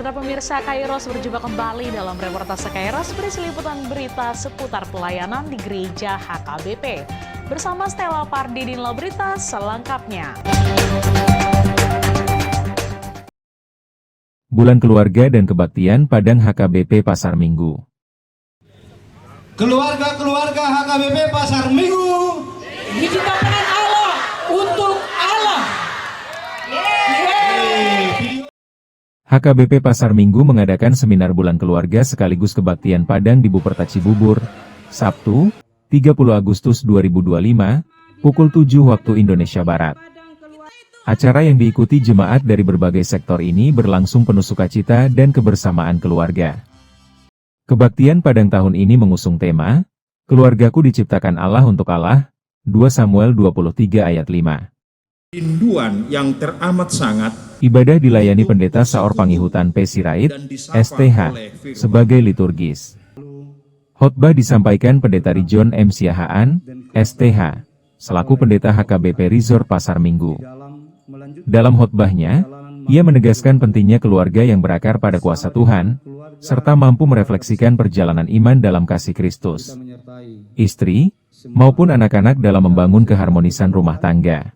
Saudara pemirsa, Kairos berjumpa kembali dalam reportase Kairos berisi liputan berita seputar pelayanan di Gereja HKBP. Bersama Stella Pardi di Berita selengkapnya. Bulan Keluarga dan Kebaktian Padang HKBP Pasar Minggu. Keluarga-keluarga HKBP Pasar Minggu diciptakan Allah untuk Allah. HKBP Pasar Minggu mengadakan seminar bulan keluarga sekaligus kebaktian Padang di Buperta Cibubur, Sabtu, 30 Agustus 2025, pukul 7 waktu Indonesia Barat. Acara yang diikuti jemaat dari berbagai sektor ini berlangsung penuh sukacita dan kebersamaan keluarga. Kebaktian Padang tahun ini mengusung tema, Keluargaku diciptakan Allah untuk Allah, 2 Samuel 23 ayat 5. Rinduan yang teramat sangat. Ibadah dilayani Pendeta Saor Pangihutan P. Sirait, STH, sebagai liturgis. Khotbah disampaikan Pendeta Rijon M. Siahaan, STH, selaku Pendeta HKBP Resort Pasar Minggu. Dalam khotbahnya, ia menegaskan pentingnya keluarga yang berakar pada kuasa Tuhan, serta mampu merefleksikan perjalanan iman dalam kasih Kristus, istri, maupun anak-anak dalam membangun keharmonisan rumah tangga.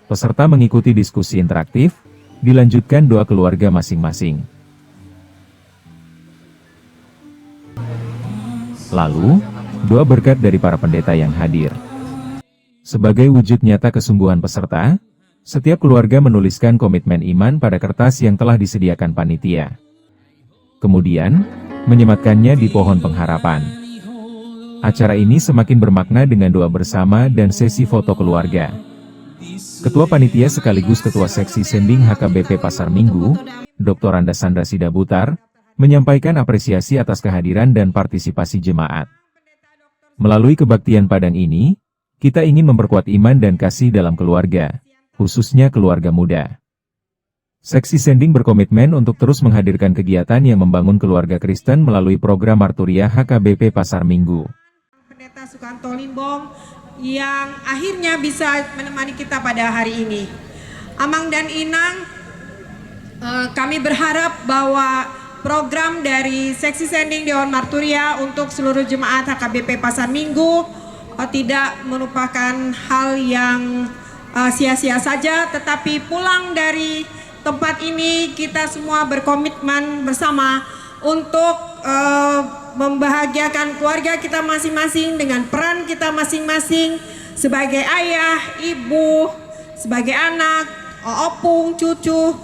Peserta mengikuti diskusi interaktif, dilanjutkan doa keluarga masing-masing. Lalu, doa berkat dari para pendeta yang hadir. Sebagai wujud nyata kesungguhan peserta, setiap keluarga menuliskan komitmen iman pada kertas yang telah disediakan panitia. Kemudian, menyematkannya di pohon pengharapan. Acara ini semakin bermakna dengan doa bersama dan sesi foto keluarga. Ketua Panitia sekaligus Ketua Seksi Sending HKBP Pasar Minggu, Dr. Anda Sandra Sidabutar, menyampaikan apresiasi atas kehadiran dan partisipasi jemaat. Melalui kebaktian Padang ini, kita ingin memperkuat iman dan kasih dalam keluarga, khususnya keluarga muda. Seksi Sending berkomitmen untuk terus menghadirkan kegiatan yang membangun keluarga Kristen melalui program Marturia HKBP Pasar Minggu. Pendeta Sukanto Limbong yang akhirnya bisa menemani kita pada hari ini. Amang dan Inang, kami berharap bahwa program dari Seksi Sending Dewan Marturia untuk seluruh jemaat HKBP Pasar Minggu tidak merupakan hal yang sia-sia saja, tetapi pulang dari tempat ini kita semua berkomitmen bersama untuk membahagiakan keluarga kita masing-masing dengan peran kita masing-masing sebagai ayah, ibu, sebagai anak, opung, cucu,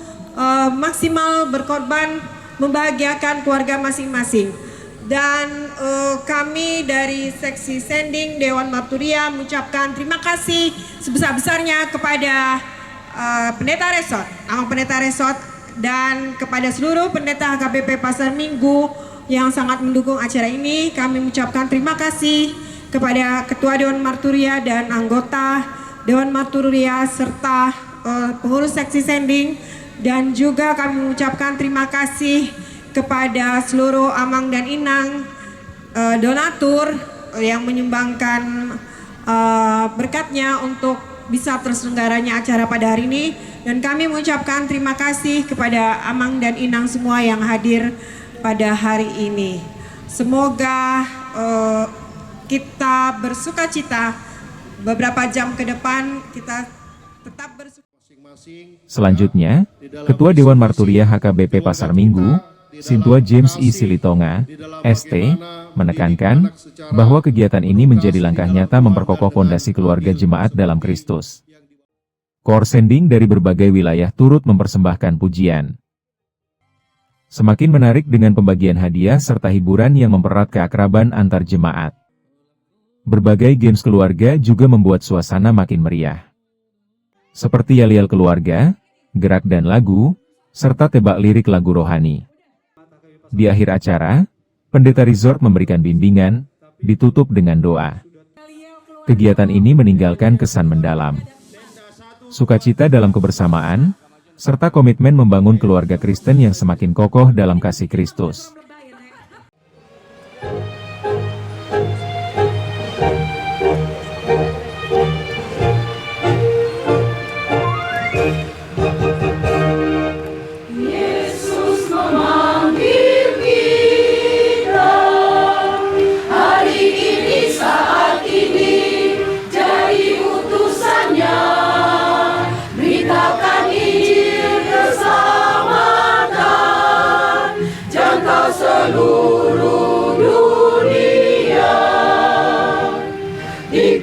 maksimal berkorban membahagiakan keluarga masing-masing. Dan kami dari Seksi Sending Dewan Marturia mengucapkan terima kasih sebesar-besarnya kepada Pendeta Resort, Amang Pendeta Resort, dan kepada seluruh pendeta HKBP Pasar Minggu yang sangat mendukung acara ini. Kami mengucapkan terima kasih kepada Ketua Dewan Marturia dan anggota Dewan Marturia serta pengurus Seksi Sending, dan juga kami mengucapkan terima kasih kepada seluruh Amang dan Inang donatur yang menyumbangkan berkatnya untuk bisa terselenggaranya acara pada hari ini. Dan kami mengucapkan terima kasih kepada Amang dan Inang semua yang hadir pada hari ini. Semoga kita bersukacita beberapa jam ke depan, kita tetap bersukacita. Selanjutnya, Ketua Dewan Marturia HKBP Pasar Minggu, Sintua James I. Silitonga, ST, menekankan bahwa kegiatan ini menjadi langkah nyata memperkokoh fondasi keluarga jemaat dalam Kristus. Kor Sending dari berbagai wilayah turut mempersembahkan pujian. Semakin menarik dengan pembagian hadiah serta hiburan yang mempererat keakraban antar jemaat. Berbagai games keluarga juga membuat suasana makin meriah. Seperti yel-yel keluarga, gerak dan lagu, serta tebak lirik lagu rohani. Di akhir acara, Pendeta Resort memberikan bimbingan, ditutup dengan doa. Kegiatan ini meninggalkan kesan mendalam. Sukacita dalam kebersamaan, serta komitmen membangun keluarga Kristen yang semakin kokoh dalam kasih Kristus. Yesus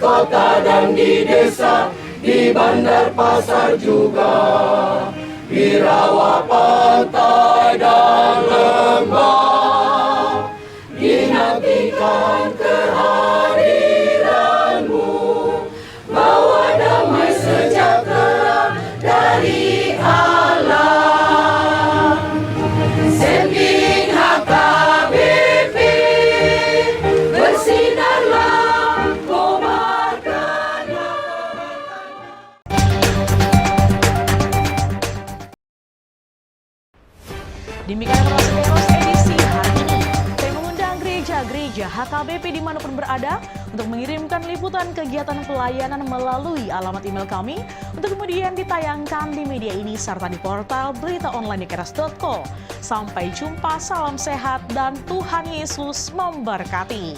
kota dan di desa, di bandar pasar juga, di rawa pantai dan lembah, dinantikan kehadiranmu, bawa damai sejahtera dari Allah. Sembing HKBP, bersinarlah, kobarkanlah. Demikian informasi Keros edisi hari ini. Saya mengundang gereja-gereja HKBP dimanapun berada untuk mengirimkan liputan kegiatan pelayanan melalui alamat email kami untuk kemudian ditayangkan di media ini serta di portal berita online keras.co. Sampai jumpa, salam sehat dan Tuhan Yesus memberkati.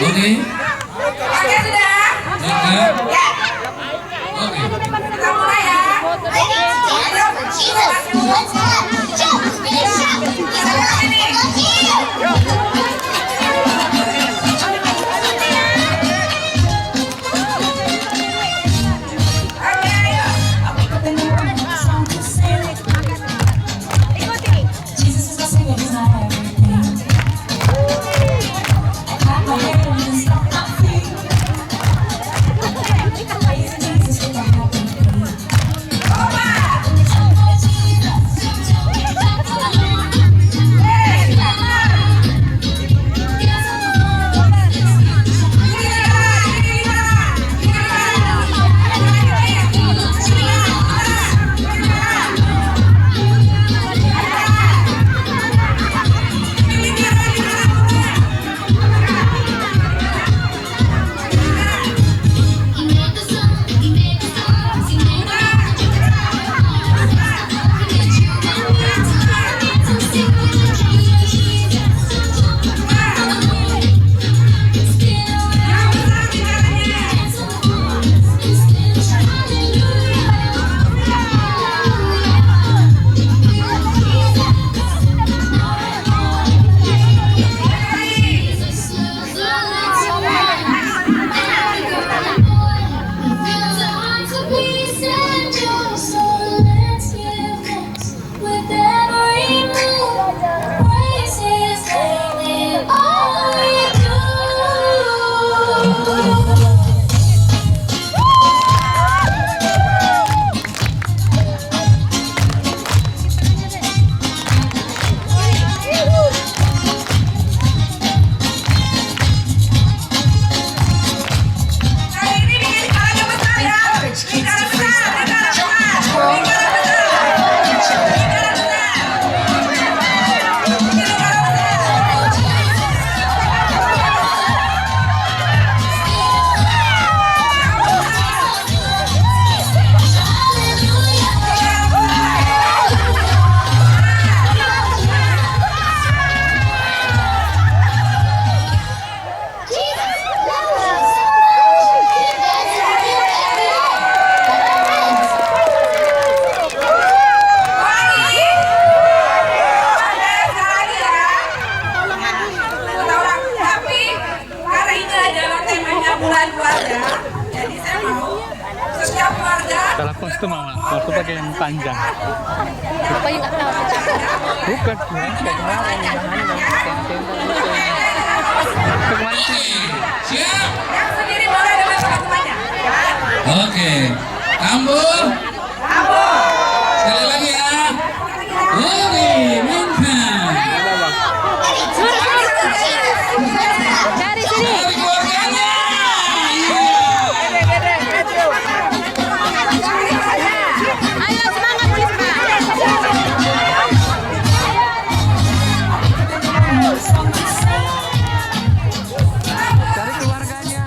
Oke. Oke, sudah? Ya. Ya. Oke. Kita mulai ya. Kalau kostum mama, kostum pakai yang panjang. Apa yang nggak tahu? Bukan, kayak kemarin yang kemarin sih. Siap. Yang sendiri boleh dengan teman-temannya. Oke. Ambul. Sekali lagi ya. Oke, mantap. Dari sini. Dari keluarganya. Ayo semangat Risma. Dari keluarganya.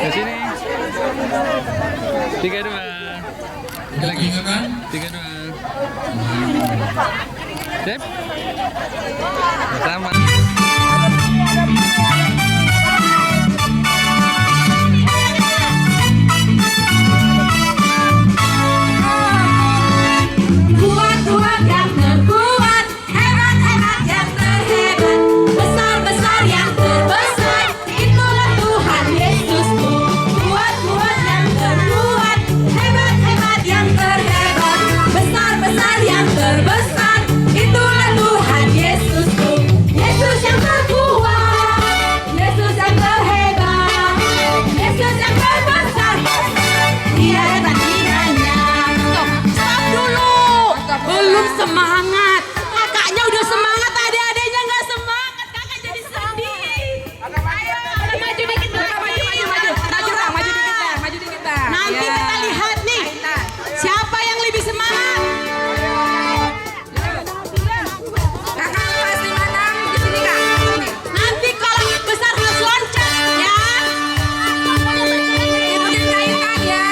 Ke sini. 3-2. Ada peringatan? 3-2. Sip. Sama. Kuat-kuat yang terkuat, hebat-hebat yang terhebat, besar-besar yang terbesar, itulah Tuhan Yesusku. Kuat-kuat yang terkuat, hebat-hebat yang terhebat, besar-besar yang terbesar, itulah Tuhan Yesusku. Yesus yang terkuat, Yesus yang terhebat, Yesus yang terbesar, tiada tandingannya. Stop dulu. Belum semangat. Kakaknya udah semangat, adik-adiknya nggak semangat. Kakak jadi sedih. Ayo, maju dikit, maju. Maju dikit, Nanti kita lihat nih, siapa yang lebih semangat. Kakak pasti menang di sini, Kak. Nanti kalau besar harus loncat, ya. Ikutin kaitan ya.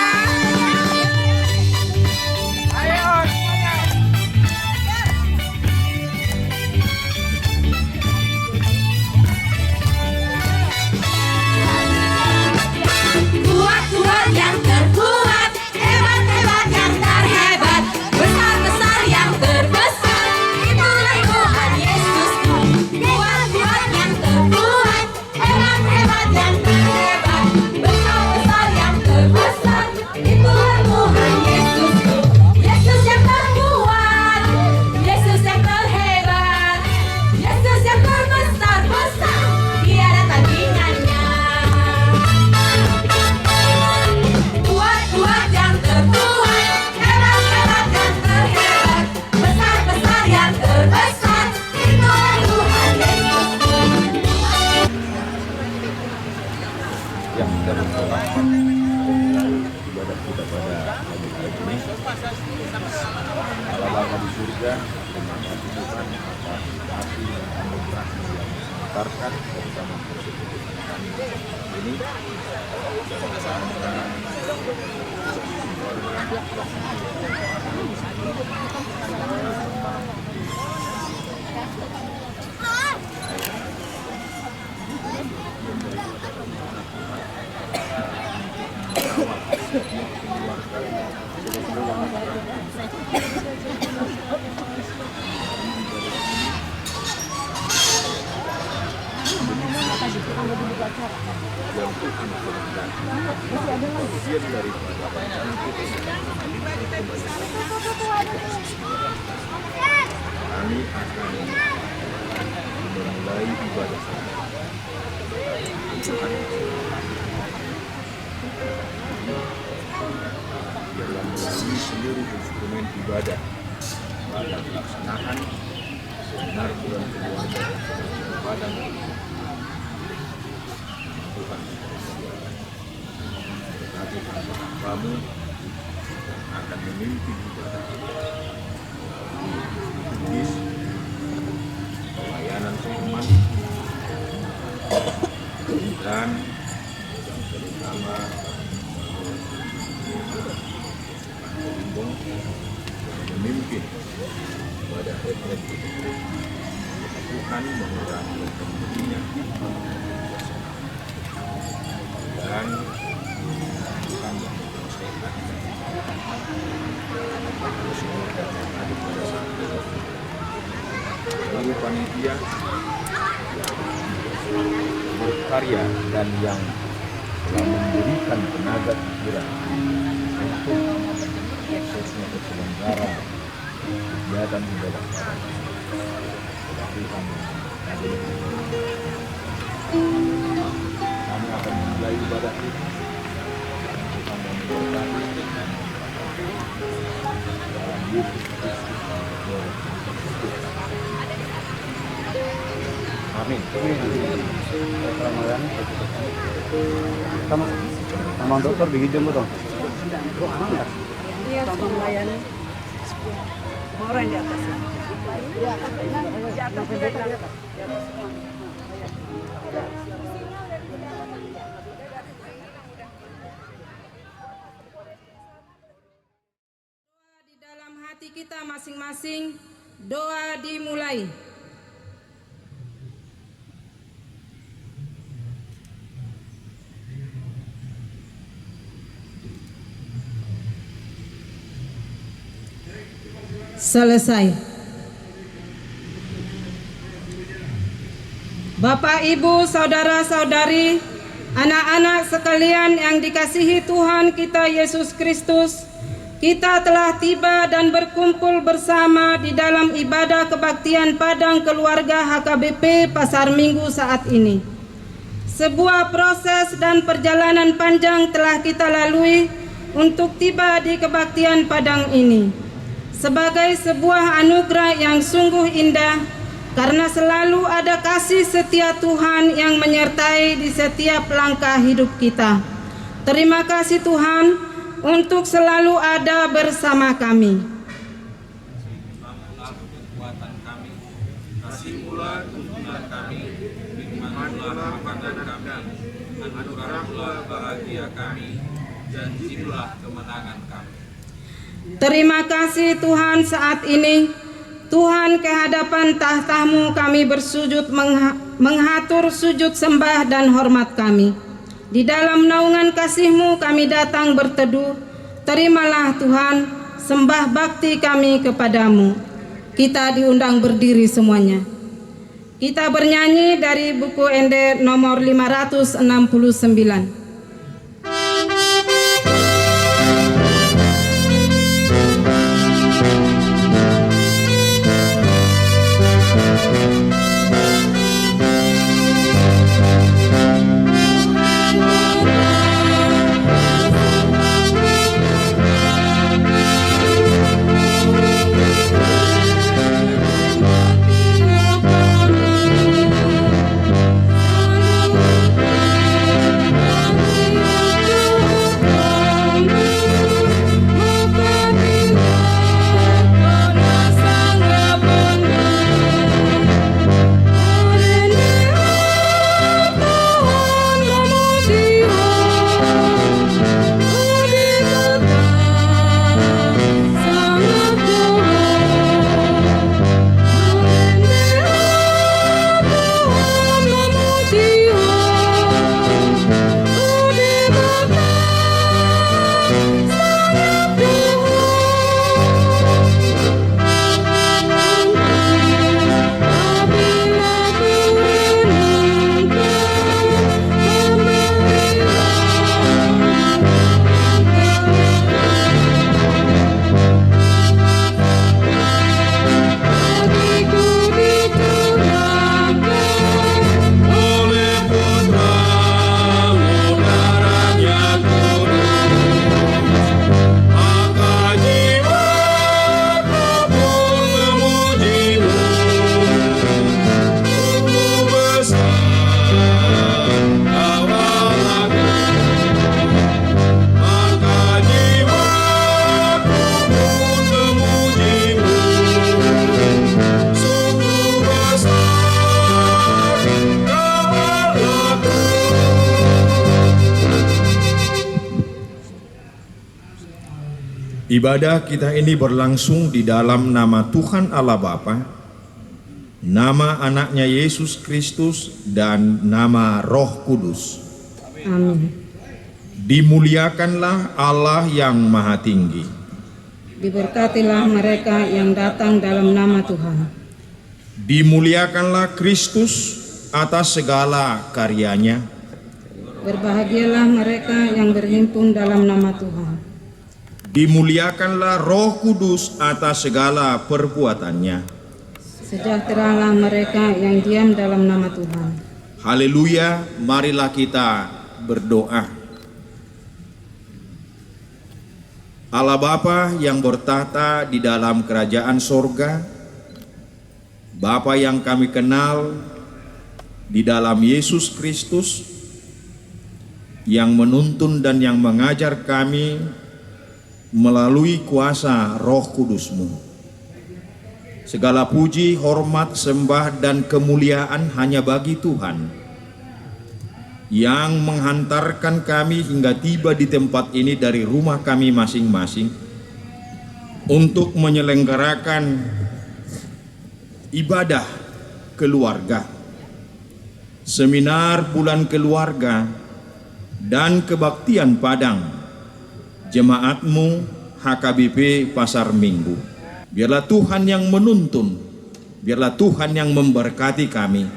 Kuat-kuat yang terkuat, hebat-hebat yang terhebat, besar-besar yang terbesar, itulah Tuhan Yesusku. Kuat-kuat yang terkuat, hebat-hebat yang terhebat, besar-besar yang terbesar, itulah Tuhan Yesusku. Yesus yang terkuat, Yesus yang terhebat, Yesus yang terbesar-besar, tiada tandingannya. Kuat-kuat yang terkuat, hebat-hebat yang terhebat, besar-besar yang terbesar, itulah Tuhan Yesusku. Yang kita bersorak ibadah kita pada pagi hari ini. Allah Bapa di surga, terima kasih Tuhan atas hati dan anugerah yang mengantarkan bersama kami ini. Kami akan memulai ibadah dalam melalui seluruh instrumen ibadah dalam pelaksanaan seminar bulan keluarga padang Tuhan. Nanti kamu akan memimpin ibadah liturgis, pelayanan firman, dan yang terutama memimpin pada retret ini. Tuhan mengurangi kemudian dan Tuhan menyelesaikan seluruh panitia yang berkarya dan yang telah memberikan tenaga pikiran untuk prosesnya terselenggara kegiatan ibadah Tuhan. Kami akan memulai ibadah ini. Tuhan memberkati dalam Yesus Kristus. Amin. Sama dokter bigyan mo to. Iya, melayani orang di atas. Di atas. hati kita masing-masing, doa dimulai. Selesai. Bapak, Ibu, saudara-saudari, anak-anak sekalian yang dikasihi Tuhan kita Yesus Kristus, kita telah tiba dan berkumpul bersama di dalam ibadah kebaktian Padang Keluarga HKBP Pasar Minggu saat ini. Sebuah proses dan perjalanan panjang telah kita lalui untuk tiba di kebaktian Padang ini. Sebagai sebuah anugerah yang sungguh indah, karena selalu ada kasih setia Tuhan yang menyertai di setiap langkah hidup kita. Terima kasih Tuhan untuk selalu ada bersama kami. Kasih pula tuntunan kami, firman-Nya makanan kami, anugerahlah bahagia kami, janjilah kemenangan kami. Terima kasih Tuhan, saat ini Tuhan ke hadapan tahta-Mu kami bersujud menghatur sujud sembah dan hormat kami. Di dalam naungan kasih-Mu kami datang berteduh. Terimalah Tuhan sembah bakti kami kepadamu. Kita diundang berdiri semuanya. Kita bernyanyi dari buku Ende nomor 569. Ibadah kita ini berlangsung di dalam nama Tuhan Allah Bapa, nama anaknya Yesus Kristus, dan nama Roh Kudus. Amin. Dimuliakanlah Allah yang Maha Tinggi. Diberkatilah mereka yang datang dalam nama Tuhan. Dimuliakanlah Kristus atas segala karyanya. Berbahagialah mereka yang berhimpun dalam nama Tuhan. Dimuliakanlah Roh Kudus atas segala perbuatannya. Sejahteralah mereka yang diam dalam nama Tuhan. Haleluya, marilah kita berdoa. Allah Bapa yang bertahta di dalam kerajaan sorga, Bapa yang kami kenal di dalam Yesus Kristus, yang menuntun dan yang mengajar kami melalui kuasa Roh Kudus-Mu. Segala puji, hormat, sembah, dan kemuliaan hanya bagi Tuhan yang menghantarkan kami hingga tiba di tempat ini dari rumah kami masing-masing, untuk menyelenggarakan ibadah keluarga, seminar bulan keluarga, dan kebaktian Padang jemaatmu HKBP Pasar Minggu. Biarlah Tuhan yang menuntun, biarlah Tuhan yang memberkati kami.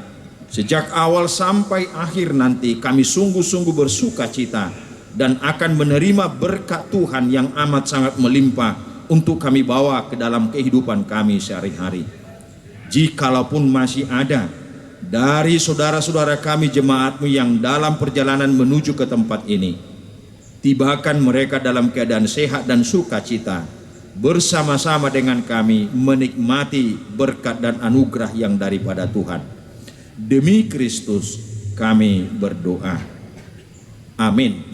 Sejak awal sampai akhir nanti kami sungguh-sungguh bersuka cita dan akan menerima berkat Tuhan yang amat sangat melimpah untuk kami bawa ke dalam kehidupan kami sehari-hari. Jikalaupun masih ada dari saudara-saudara kami jemaatmu yang dalam perjalanan menuju ke tempat ini, tibakan mereka dalam keadaan sehat dan sukacita, bersama-sama dengan kami menikmati berkat dan anugerah yang daripada Tuhan. Demi Kristus kami berdoa. Amin.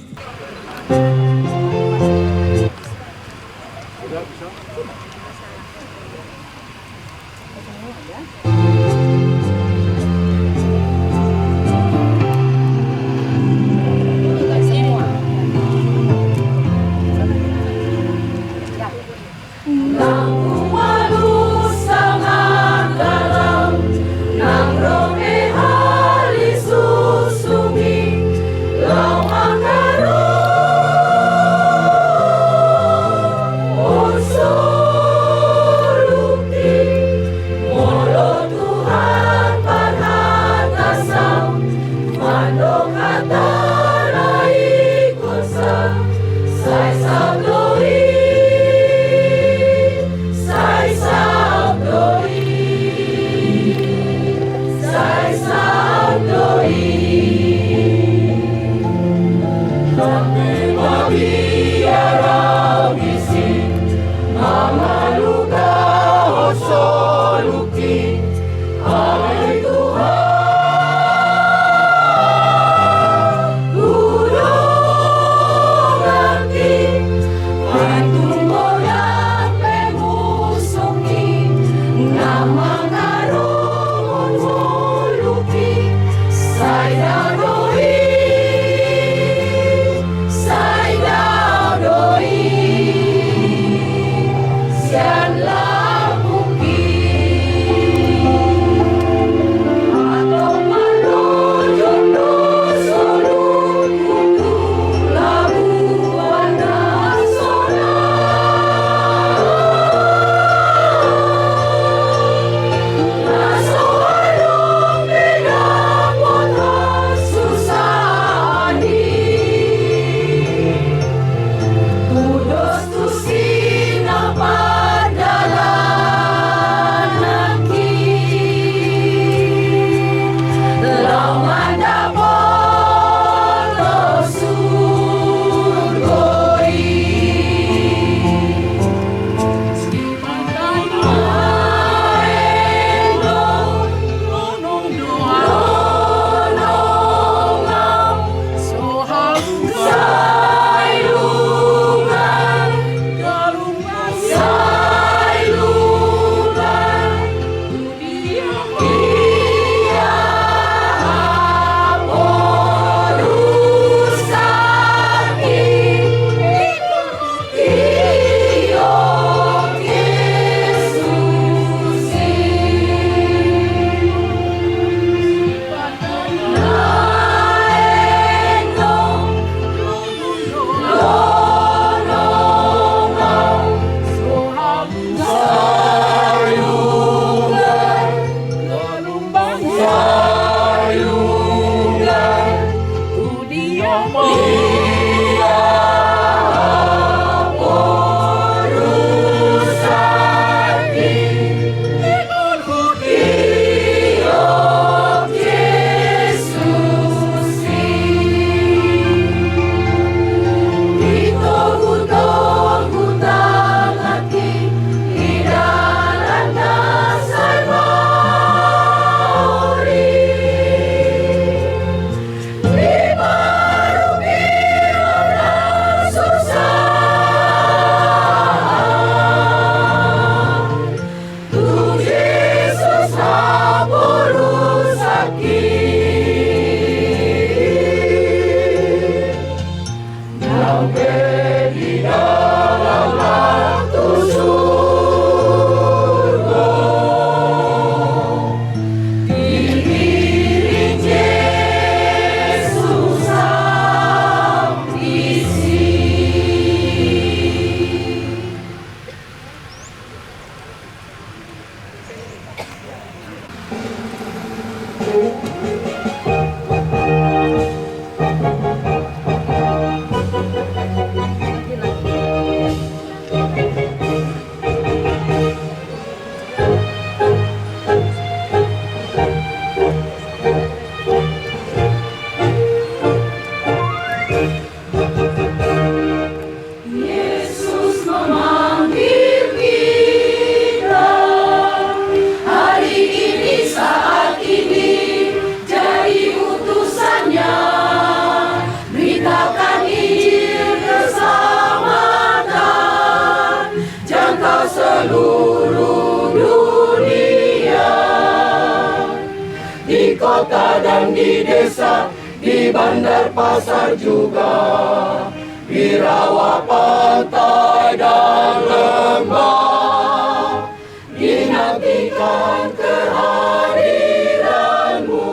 kota dan di desa, di bandar pasar juga, di rawa pantai dan lembah, dinantikan kehadiranmu,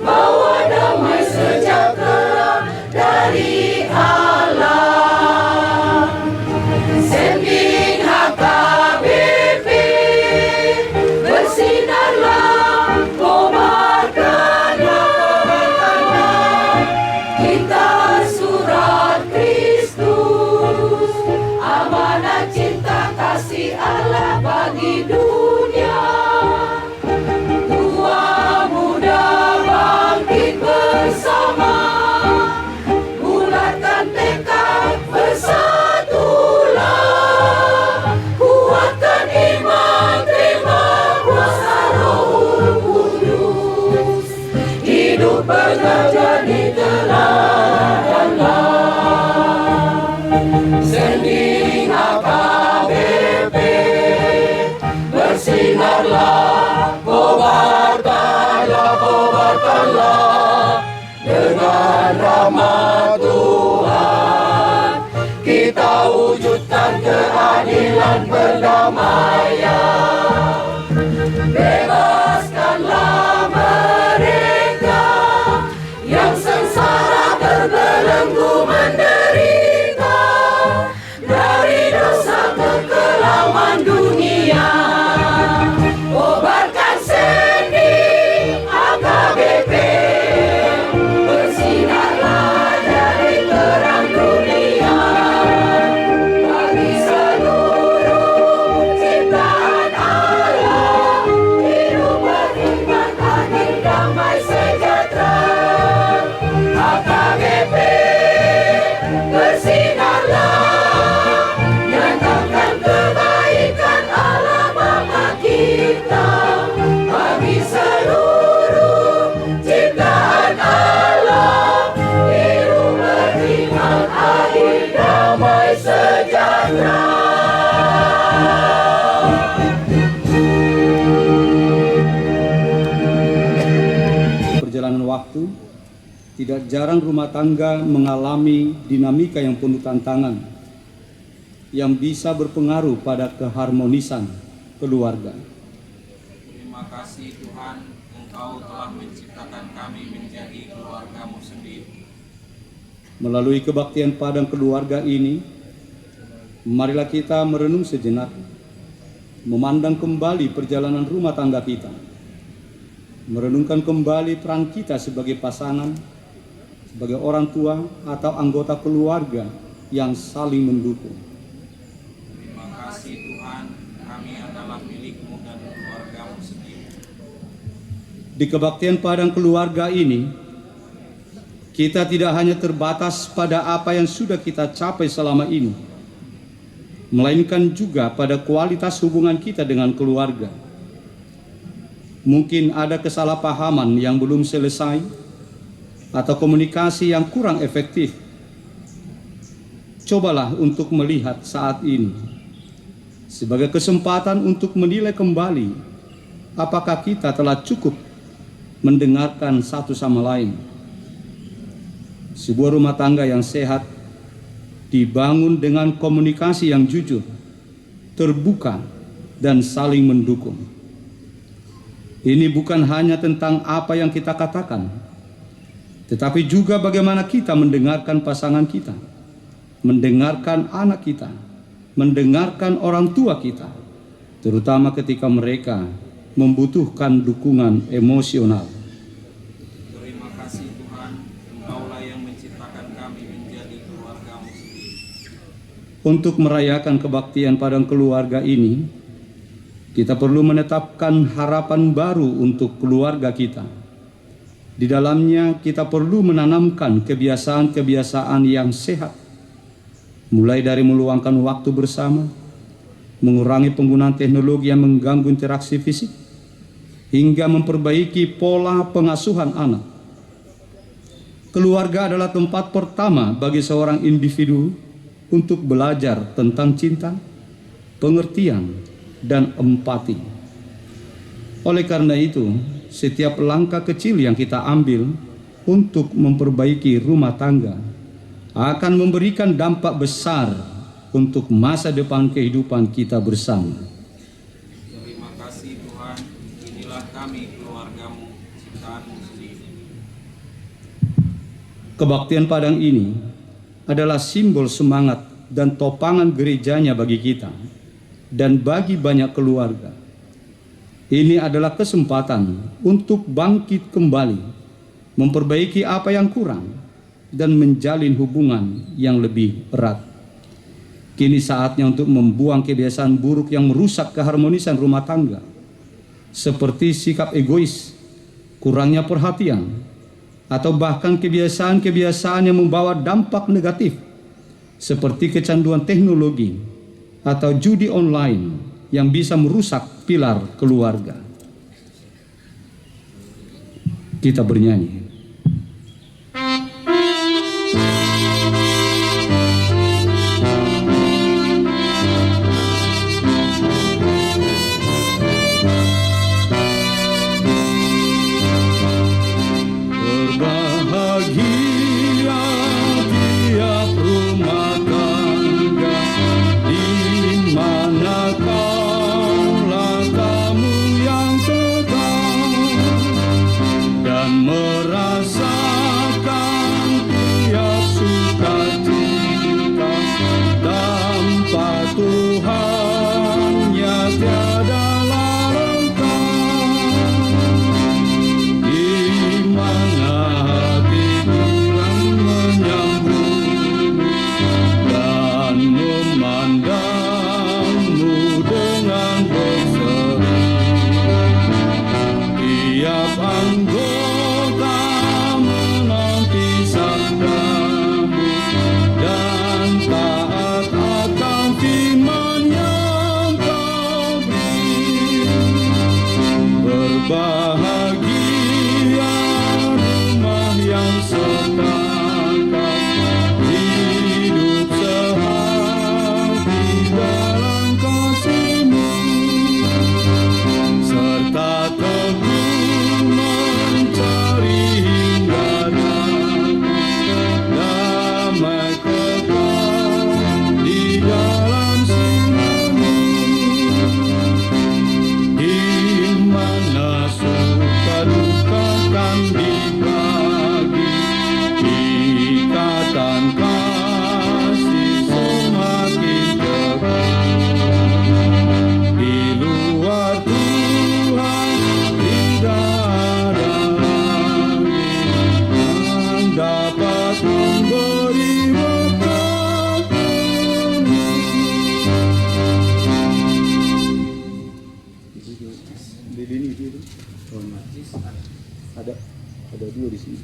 bawa damai sejahtera dari Allah. Sending HKBP, bersinarlah, kobarkanlah, kita surat Kristus, amanat cinta kasih Allah bagi dunia. Tua muda bangkit bersama, bulatkan tekad bersatulah, kuatkan iman terima kuasa Roh Kudus, hidup menjadi teladanlah. Sending HKBP, bersinarlah, kobarkanlah, dengan rahmat Tuhan kita wujudkan keadilan perdamaian. Bebaskanlah mereka yang sengsara terbelenggu menderita, dari dosa kekelaman dunia. Kobarkan sendi HKBP, bersinarlah dari terang dunia, bagi seluruh ciptaan Allah, hidup beriman adil damai sejahtera. HKBP, bersinarlah, nyatakan kebaikan Allah Bapa kita, bagi seluruh ciptaan Allah, hidup beriman adil damai sejahtera. Perjalanan waktu, tidak jarang rumah tangga mengalami dinamika yang penuh tantangan yang bisa berpengaruh pada keharmonisan keluarga. Terima kasih Tuhan, Engkau telah menciptakan kami menjadi keluarga-Mu sendiri. Melalui kebaktian padang keluarga ini, marilah kita merenung sejenak, memandang kembali perjalanan rumah tangga kita, merenungkan kembali peran kita sebagai pasangan, sebagai orang tua atau anggota keluarga yang saling mendukung. Terima kasih Tuhan, kami adalah milik-Mu dan keluarga-Mu sendiri. Di kebaktian padang keluarga ini, kita tidak hanya terbatas pada apa yang sudah kita capai selama ini, melainkan juga pada kualitas hubungan kita dengan keluarga. Mungkin ada kesalahpahaman yang belum selesai, atau komunikasi yang kurang efektif. Cobalah untuk melihat saat ini sebagai kesempatan untuk menilai kembali apakah kita telah cukup mendengarkan satu sama lain. Sebuah rumah tangga yang sehat dibangun dengan komunikasi yang jujur, terbuka, dan saling mendukung. Ini bukan hanya tentang apa yang kita katakan, tetapi juga bagaimana kita mendengarkan pasangan kita, mendengarkan anak kita, mendengarkan orang tua kita, terutama ketika mereka membutuhkan dukungan emosional. Terima kasih Tuhan, Engkaulah yang menciptakan kami menjadi keluarga-Mu sendiri. Untuk merayakan kebaktian padang keluarga ini, kita perlu menetapkan harapan baru untuk keluarga kita. Di dalamnya kita perlu menanamkan kebiasaan-kebiasaan yang sehat, mulai dari meluangkan waktu bersama, mengurangi penggunaan teknologi yang mengganggu interaksi fisik, hingga memperbaiki pola pengasuhan anak. Keluarga adalah tempat pertama bagi seorang individu untuk belajar tentang cinta, pengertian, dan empati. Oleh karena itu, setiap langkah kecil yang kita ambil untuk memperbaiki rumah tangga akan memberikan dampak besar untuk masa depan kehidupan kita bersama. Terima kasih Tuhan, inilah kami keluargamu, ciptaanmu sendiri. Kebaktian Padang ini adalah simbol semangat dan topangan gerejanya bagi kita dan bagi banyak keluarga. Ini adalah kesempatan untuk bangkit kembali, memperbaiki apa yang kurang, dan menjalin hubungan yang lebih erat. Kini saatnya untuk membuang kebiasaan buruk yang merusak keharmonisan rumah tangga, seperti sikap egois, kurangnya perhatian, atau bahkan kebiasaan-kebiasaan yang membawa dampak negatif, seperti kecanduan teknologi atau judi online yang bisa merusak pilar keluarga. Kita bernyanyi. Berbahagia tiap rumah tangga di mana kaulah tamu yang tegar dan merasakan tiap sukacita tanpa Tuhannya tiada larutkan, di mana hati kurang menyambut dan memandangmu dengan berseri. Tiap anggota menanti sabdamu dan taat akan firman yang kau beri. Berbahagia rumah yang sepakat hidup sehati dalam kasih-Mu, serta teguh mencari hingga damai kekal di dalam sinar-Mu, di mana suka duka kan dibagi, ikatan kasih semakin teguh. Di luar Tuhan tidak ada lagi yang dapat memberi berkat. Ada dua di sini.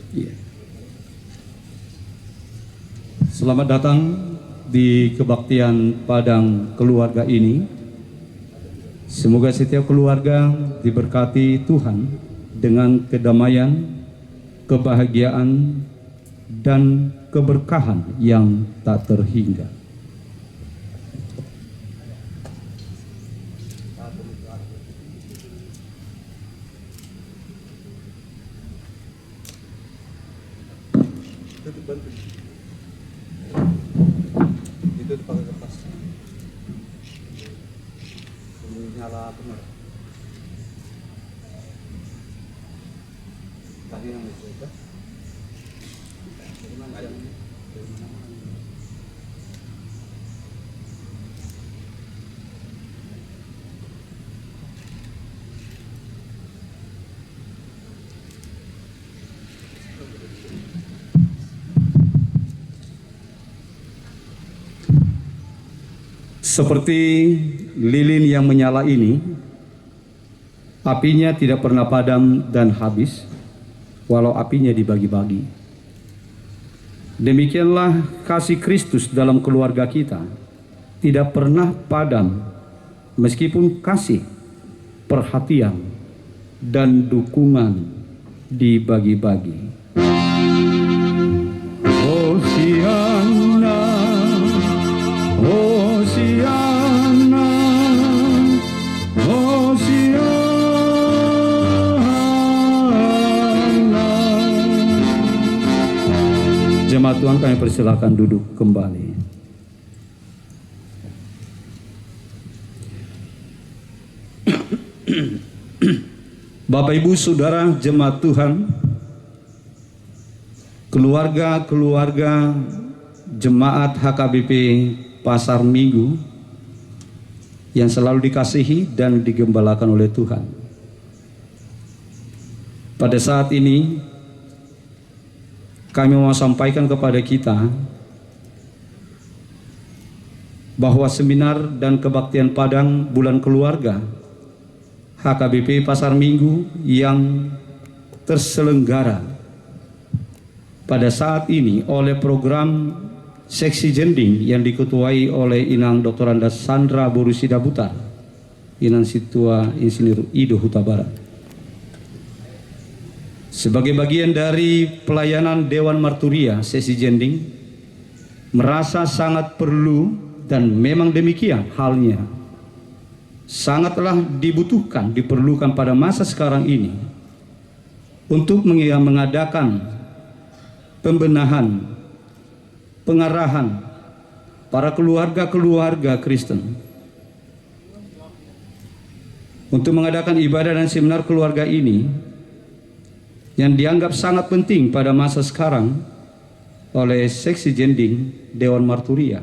Iya. Selamat datang di kebaktian Padang keluarga ini. Semoga setiap keluarga diberkati Tuhan dengan kedamaian, kebahagiaan, dan keberkahan yang tak terhingga. Itu dipakai kertas. Nyala benar. Tadi yang itu. Seperti lilin yang menyala ini, apinya tidak pernah padam dan habis, walau apinya dibagi-bagi. Demikianlah kasih Kristus dalam keluarga kita, tidak pernah padam meskipun kasih, perhatian, dan dukungan dibagi-bagi. Hosiana, Hosiana, Hosiana. Jemaat Tuhan, kami persilakan duduk kembali. Bapak Ibu Saudara jemaat Tuhan, keluarga-keluarga jemaat HKBP Pasar Minggu yang selalu dikasihi dan digembalakan oleh Tuhan. Pada saat ini kami mau sampaikan kepada kita bahwa seminar dan kebaktian Padang Bulan Keluarga HKBP Pasar Minggu yang terselenggara pada saat ini oleh program Seksi Jending yang diketuai oleh Inang Dr. Andas Sandra Borusida Butar, Inang Situa Insinyur Ido Huta Barat. Sebagai bagian dari pelayanan Dewan Marturia Seksi Jending, merasa sangat perlu dan memang demikian halnya, sangatlah dibutuhkan, diperlukan pada masa sekarang ini untuk mengadakan pembenahan, pengarahan para keluarga-keluarga Kristen untuk mengadakan ibadah dan seminar keluarga ini yang dianggap sangat penting pada masa sekarang oleh Seksi Jending Dewan Marturia,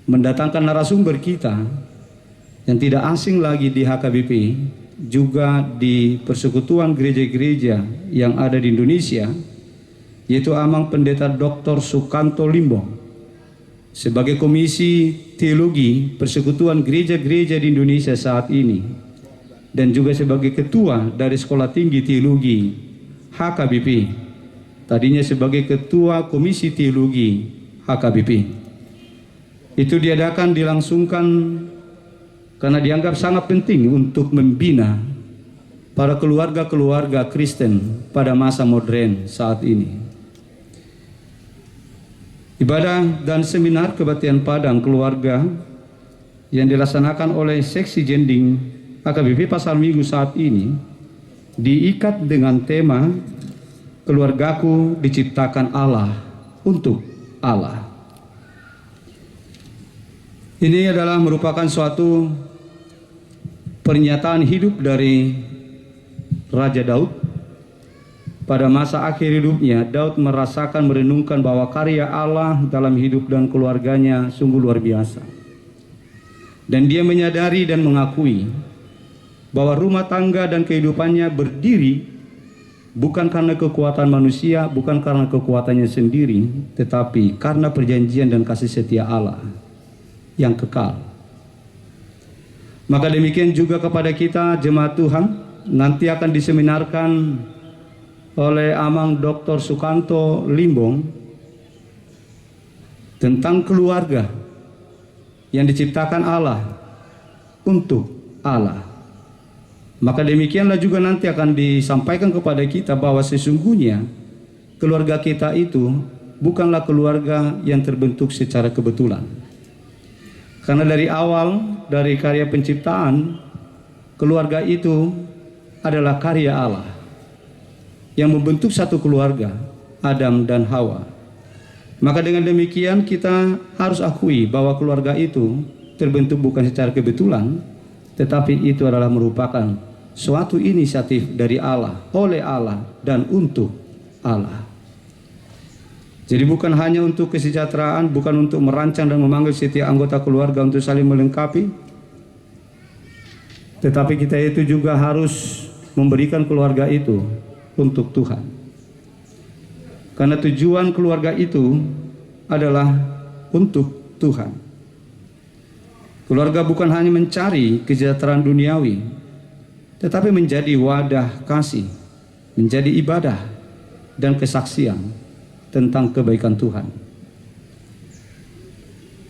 mendatangkan narasumber kita yang tidak asing lagi di HKBP, juga di persekutuan gereja-gereja yang ada di Indonesia, yaitu Amang Pendeta Dr. Sukanto Limbong sebagai Komisi Teologi Persekutuan Gereja-Gereja di Indonesia saat ini, dan juga sebagai Ketua dari Sekolah Tinggi Teologi HKBP, tadinya sebagai Ketua Komisi Teologi HKBP. Itu dilangsungkan karena dianggap sangat penting untuk membina para keluarga-keluarga Kristen pada masa modern saat ini. Ibadah dan seminar kebaktian Padang Keluarga yang dilaksanakan oleh Seksi Jending HKBP Pasar Minggu saat ini diikat dengan tema Keluargaku diciptakan Allah untuk Allah. Ini adalah merupakan suatu pernyataan hidup dari Raja Daud. Pada masa akhir hidupnya, Daud merasakan, merenungkan bahwa karya Allah dalam hidup dan keluarganya sungguh luar biasa. Dan dia menyadari dan mengakui bahwa rumah tangga dan kehidupannya berdiri bukan karena kekuatan manusia, bukan karena kekuatannya sendiri, tetapi karena perjanjian dan kasih setia Allah yang kekal. Maka demikian juga kepada kita jemaat Tuhan, nanti akan diseminarkan oleh Amang Dr. Sukanto Limbong tentang keluarga yang diciptakan Allah untuk Allah. Maka demikianlah juga nanti akan disampaikan kepada kita bahwa sesungguhnya keluarga kita itu bukanlah keluarga yang terbentuk secara kebetulan. Karena dari awal, dari karya penciptaan, keluarga itu adalah karya Allah yang membentuk satu keluarga, Adam dan Hawa. Maka dengan demikian kita harus akui bahwa keluarga itu terbentuk bukan secara kebetulan, tetapi itu adalah merupakan suatu inisiatif dari Allah, oleh Allah, dan untuk Allah. Jadi bukan hanya untuk kesejahteraan, bukan untuk merancang dan memanggil setiap anggota keluarga untuk saling melengkapi, tetapi kita itu juga harus memberikan keluarga itu untuk Tuhan. Karena tujuan keluarga itu adalah untuk Tuhan. Keluarga bukan hanya mencari kesejahteraan duniawi, tetapi menjadi wadah kasih, menjadi ibadah dan kesaksian tentang kebaikan Tuhan.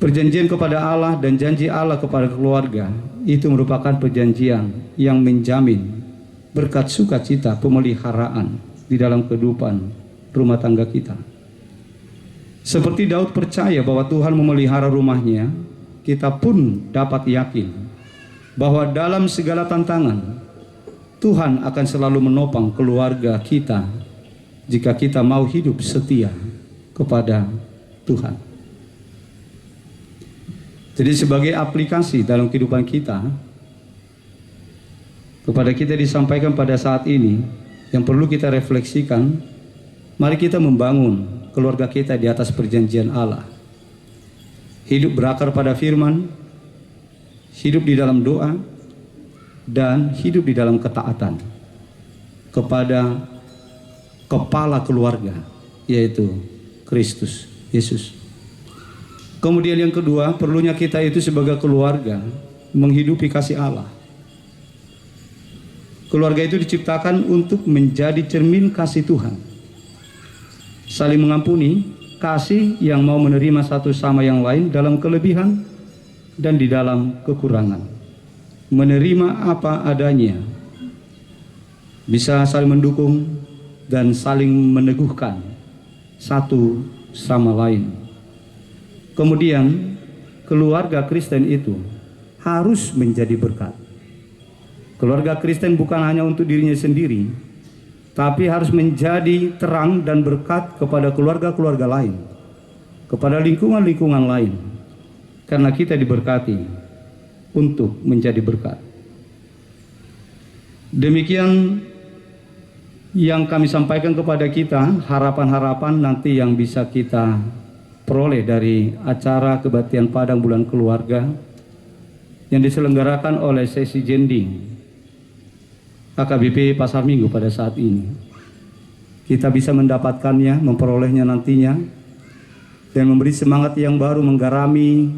Perjanjian kepada Allah dan janji Allah kepada keluarga itu merupakan perjanjian yang menjamin berkat sukacita pemeliharaan di dalam kehidupan rumah tangga kita. Seperti Daud percaya bahwa Tuhan memelihara rumahnya, kita pun dapat yakin bahwa dalam segala tantangan Tuhan akan selalu menopang keluarga kita jika kita mau hidup setia kepada Tuhan. Jadi sebagai aplikasi dalam kehidupan kita, kepada kita disampaikan pada saat ini, yang perlu kita refleksikan, mari kita membangun keluarga kita di atas perjanjian Allah. Hidup berakar pada firman, hidup di dalam doa, dan hidup di dalam ketaatan kepada kepala keluarga, yaitu Kristus Yesus. Kemudian yang kedua, perlunya kita itu sebagai keluarga menghidupi kasih Allah. Keluarga itu diciptakan untuk menjadi cermin kasih Tuhan. Saling mengampuni, kasih yang mau menerima satu sama yang lain dalam kelebihan dan di dalam kekurangan. Menerima apa adanya. Bisa saling mendukung dan saling meneguhkan satu sama lain. Kemudian keluarga Kristen itu harus menjadi berkat. Keluarga Kristen bukan hanya untuk dirinya sendiri, tapi harus menjadi terang dan berkat kepada keluarga-keluarga lain, kepada lingkungan-lingkungan lain, karena kita diberkati untuk menjadi berkat. Demikian yang kami sampaikan kepada kita, harapan-harapan nanti yang bisa kita peroleh dari acara kebaktian Padang Bulan Keluarga yang diselenggarakan oleh sesi jending HKBP Pasar Minggu pada saat ini. Kita bisa mendapatkannya, memperolehnya nantinya, dan memberi semangat yang baru menggarami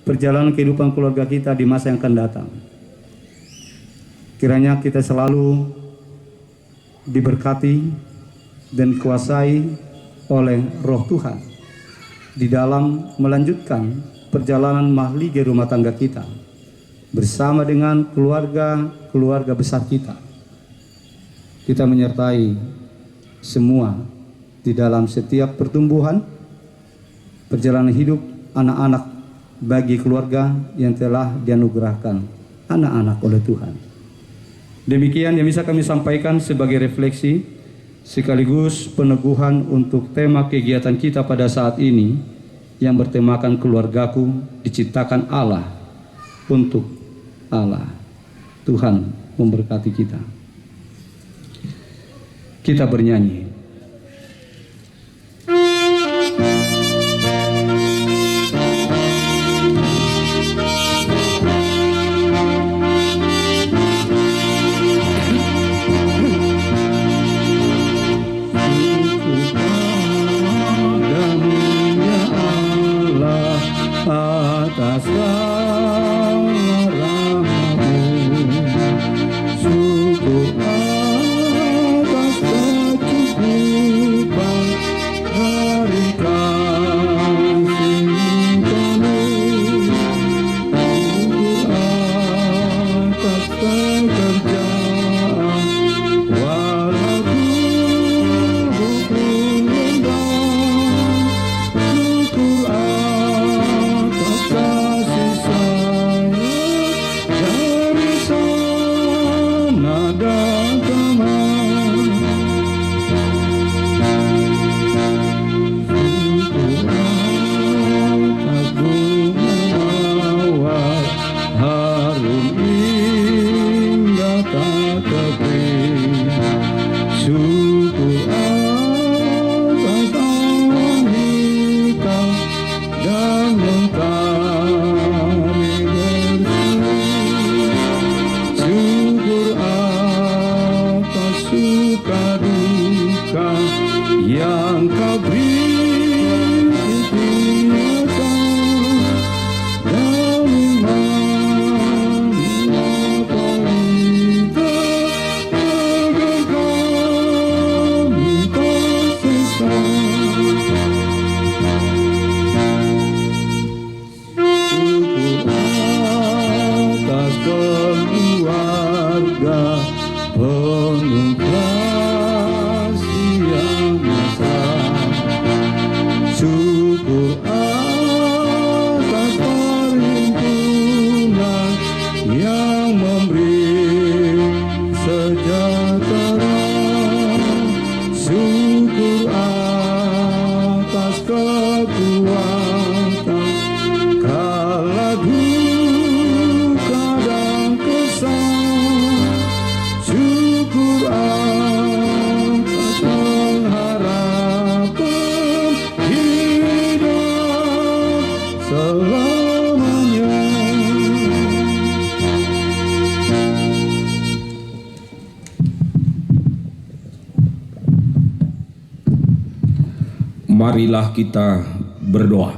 perjalanan kehidupan keluarga kita di masa yang akan datang. Kiranya kita selalu diberkati dan dikuasai oleh Roh Tuhan di dalam melanjutkan perjalanan mahligai rumah tangga kita bersama dengan keluarga besar kita. Kita menyertai semua di dalam setiap pertumbuhan perjalanan hidup anak-anak bagi keluarga yang telah dianugerahkan anak-anak oleh Tuhan. Demikian yang bisa kami sampaikan sebagai refleksi sekaligus peneguhan untuk tema kegiatan kita pada saat ini yang bertemakan keluargaku diciptakan Allah untuk Allah. Tuhan memberkati kita. Kita bernyanyi. Atas rahmat-Mu, syukur atas kecukupan Marilah kita berdoa.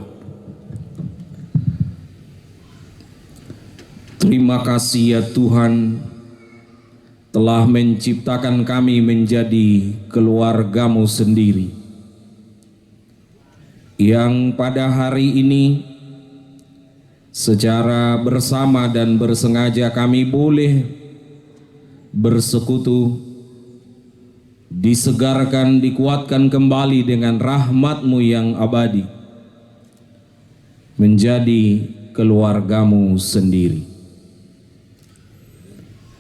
Terima kasih ya Tuhan, telah menciptakan kami menjadi keluarga-Mu sendiri, yang pada hari ini secara bersama dan bersengaja kami boleh bersekutu, disegarkan, dikuatkan kembali dengan rahmat-Mu yang abadi, menjadi keluarga-Mu sendiri.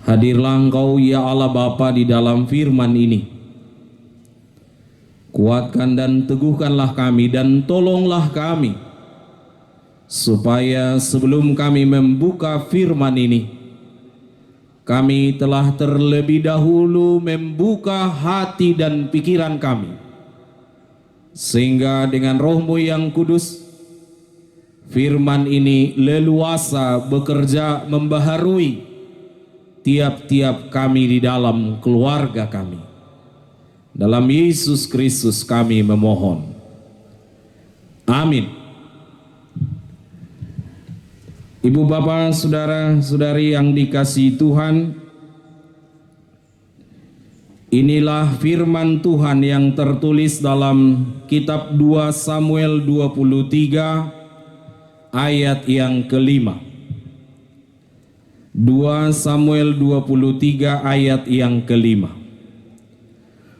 Hadirlah Engkau ya Allah Bapa di dalam firman ini. Kuatkan dan teguhkanlah kami dan tolonglah kami, supaya sebelum kami membuka firman ini, kami telah terlebih dahulu membuka hati dan pikiran kami, sehingga dengan Roh-Mu yang kudus, firman ini leluasa bekerja membaharui tiap-tiap kami di dalam keluarga kami. Dalam Yesus Kristus kami memohon. Amin. Ibu bapak, saudara-saudari yang dikasihi Tuhan, inilah firman Tuhan yang tertulis dalam kitab 2 Samuel 23 ayat yang kelima. 2 Samuel 23 ayat yang kelima.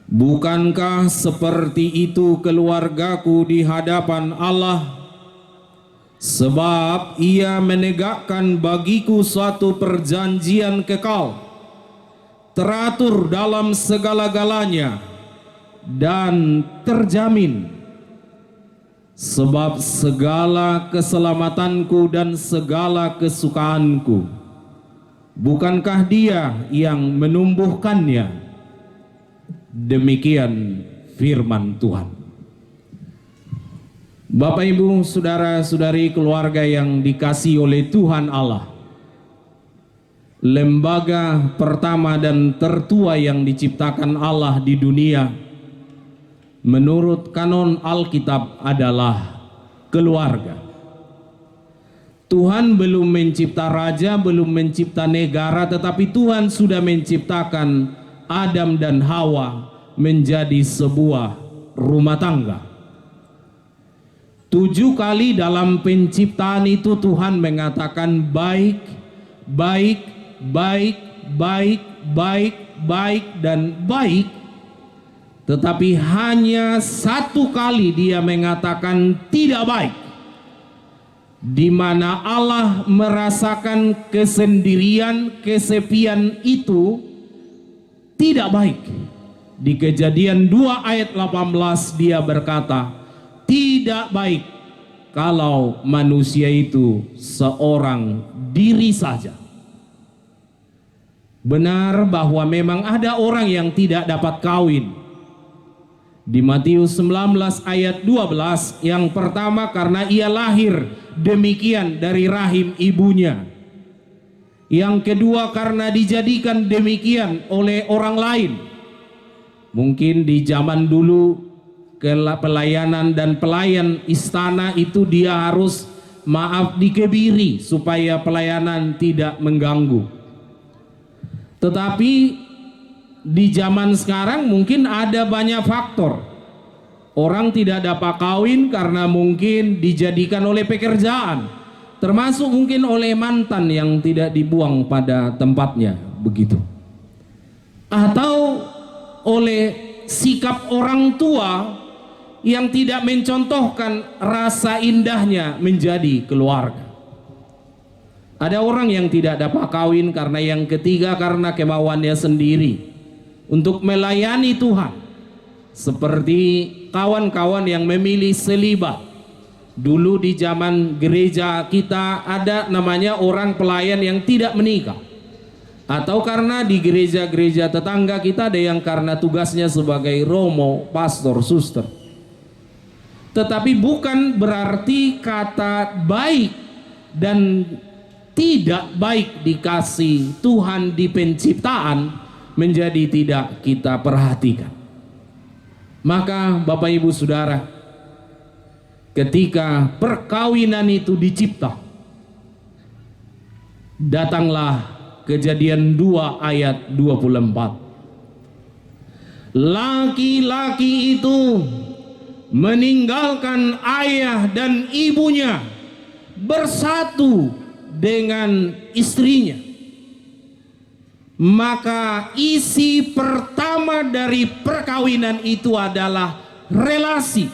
Bukankah seperti itu keluargaku di hadapan Allah? Sebab Ia menegakkan bagiku suatu perjanjian kekal, teratur dalam segala-galanya dan terjamin. Sebab segala keselamatanku dan segala kesukaanku, bukankah Dia yang menumbuhkannya? Demikian firman Tuhan. Bapak, Ibu, saudara-saudari, keluarga yang dikasihi oleh Tuhan Allah, lembaga pertama dan tertua yang diciptakan Allah di dunia menurut kanon Alkitab adalah keluarga. Tuhan belum mencipta raja, belum mencipta negara, tetapi Tuhan sudah menciptakan Adam dan Hawa menjadi sebuah rumah tangga. 7 kali dalam penciptaan itu Tuhan mengatakan baik, baik, baik, baik, baik, baik, dan baik. Tetapi hanya 1 kali Dia mengatakan tidak baik, di mana Allah merasakan kesendirian, kesepian itu tidak baik. Di Kejadian 2 ayat 18 Dia berkata, tidak baik kalau manusia itu seorang diri saja. Benar bahwa memang ada orang yang tidak dapat kawin. Di Matius 19 ayat 12, yang pertama karena ia lahir demikian dari rahim ibunya. Yang kedua karena dijadikan demikian oleh orang lain. Mungkin di zaman dulu pelayanan dan pelayan istana itu dia harus dikebiri supaya pelayanan tidak mengganggu. Tetapi di zaman sekarang mungkin ada banyak faktor. Orang tidak dapat kawin karena mungkin dijadikan oleh pekerjaan, termasuk mungkin oleh mantan yang tidak dibuang pada tempatnya, begitu. Atau oleh sikap orang tua yang tidak mencontohkan rasa indahnya menjadi keluarga. Ada orang yang tidak dapat kawin karena yang ketiga karena kemauannya sendiri untuk melayani Tuhan. Seperti kawan-kawan yang memilih selibat. Dulu di zaman gereja kita ada namanya orang pelayan yang tidak menikah. Atau karena di gereja-gereja tetangga kita ada yang karena tugasnya sebagai romo, pastor, suster. Tetapi bukan berarti kata baik dan tidak baik dikasih Tuhan di penciptaan menjadi tidak kita perhatikan. Maka Bapak Ibu Saudara, ketika perkawinan itu dicipta, datanglah Kejadian 2 ayat 24. Laki-laki itu meninggalkan ayah dan ibunya, bersatu dengan istrinya. Maka isi pertama dari perkawinan itu adalah relasi.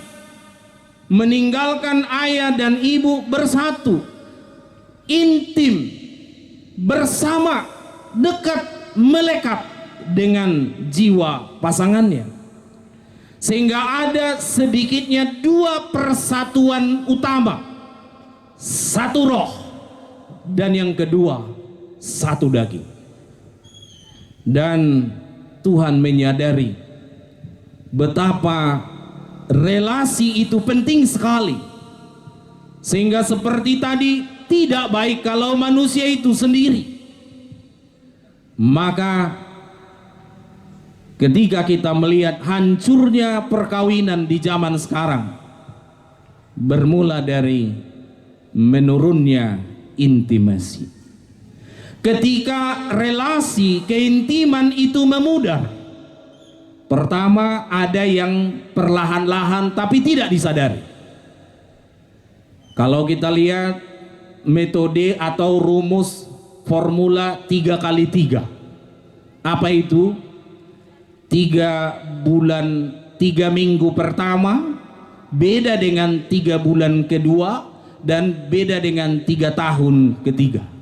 Meninggalkan ayah dan ibu, bersatu, intim, bersama, dekat, melekat dengan jiwa pasangannya. Sehingga ada sedikitnya 2 persatuan utama. Satu roh, dan yang kedua satu daging. Dan Tuhan menyadari betapa relasi itu penting sekali. Sehingga seperti tadi, tidak baik kalau manusia itu sendiri. Maka ketika kita melihat hancurnya perkawinan di zaman sekarang, bermula dari menurunnya intimasi. Ketika relasi keintiman itu memudar, pertama ada yang perlahan-lahan tapi tidak disadari. Kalau kita lihat metode atau rumus formula 3x3, apa itu? 3 minggu pertama beda dengan 3 bulan kedua, dan beda dengan 3 tahun ketiga.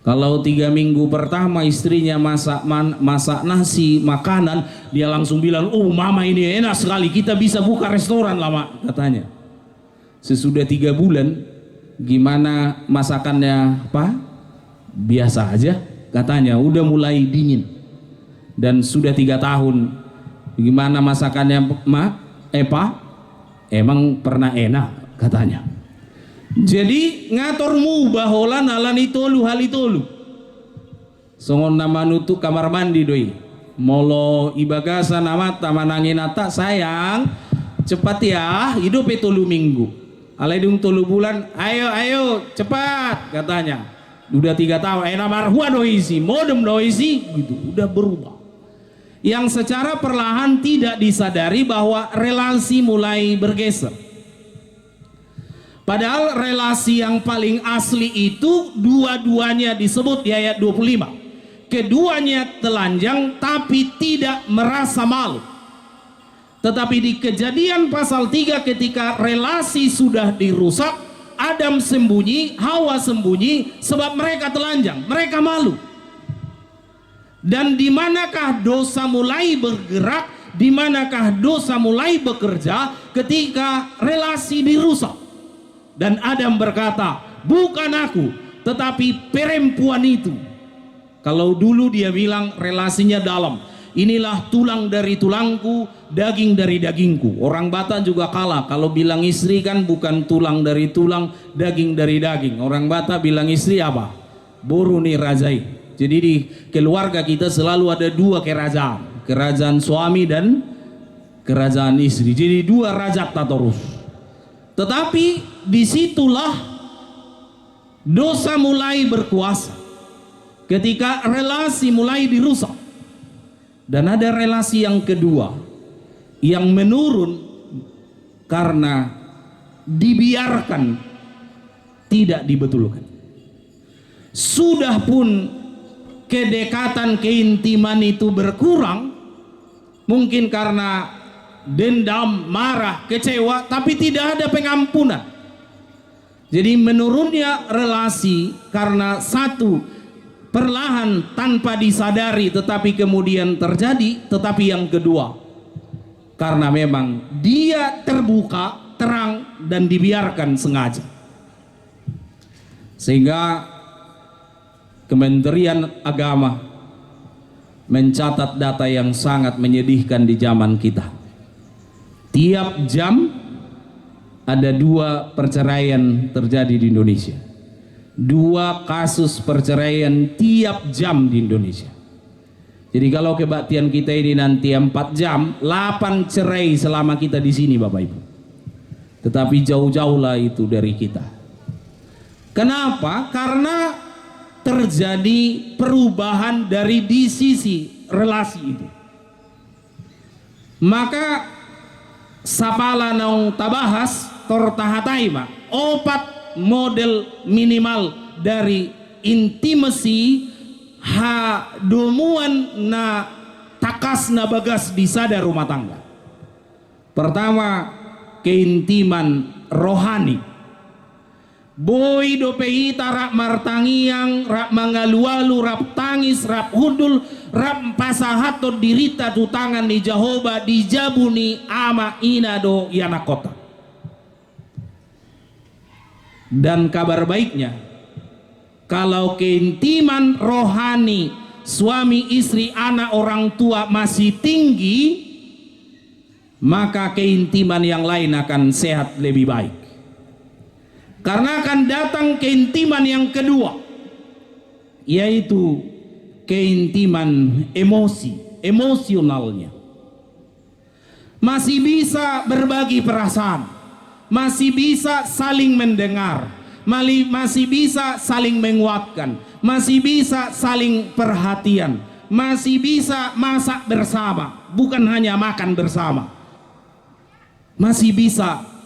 Kalau 3 minggu pertama istrinya masak nasi, makanan, dia langsung bilang, oh mama ini enak sekali, kita bisa buka restoran lama, katanya. Sesudah 3 bulan, gimana masakannya Pak? Biasa aja, katanya, udah mulai dingin. Dan sudah 3 tahun, gimana masakannya Pak? Emang pernah enak, katanya. Jadi ngatormu bahola nalan itolu hal itolu. Songon nama nutuk kamar mandi doi. Molo ibagasa nama tamanangin ata, sayang cepat ya, hidup itu 3 minggu. Alaidung 3 bulan, ayo cepat, katanya. Udah 3 tahun, marhua doisi, modem doisi, gitu, udah berubah. Yang secara perlahan tidak disadari bahwa relasi mulai bergeser. Padahal relasi yang paling asli itu dua-duanya disebut di ayat 25. Keduanya telanjang tapi tidak merasa malu. Tetapi di Kejadian pasal 3 ketika relasi sudah dirusak, Adam sembunyi, Hawa sembunyi sebab mereka telanjang, mereka malu. Dan di manakah dosa mulai bergerak, di manakah dosa mulai bekerja? Ketika relasi dirusak. Dan Adam berkata, bukan aku, tetapi perempuan itu. Kalau dulu dia bilang relasinya dalam, inilah tulang dari tulangku, daging dari dagingku. Orang Batak juga kalah, kalau bilang istri kan bukan tulang dari tulang, daging dari daging. Orang Batak bilang istri apa? Boruni rajai. Jadi di keluarga kita selalu ada 2 kerajaan, kerajaan suami dan kerajaan istri. Jadi 2 raja terus. Tetapi disitulah dosa mulai berkuasa. Ketika relasi mulai dirusak. Dan ada relasi yang kedua yang menurun karena dibiarkan, tidak dibetulkan. Sudah pun kedekatan keintiman itu berkurang, mungkin karena dendam, marah, kecewa, tapi tidak ada pengampunan. Jadi menurunnya relasi karena satu, perlahan tanpa disadari tetapi kemudian terjadi. Tetapi yang kedua, karena memang dia terbuka, terang, dan dibiarkan sengaja. Sehingga Kementerian Agama mencatat data yang sangat menyedihkan di zaman kita. Tiap jam ada 2 perceraian terjadi di Indonesia. 2 kasus perceraian tiap jam di Indonesia. Jadi kalau kebaktian kita ini nanti 4 jam, 8 cerai selama kita di sini Bapak Ibu. tetapi jauh-jauhlah itu dari kita. Kenapa? Karena terjadi perubahan dari di sisi relasi itu. Maka sapala naung tabahas tortahataima opat model minimal dari intimasi ha domuan na takas na bagas di sada rumah tangga. Pertama, keintiman rohani. Boy dopeita rak martangiang, rak mangalualu, rap tangis, rap hudul, rap pasahato dirita tutangan di Jehovah, di jabuni ama ina do yana kota. Dan kabar baiknya, kalau keintiman rohani suami, istri, anak, orang tua masih tinggi, maka keintiman yang lain akan sehat lebih baik. Karena akan datang keintiman yang kedua, yaitu keintiman emosionalnya. Masih bisa berbagi perasaan, masih bisa saling mendengar, masih bisa saling menguatkan, masih bisa saling perhatian, masih bisa masak bersama, bukan hanya makan bersama, masih bisa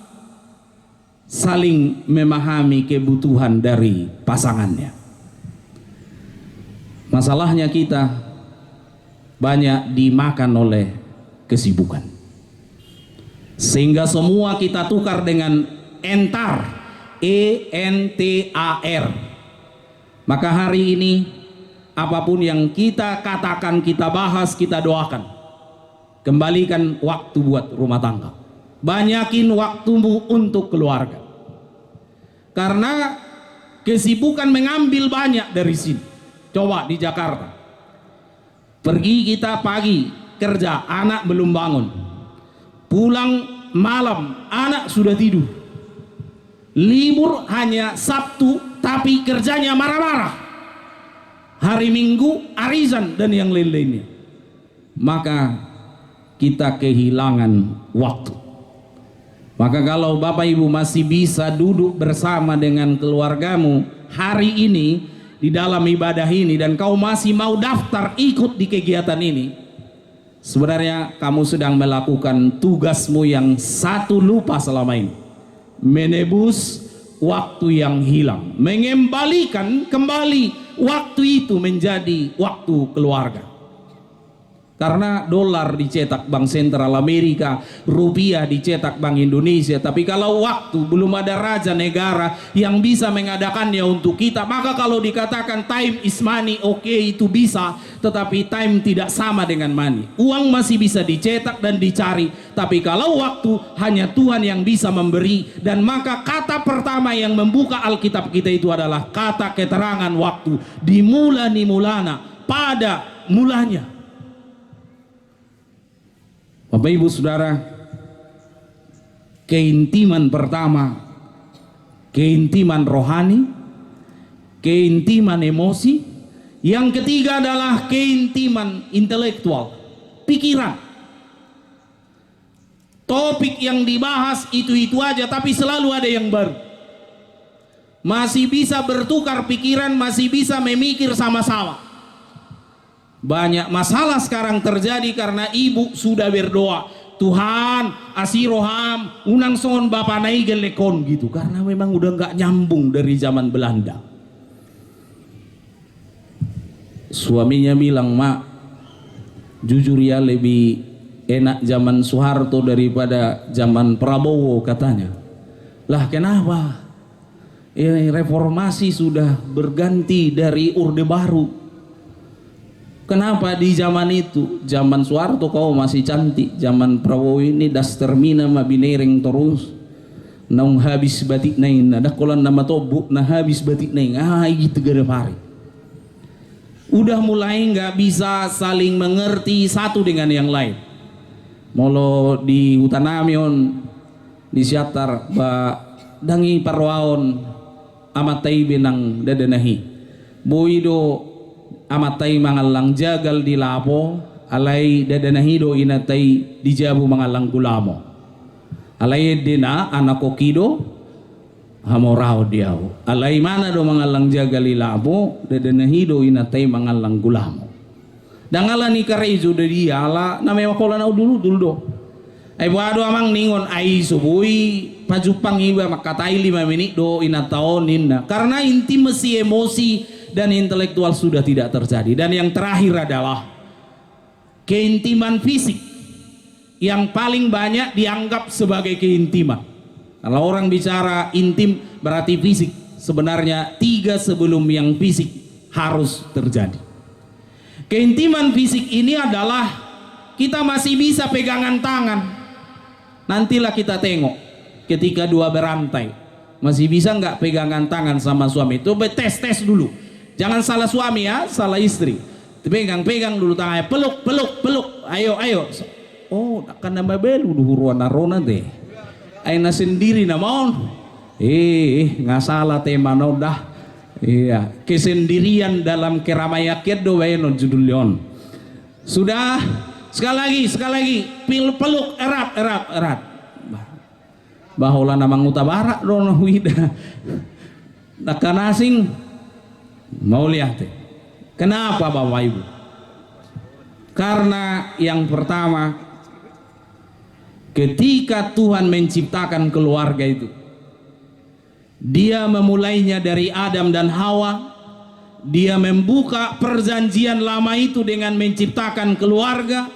saling memahami kebutuhan dari pasangannya. Masalahnya kita banyak dimakan oleh kesibukan, sehingga semua kita tukar dengan entar, ENTAR. Maka hari ini apapun yang kita katakan, kita bahas, kita doakan, kembalikan waktu buat rumah tangga, banyakin waktumu untuk keluarga. Karena kesibukan mengambil banyak dari sini. Coba di Jakarta, pergi kita pagi kerja, anak belum bangun, pulang malam anak sudah tidur, libur hanya Sabtu tapi kerjanya marah-marah, hari Minggu arisan dan yang lain-lainnya. Maka kita kehilangan waktu. Maka kalau Bapak Ibu masih bisa duduk bersama dengan keluargamu hari ini di dalam ibadah ini, dan kau masih mau daftar ikut di kegiatan ini, sebenarnya kamu sedang melakukan tugasmu yang satu lupa selama ini, menebus waktu yang hilang, mengembalikan kembali waktu itu menjadi waktu keluarga. Karena dolar dicetak Bank Sentral Amerika, rupiah dicetak Bank Indonesia, tapi kalau waktu belum ada raja negara yang bisa mengadakannya untuk kita, maka kalau dikatakan time is money, oke, itu bisa, tetapi time tidak sama dengan money. Uang masih bisa dicetak dan dicari, tapi kalau waktu hanya Tuhan yang bisa memberi. Dan maka kata pertama yang membuka Alkitab kita itu adalah kata keterangan waktu. Dimula nimulana, pada mulanya. Bapak Ibu Saudara, keintiman pertama, keintiman rohani, keintiman emosi. Yang ketiga adalah keintiman intelektual, pikiran. Topik yang dibahas itu aja, tapi selalu ada yang baru. Masih bisa bertukar pikiran, masih bisa memikir sama-sama. Banyak masalah sekarang terjadi karena ibu sudah berdoa, Tuhan asiroham unang son bapa naigel lekon gitu, karena memang udah nggak nyambung dari zaman Belanda. Suaminya bilang, Mak, jujur ya lebih enak zaman Soeharto daripada zaman Prabowo katanya. Lah kenapa? Reformasi sudah berganti dari Orde Baru. Kenapa di zaman itu, zaman Soeharto kau masih cantik, zaman Prabowo ini dastermina mabinereng terus, naung habis batik nain, ada kolan nama tobuk, nah habis batik nain, gitu gara pari. Udah mulai nggak bisa saling mengerti satu dengan yang lain. Molo di Utanamion, di Siatar, ba dangi parwaon amatai benang dadanahi, boido amatai mangalang jagal di lapo, alay dadanahido inatai dijabu mangalang gulamo. Alai dina anak kokido hamorao diau. Alai mana do mangalang jaga lilamo dedena hido inatai mangalang gulamo. Dangalan ikarejo de diala na may makola na dulu do. Ay buado amang ningon ay subui pajupang iba makatai 5 menit do inataonin na. Karena intimasi emosi dan intelektual sudah tidak terjadi. Dan yang terakhir adalah keintiman fisik yang paling banyak dianggap sebagai keintiman. Kalau orang bicara intim berarti fisik, sebenarnya 3 sebelum yang fisik harus terjadi. Keintiman fisik ini adalah kita masih bisa pegangan tangan. Nantilah kita tengok ketika 2 berantai, masih bisa nggak pegangan tangan sama suami. Itu tes dulu, jangan salah suami ya, salah istri. Pegang dulu tangannya, peluk, ayo. Oh, akan nambah belu duhuruan narona deh. Aina sendiri namun, nggak salah tema dah. Iya, kesendirian dalam keramaian do waenon judulnya. Sudah, sekali lagi, peluk erat. Bahola namang utabara dono wida. Nakan asing mau lihat. Kenapa Bapak Ibu? Karena yang pertama, ketika Tuhan menciptakan keluarga itu, Dia memulainya dari Adam dan Hawa. Dia membuka perjanjian lama itu dengan menciptakan keluarga,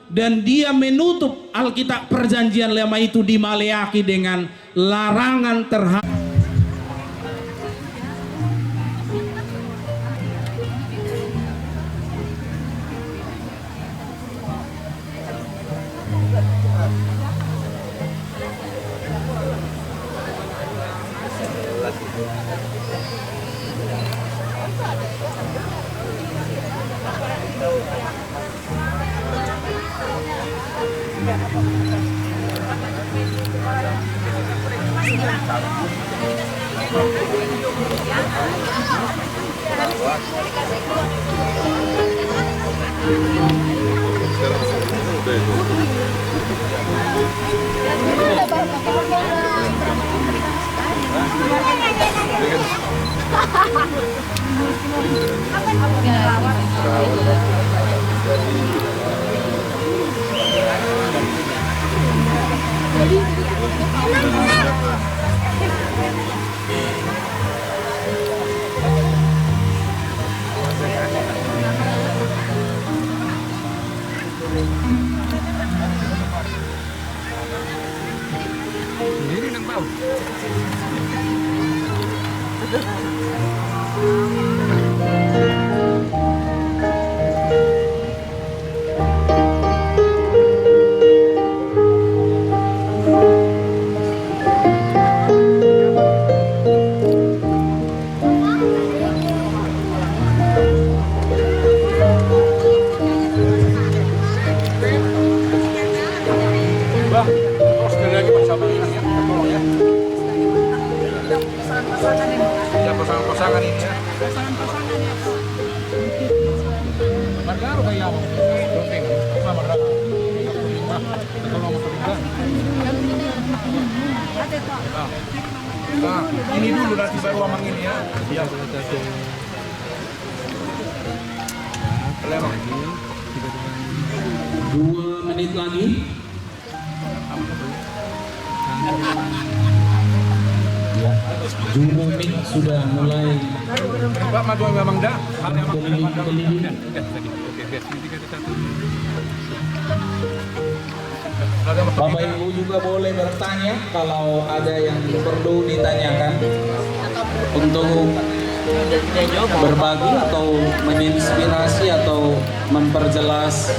dan Dia menutup Alkitab perjanjian lama itu di Maleakhi dengan larangan terhadap pasangan ini ya. Nah, ini dulu nanti baru amang ini ya. Iya. 2 menit lagi. Ya, Jumbo Mik sudah mulai Pak maju memang dah. keliling. Bapak Ibu juga boleh bertanya kalau ada yang perlu ditanyakan untuk berbagi atau menginspirasi atau memperjelas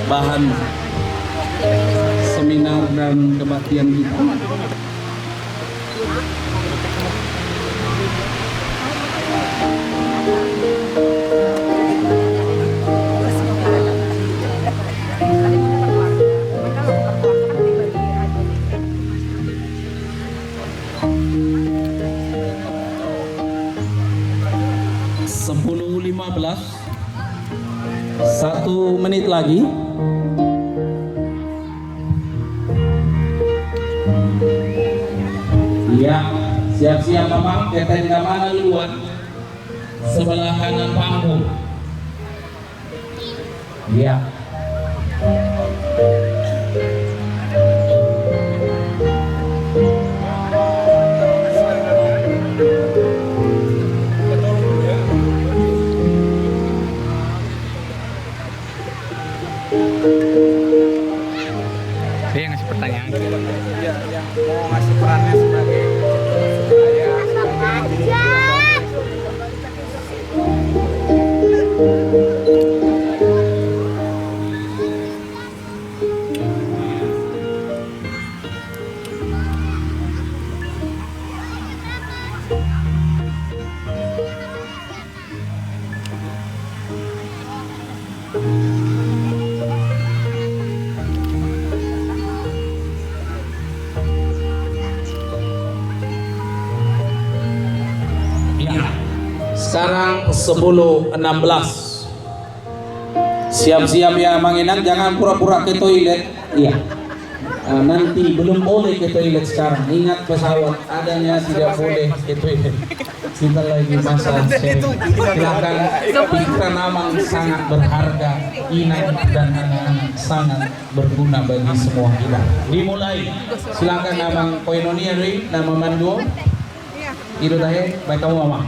bahan seminar dan kebaktian kita. Satu menit lagi. Iya, siap-siap Mamang, ketenda mana duluan? Sebelah kanan panggung. Iya. Saya yang ngasih pertanyaan. Yang mau ngasih perannya sebagai Sekarang 10.16. Siap-siap ya Mang Inang, jangan pura-pura ke toilet. Iya. Nanti belum boleh ke toilet sekarang. Ingat pesawat adanya tidak boleh ke toilet. Kita lagi masa silakan. Pikiran Amang sangat berharga. Inang dan anak-anak sangat berguna bagi semua kita. Dimulai. Silakan Amang Koinonia Dwi, nama Manduo. Itu tadi, baik kamu Amang.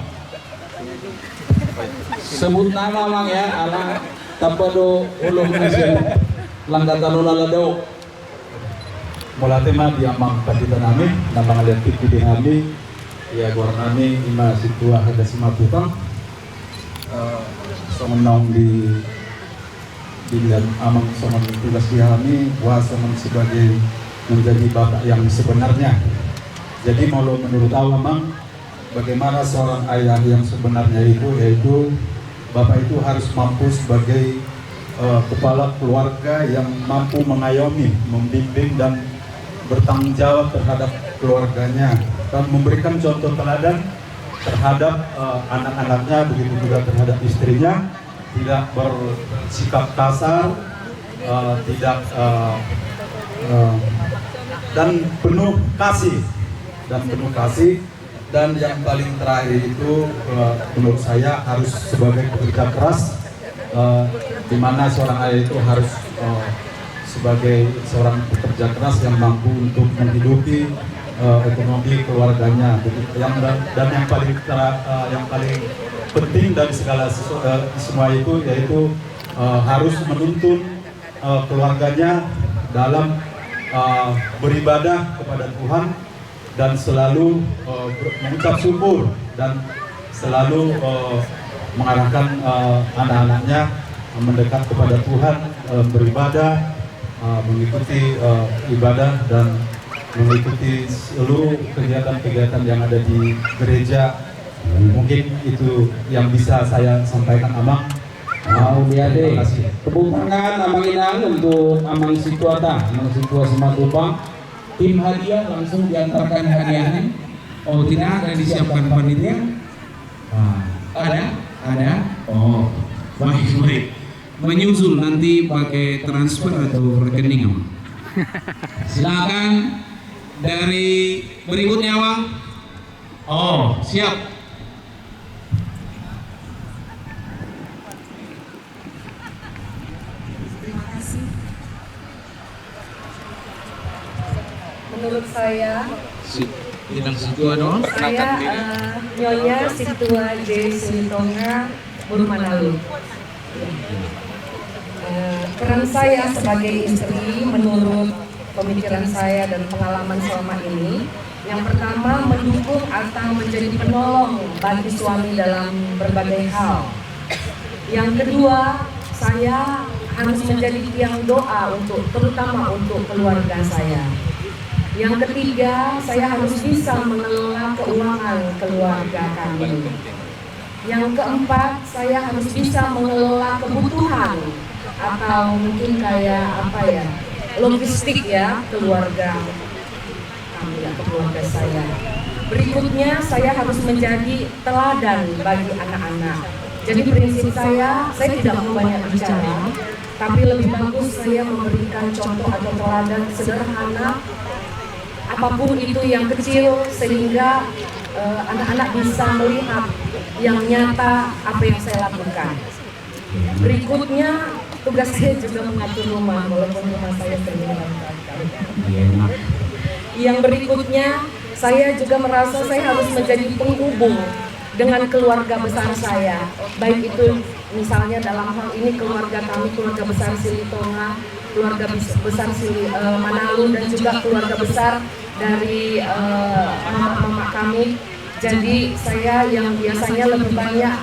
Sebut nama Mang ya, ala tapado ulung nasi langgatan ulalado. Mula tema di amang kadita nami, nama ngalian pipi di nami, ya gor nami ima situa ada simaputang, somenong di amang somen tugas di kami, wasamen sebagai menjadi bapak yang sebenarnya. Jadi mau menurut awamang, bagaimana seorang ayah yang sebenarnya itu, yaitu bapak itu harus mampu sebagai kepala keluarga yang mampu mengayomi, membimbing dan bertanggung jawab terhadap keluarganya dan memberikan contoh teladan terhadap anak-anaknya, begitu juga terhadap istrinya, tidak bersikap kasar, tidak dan penuh kasih dan yang paling terakhir itu menurut saya harus sebagai pekerja keras, di mana seorang ayah itu harus sebagai seorang pekerja keras yang mampu untuk menghidupi ekonomi keluarganya. Dan yang paling penting dari segala semua itu yaitu harus menuntun keluarganya dalam beribadah kepada Tuhan dan selalu mengucap syukur dan selalu mengarahkan anak-anaknya mendekat kepada Tuhan, beribadah, mengikuti ibadah dan mengikuti seluruh kegiatan-kegiatan yang ada di gereja. Mungkin itu yang bisa saya sampaikan Amang. Terima kasih. Tepuk tangan Amang Inang untuk Amang Situata, Amang Situa Simatupang. Tim hadiah langsung diantarkan hadiahnya. Oh tidak ada disiapkan panitia? Ada. Oh baik. Menyusul nanti pakai transfer atau rekening. Silakan dari berikutnya Bang. Oh siap. Terima kasih. Menurut saya, saya Nyonya Situa J. Silitonga Burmanalu. Peran saya sebagai istri menurut pemikiran saya dan pengalaman selama ini, yang pertama mendukung atau menjadi penolong bagi suami dalam berbagai hal. Yang kedua, saya harus menjadi tiang doa terutama untuk keluarga saya. Yang ketiga, saya harus bisa mengelola keuangan keluarga kami. Yang keempat, saya harus bisa mengelola kebutuhan atau mungkin kayak logistik keluarga kami, keluarga saya. Berikutnya, saya harus menjadi teladan bagi anak-anak. Jadi prinsip saya tidak mau banyak bicara, tapi lebih bagus saya memberikan contoh atau teladan sederhana apapun itu yang kecil, sehingga anak-anak bisa melihat yang nyata apa yang saya lakukan. Berikutnya, tugas saya juga mengatur rumah, walaupun rumah saya sering berantakan. Yang berikutnya, saya juga merasa saya harus menjadi penghubung dengan keluarga besar saya, baik itu misalnya dalam hal ini keluarga kami, keluarga besar Silitonga, keluarga besar Manalu, dan juga keluarga besar dari mama kami. Jadi saya yang biasanya lebih banyak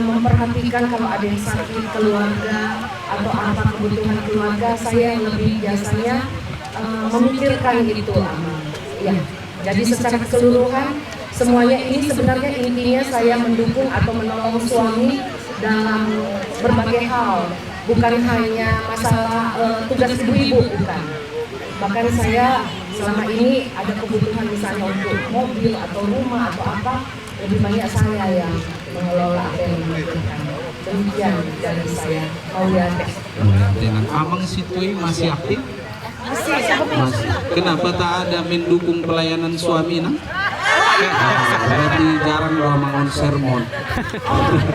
memperhatikan kalau ada yang sakit keluarga atau apa kebutuhan keluarga, saya yang lebih biasanya memikirkan itu. Ya, jadi secara keseluruhan semuanya ini sebenarnya intinya saya mendukung atau menolong suami dalam berbagai hal, bukan hanya masalah tugas ibu-ibu, bukan. Bahkan saya selama ini ada kebutuhan misalnya untuk mobil atau rumah atau apa, lebih banyak saya yang mengelola apa yang dibutuhkan. Demikian dari saya. Dengan Amang Situi masih aktif? Masih. Kenapa tak ada mendukung pelayanan suami nah? Berarti jarang doa mangon sermon.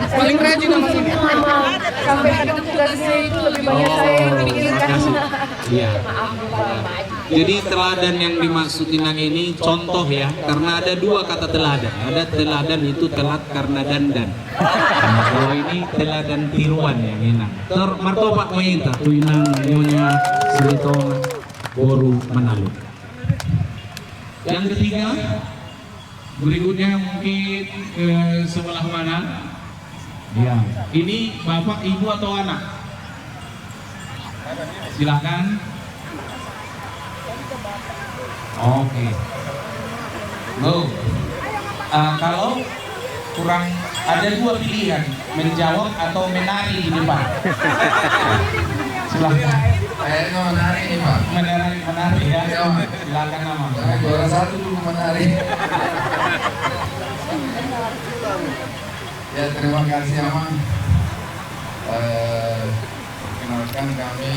Paling rajin sama sini. Sampai kadang tugasnya itu lebih banyak saya yang pikirkan. Iya. Maaf. Jadi teladan yang dimaksudin yang ini contoh ya, karena ada dua kata teladan. Ada teladan itu telat karena dandan. Nah, kalau ini teladan tiruan yang enak. Martopak Mayita, Tuinang Nyonya Silitonga Boru Manalu. Yang ketiga, berikutnya mungkin ke sebelah mana? Ya, ini bapak, ibu atau anak? Silakan. Oke. Go. Kalau kurang ada dua pilihan, menjawab atau menari ini Pak. Silakan. Kayaknya menari nih Pak. Menari ya. Silakan nama. Juara satu dulu menari. Ya terima kasih Amang. Perkenalkan kami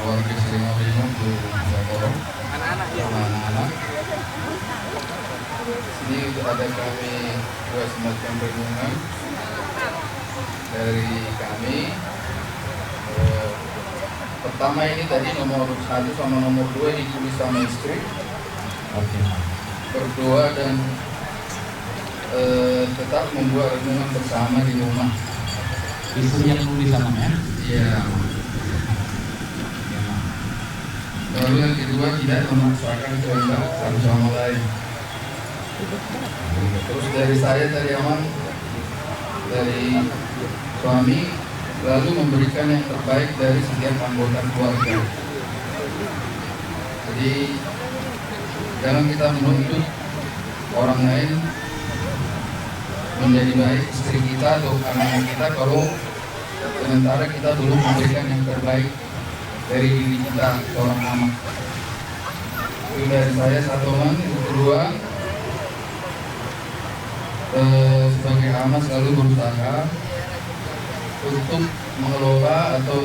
warga Seringalingo ke Jakarta, anak-anak. Sini ada kami buat semacam renungan dari kami. Pertama ini tadi nomor 1 sama nomor 2 ditulis sama istri. Berdoa dan tetap membuat renungan bersama di rumah. Istri yang nulis sama ya? Iya. Lalu yang kedua, tidak memaksakan kehendak satu sama lain. Terus dari saya tadi Amang, dari suami, lalu memberikan yang terbaik dari setiap anggota keluarga. Jadi jangan kita menuntut orang lain menjadi baik istri kita atau anak kita kalau sementara kita belum memberikan yang terbaik dari diri kita seorang anak. Itu dari saya satu man. Yang kedua, sebagai anak selalu berusaha untuk mengelola atau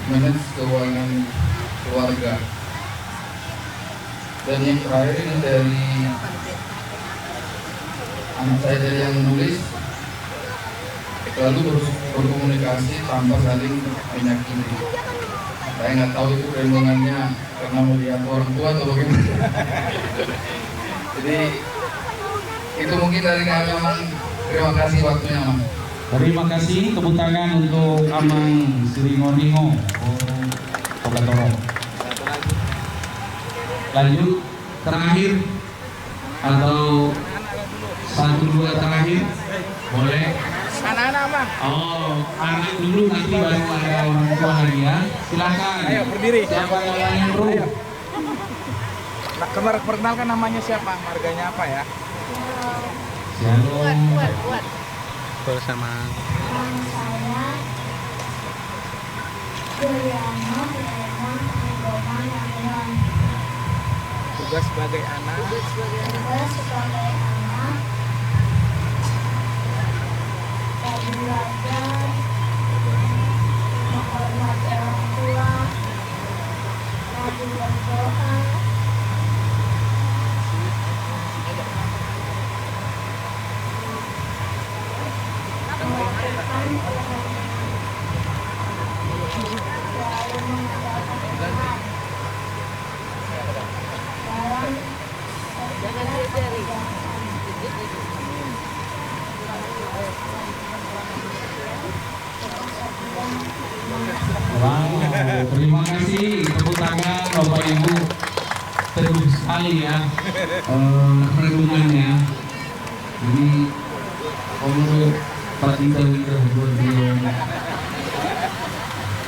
manage keuangan keluarga. Dan yang terakhir ini dari anak saya dari yang menulis, selalu berkomunikasi tanpa saling menyakiti. Saya nggak tahu itu renungannya karena melihat orang tua atau bagaimana. Jadi itu mungkin dari kami Amang. Terima kasih waktunya Amang. Terima kasih, tepuk tangan untuk Amang Seringalingo Kogatoro. Lanjut terakhir atau 1-2 terakhir boleh. Anak-anak Bang. Oh, anak dulu nanti baru ada orang tua lagi ya. Silakan. Ayo berdiri. Siapa namanya bro? Nah, perkenalkan namanya siapa, marganya apa ya? Shalom. Bersama Tugas sebagai anak. Belajar menghormati orang tua, Wow, terima kasih, tepuk tangan Bapak Ibu. Teduh sekali ya renungannya. Jadi kalau Pak Tito itu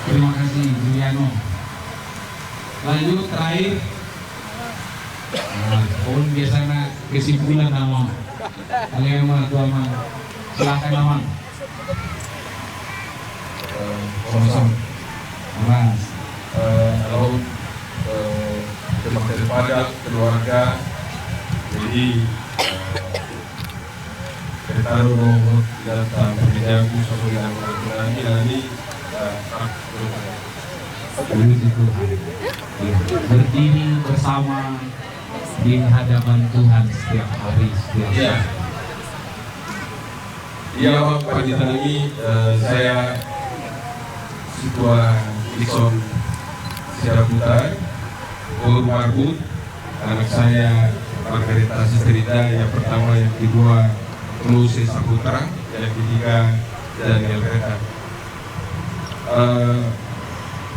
terima kasih Juliano. Lanjut terakhir. Nah, biasanya kesimpulan nama. Bagaimana tuh Amang? Silakan Amang. Mas, kalau daripada keluarga, jadi kita dulu datang berjago sama yang ini berdiri bersama di hadapan Tuhan setiap hari, setiap hari. Iya, Pak Ditangi, saya Ketua Dikson Siraputar, Marbut, anak saya Margarita Sistrida yang pertama, yang kedua Lucy Saputra, yang ketiga Daniel Reta.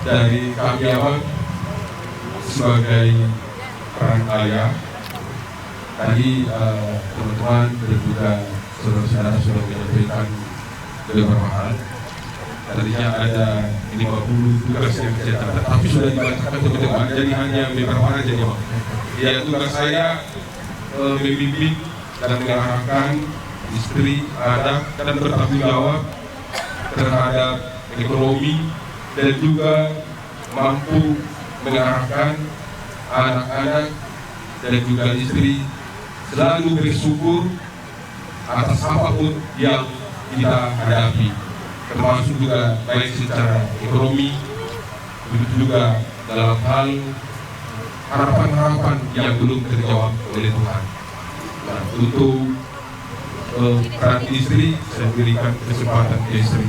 Dari kami awal sebagai peran ayah, tadi teman-teman dan juga saudara-saudara sudah menyampaikan beberapa hal. Tadinya ada 50 tugas yang saya catat, tapi sudah dibacakan teman-teman, jadi hanya beberapa aja nih Pak. Ya, tugas saya membimbing dan mengarahkan istri, anak, dan bertanggung jawab terhadap ekonomi dan juga mampu mengarahkan anak-anak dan juga istri selalu bersyukur atas apapun yang kita hadapi, termasuk juga baik secara ekonomi, begitu juga dalam hal harapan-harapan yang belum terjawab oleh Tuhan. Nah, untuk peran istri, saya berikan kesempatan ke istri.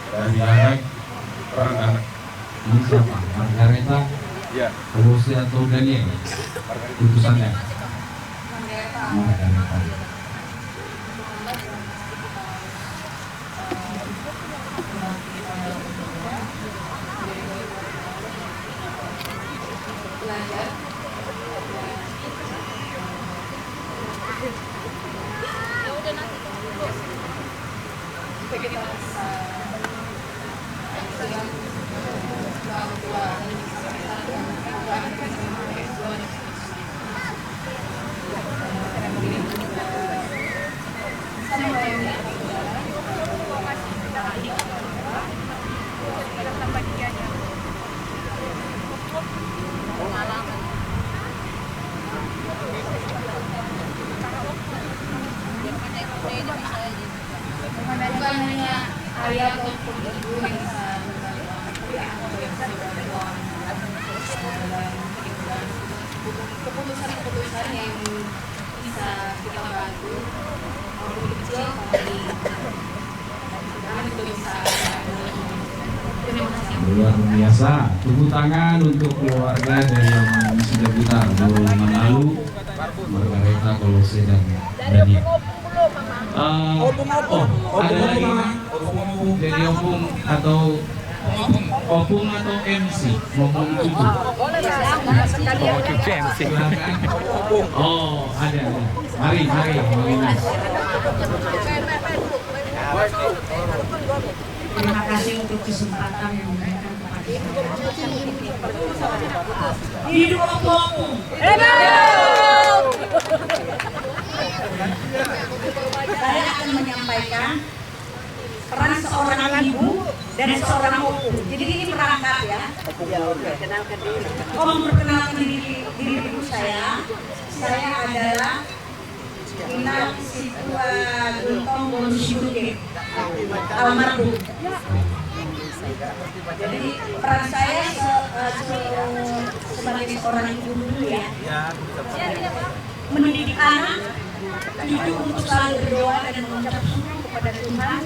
Dari anak, peran anak. Ini siapa? Margareta? Ya. Lucy atau Daniel? Putusannya? Margareta. Bukan hanya ayah ataupun ibu yang bisa keputusan-keputusan yang bisa kita bantu walaupun kecil tapi kita juga bisa. Terima kasih. Luar biasa. Tepuk tangan untuk keluarga dari yang sudah kita bulan lalu, Margareta, Kolose, dan Daniel. Ada lagi dari opung atau MC ngomong cucu. MC. Oh, ada. Mari. Terima kasih untuk kesempatan yang diberikan kepada saya. Hidup opung. Saya akan menyampaikan peran seorang ibu dan seorang opung. Jadi ini perangkat ya. Memperkenalkan diri ibu saya. Saya adalah Ina Situa Gultong Bonsyuke almarhum. Jadi peran saya sebagai seorang ibu dulu ya. Mendidik anak, cucu untuk selalu berdoa dan mengucap syukur kepada Tuhan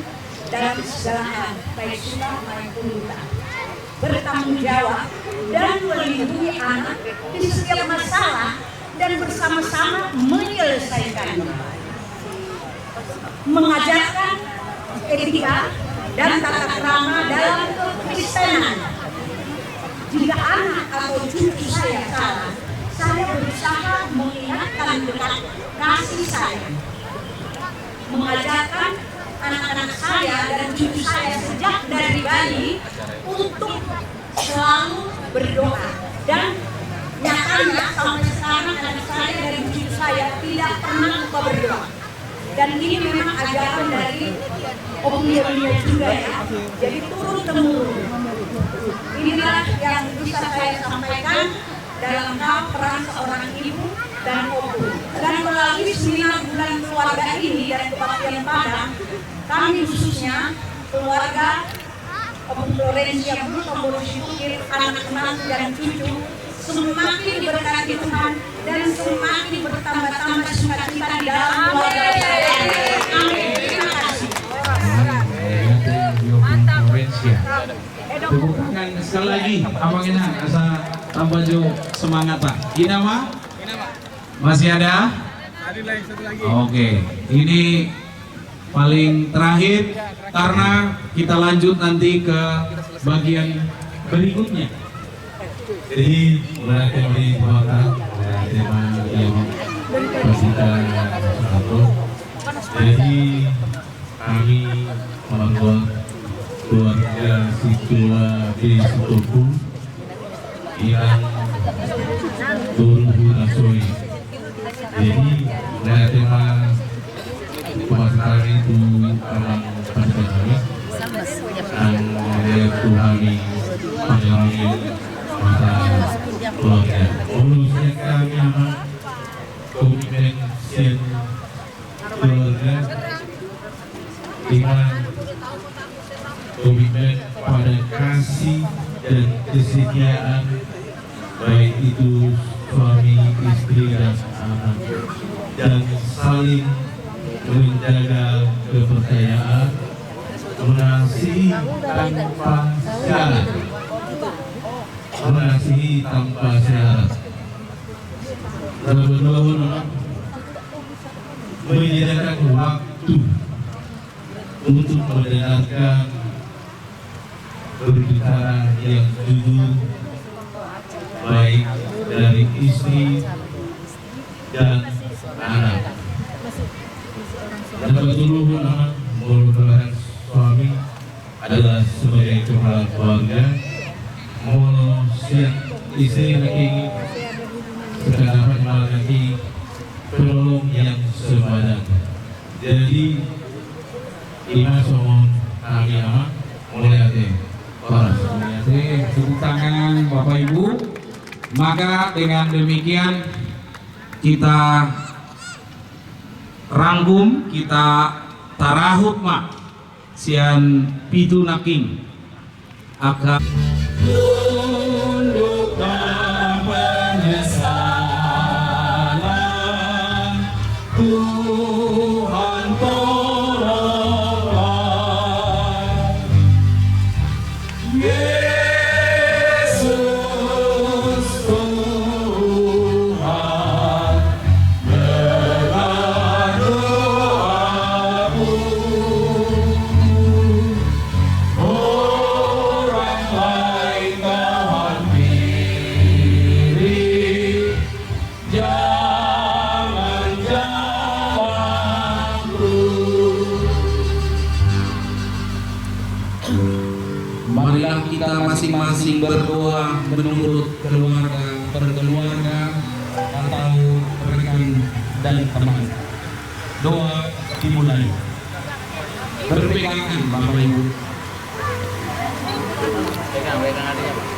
dalam segala hal, baik suka maupun duka. Bertanggung jawab dan melindungi anak di setiap masalah dan bersama-sama menyelesaikannya. Mengajarkan etika dan tata krama dalam kekristenan. Jika anak atau cucu saya salah, saya berusaha mengingatkan dengan kasih sayang. Mengajarkan anak-anak saya dan cucu saya sejak dari bayi untuk selalu berdoa. Dan nyatanya sampai sekarang anak saya dan cucu saya tidak pernah lupa berdoa. Dan ini memang ajaran dari opini juga ya. Jadi turun-temurun. Inilah yang bisa saya sampaikan dalam hal peran seorang ibu dan opung. Dan melalui seminar bulan keluarga ini dan kebaktian Padang, kami khususnya keluarga Opung Florencia Gultong Bonsyuke, anak-anak dan cucu semakin diberkati Tuhan dan semakin bertambah-tambah sukacita di dalam keluarga saya. Amin. Terima kasih. Tepuk tangan sekali lagi, abang Ina, asa tambah jo semangat Pak. Ina mah? Masih ada? Oke, ini paling terakhir karena kita lanjut nanti ke bagian berikutnya. Jadi mulai dari bawakan tema yang kita satu. Jadi kami membuat keluarga Situa di Sitoku yang turun Nasoi. Jadi mulai tema pemasaran itu memang pada kami dan Tuhani mengalami masa keluarga. Ulusnya kami amat komitmen sen keluarga iman komitmen pada kasih dan kesetiaan baik itu suami, istri dan anak dan saling menjaga kepercayaan mengasihi tanpa syarat mengasihi tanpa syarat benar-benar menyediakan waktu untuk mendengarkan berbicara yang jujur baik dari istri dan anak dan betul-betul merupakan suami adalah sebagai kepala keluarga mau siap istri lagi sekarang malah lagi tolong yang sepadan. Jadi Ima somon kami ama mulai hati orang Tepuk tangan Bapak Ibu. Maka dengan demikian kita rangkum, kita tarahut mak sian pitu naking akan tundukkan penyesalan Tuhan tolonglah Yesus Tuhan dengar doaku orang lain tahan diri jangan jawabku. Marilah kita masing-masing berdoa menurut keluarga per keluarga atau rekan dan teman. Doa dimulai. berpegangan Bapak Ibu. Pegang adanya Pak.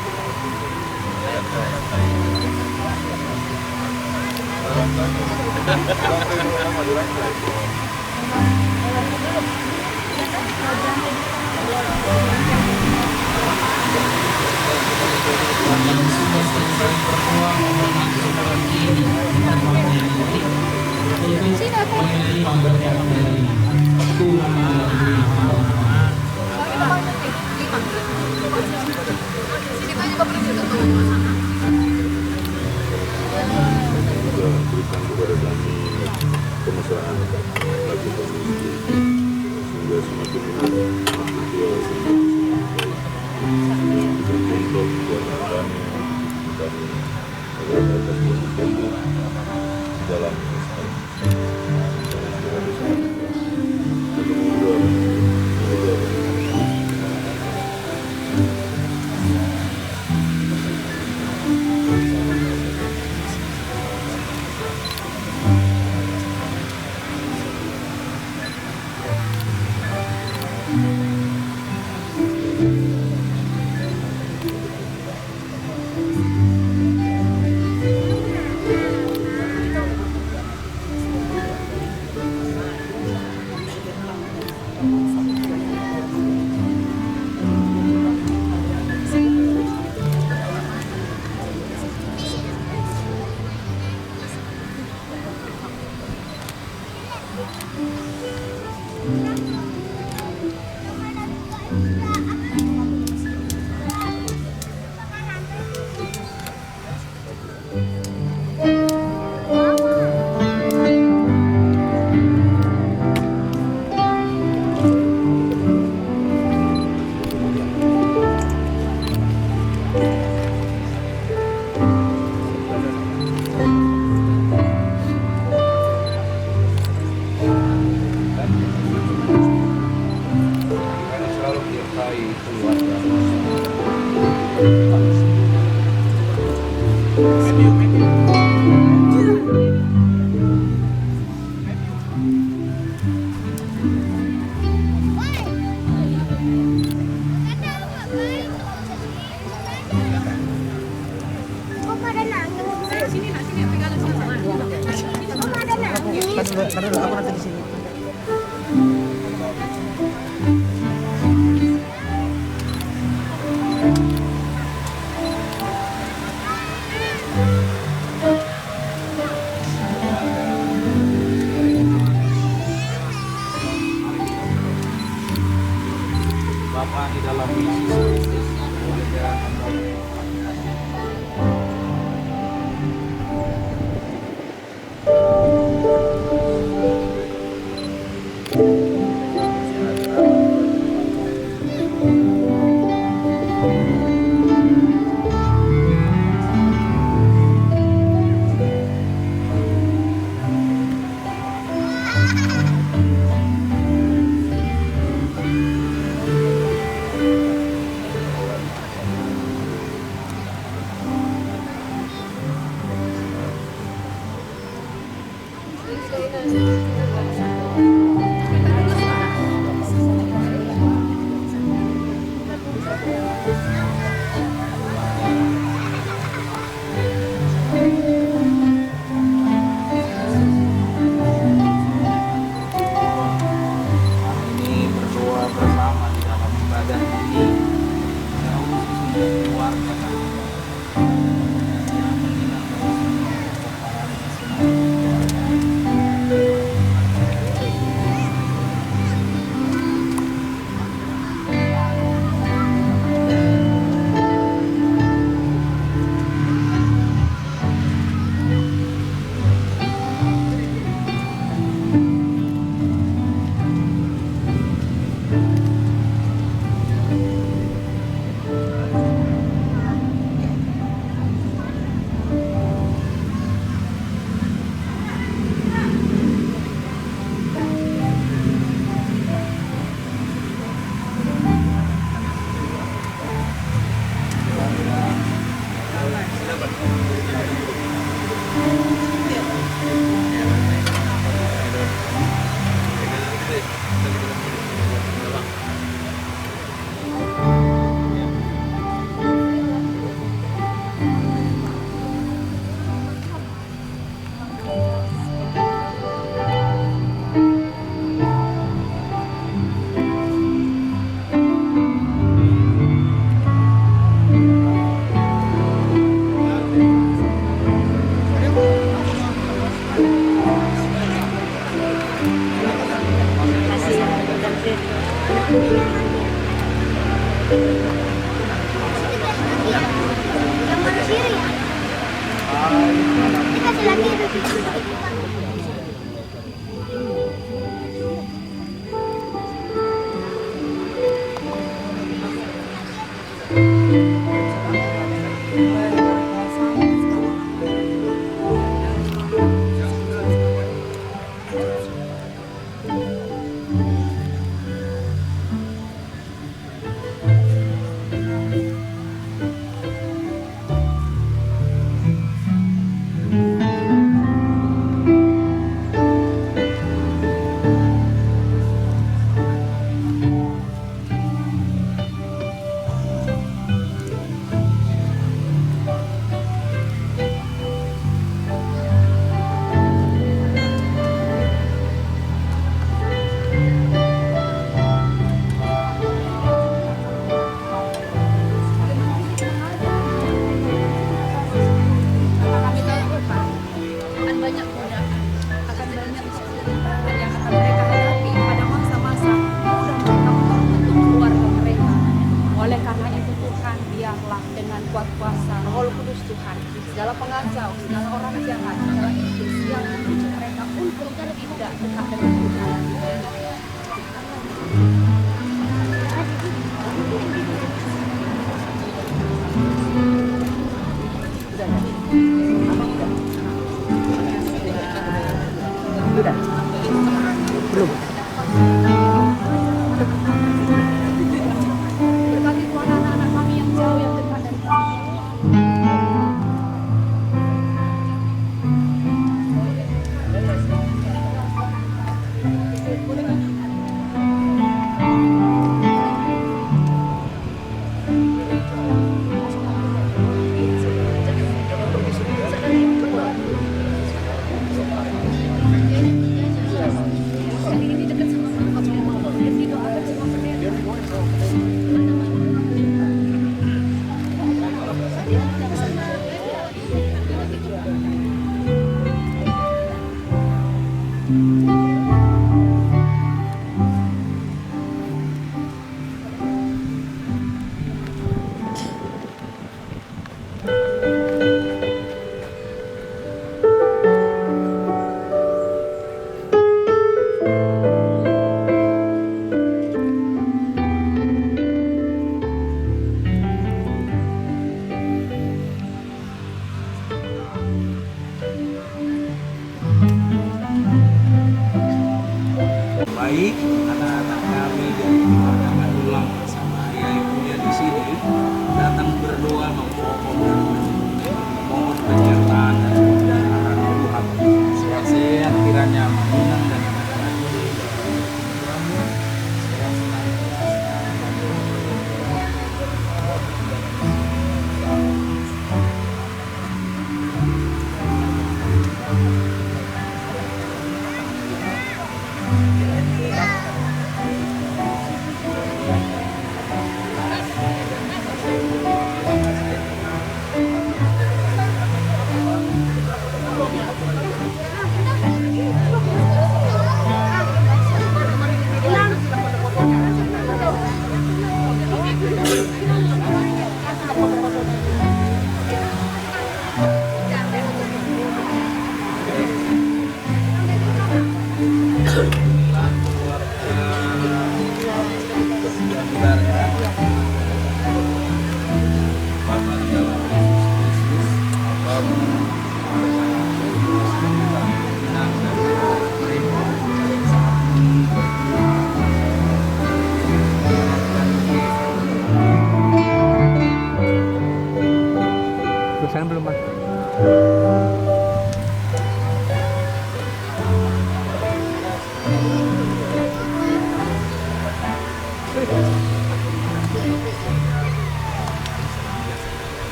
Yang sudah selesai berdoa mohon seperti ini untuk menerima berkat dari Tuhan melalui hamba. Berikan kepada kami kemesraan bagi pemimpin sehingga semakin untuk buatan kami agar dapat bertumbuh dalam Bapa di dalam Yesus Kristus, keluarga hamba. Yang mana kiri ya? Ini kasih lagi. segala pengacau, segala orang jahat, segala iblis yang menuju mereka untuk tidak dekat dengan Tuhan. Belum. Berkati Tuhan anak-anak kami yang jauh, yang dekat dari kami.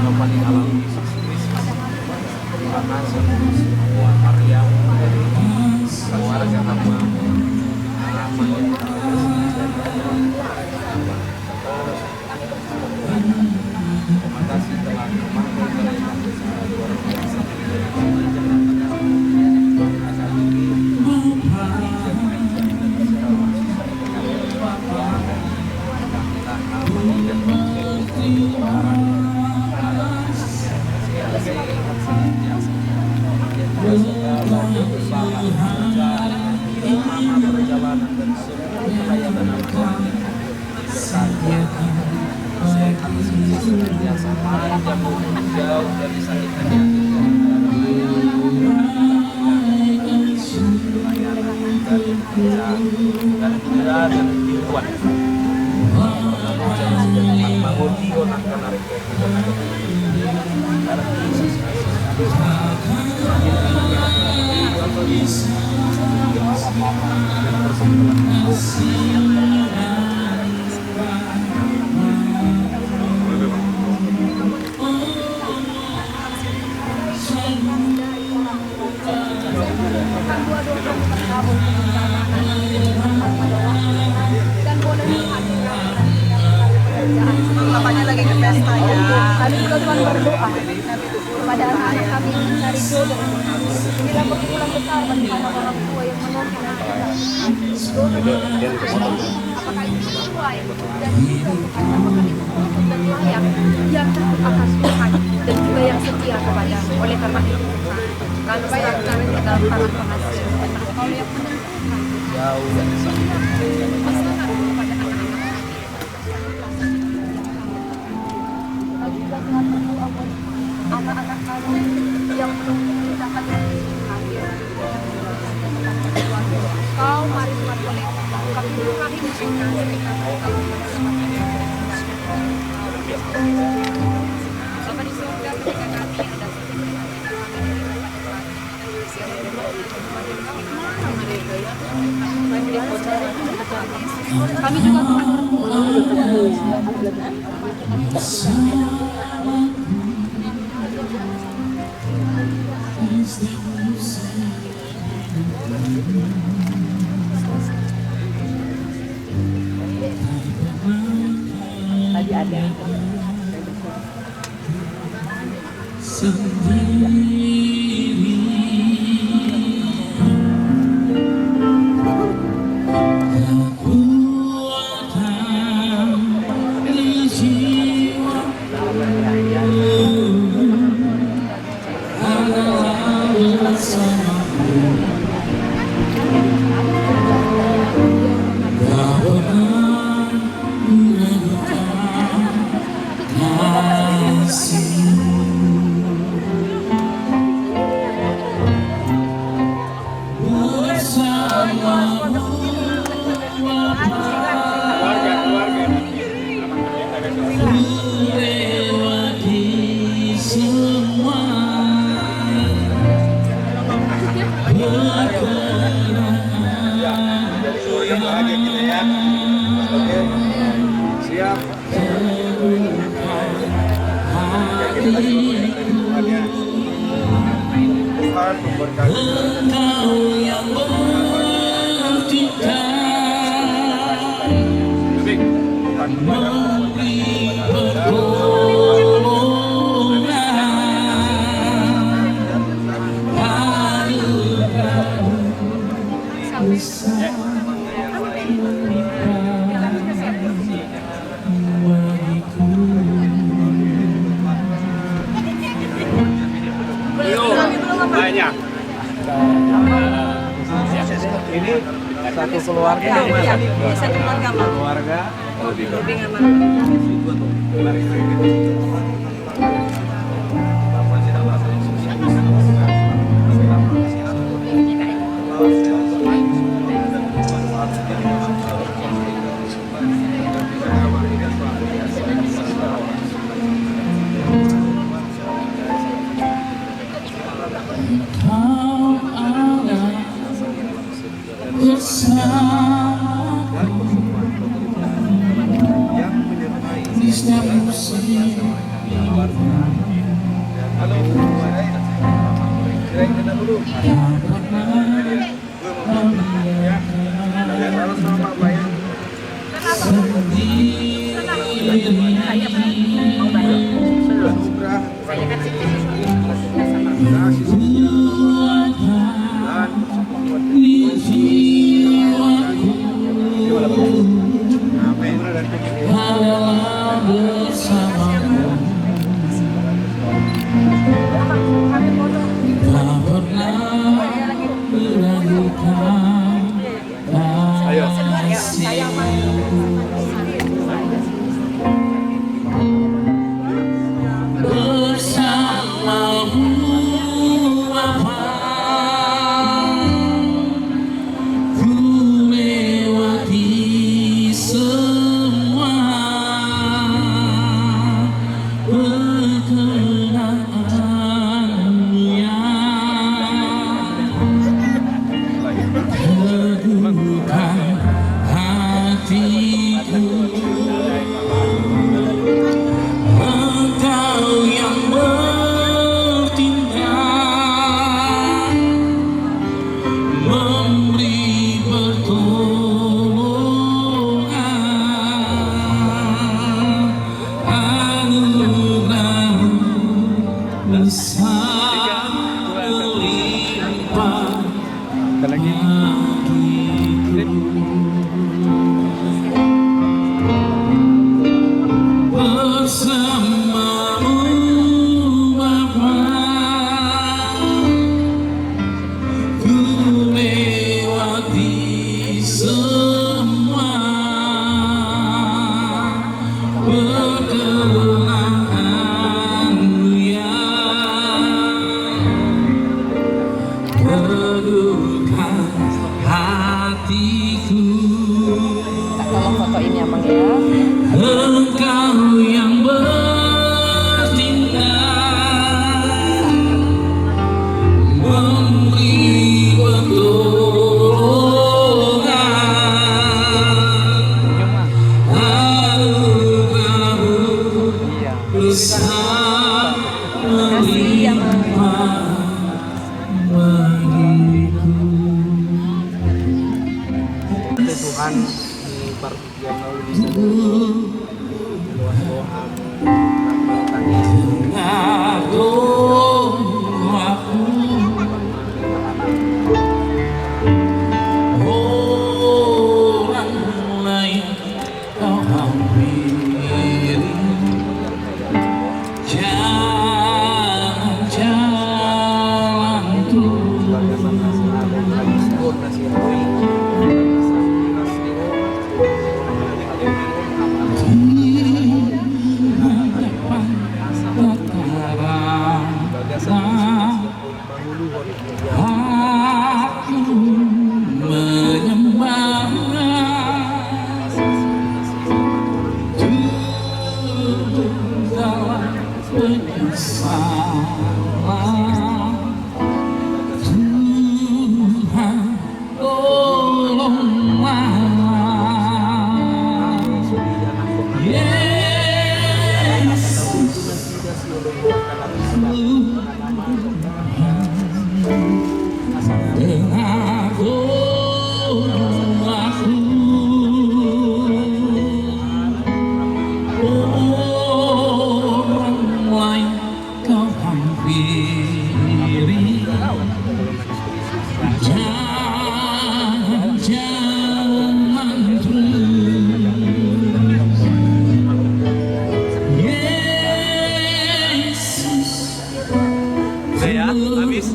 Bapaknya alam Yesus Kristus, karena semua Maria dari keluarga hamba namanya terima kasih telah memakai mereka secara luar biasa. Perjalanan dan semua kekayaan sehat senantiasa panjang jauh dari sakit penyakit dan tidak ada dibuat Bapaknya lagi ke pesta ya. Kami juga cuma berdoa kepada anak-anak kami yang mencari jodoh. Inilah perkumpulan besar bagi para orang tua yang menonton apakah itu sesuai dan juga apakah itu dan layak yang takut akan Tuhan dan juga yang setia kepada. Oleh karena itu kami serahkan ke dalam tangan penghasil Kau yang menentukan jauh dari sakit pasangan kepada anak-anak. Anak-anak kami yang menunggu kita akan hadir. Kau mari boleh kami berkali mereka Bapa di surga ketika kami ada kami juga telah tadi ada ini satu keluarga, satu keluarga lebih yang menyertai setiap musim Tolong fotoin ya Bang ya. Engkau yang bertindak memberi pertolongan, anugerah-Mu besar melimpah bagiku. Tuhan di pertigaan lalu di luas doa orang lain kau hampiri, jalan-jalan aku menyembah dalam penyesalan. Tuhan tolonglah, Yesus dengar doaku. Orang lain kau hampiri, jangan terus. Yesus ya, habis.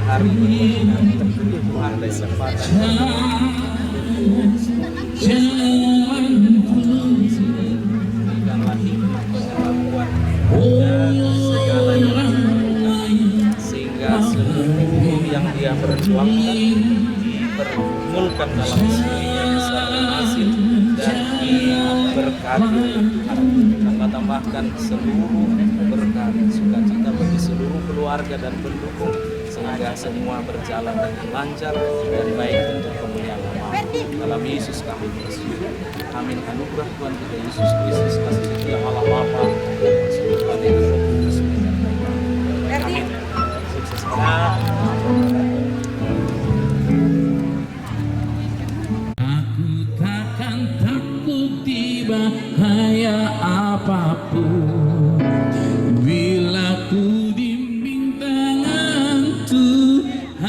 Hari ini Tuhan ada kesempatan sehingga seluruh yang dia perjuangkan dipergumulkan dalam dirinya secara hasil dan diberkati. Tambah-tambahkan seluruh berkat sukacita bagi seluruh keluarga dan pendukung Semoga semua berjalan dengan lancar dan baik untuk kemuliaan nama dalam Yesus kami bersyukur. Amin. Anugerah Tuhan kita Yesus Kristus, kasih setia Allah Bapa dan persekutuan yang Roh Kudus menyertai kami. Amin. Sukses. Aku takkan takut di bahaya apapun bila ku bimbing tangan Tuhanku.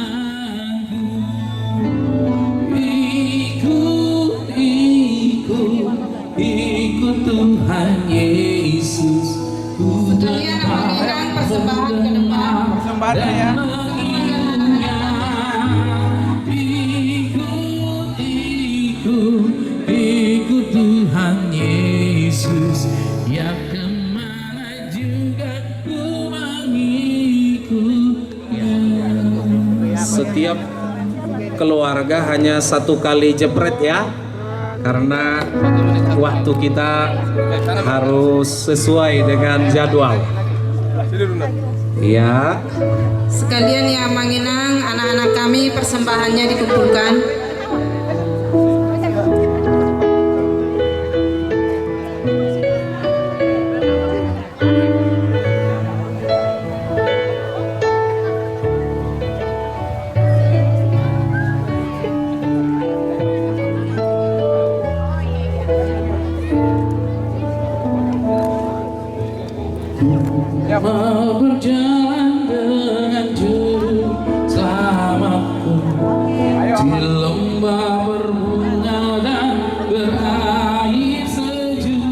Ikut Tuhan Yesus. Sekalian mengirimkan persembahan ke depan. Persembahan ya. Ikut Tuhan Yesus, ya kemana juga ku mengikutnya. Setiap keluarga hanya satu kali jepret ya, karena waktu kita harus sesuai dengan jadwal. Ya. Sekalian yang menginang anak-anak kami persembahannya dikumpulkan. Mau berjalan dengan juru selamatku di lembah berbunga dan berair sejuk.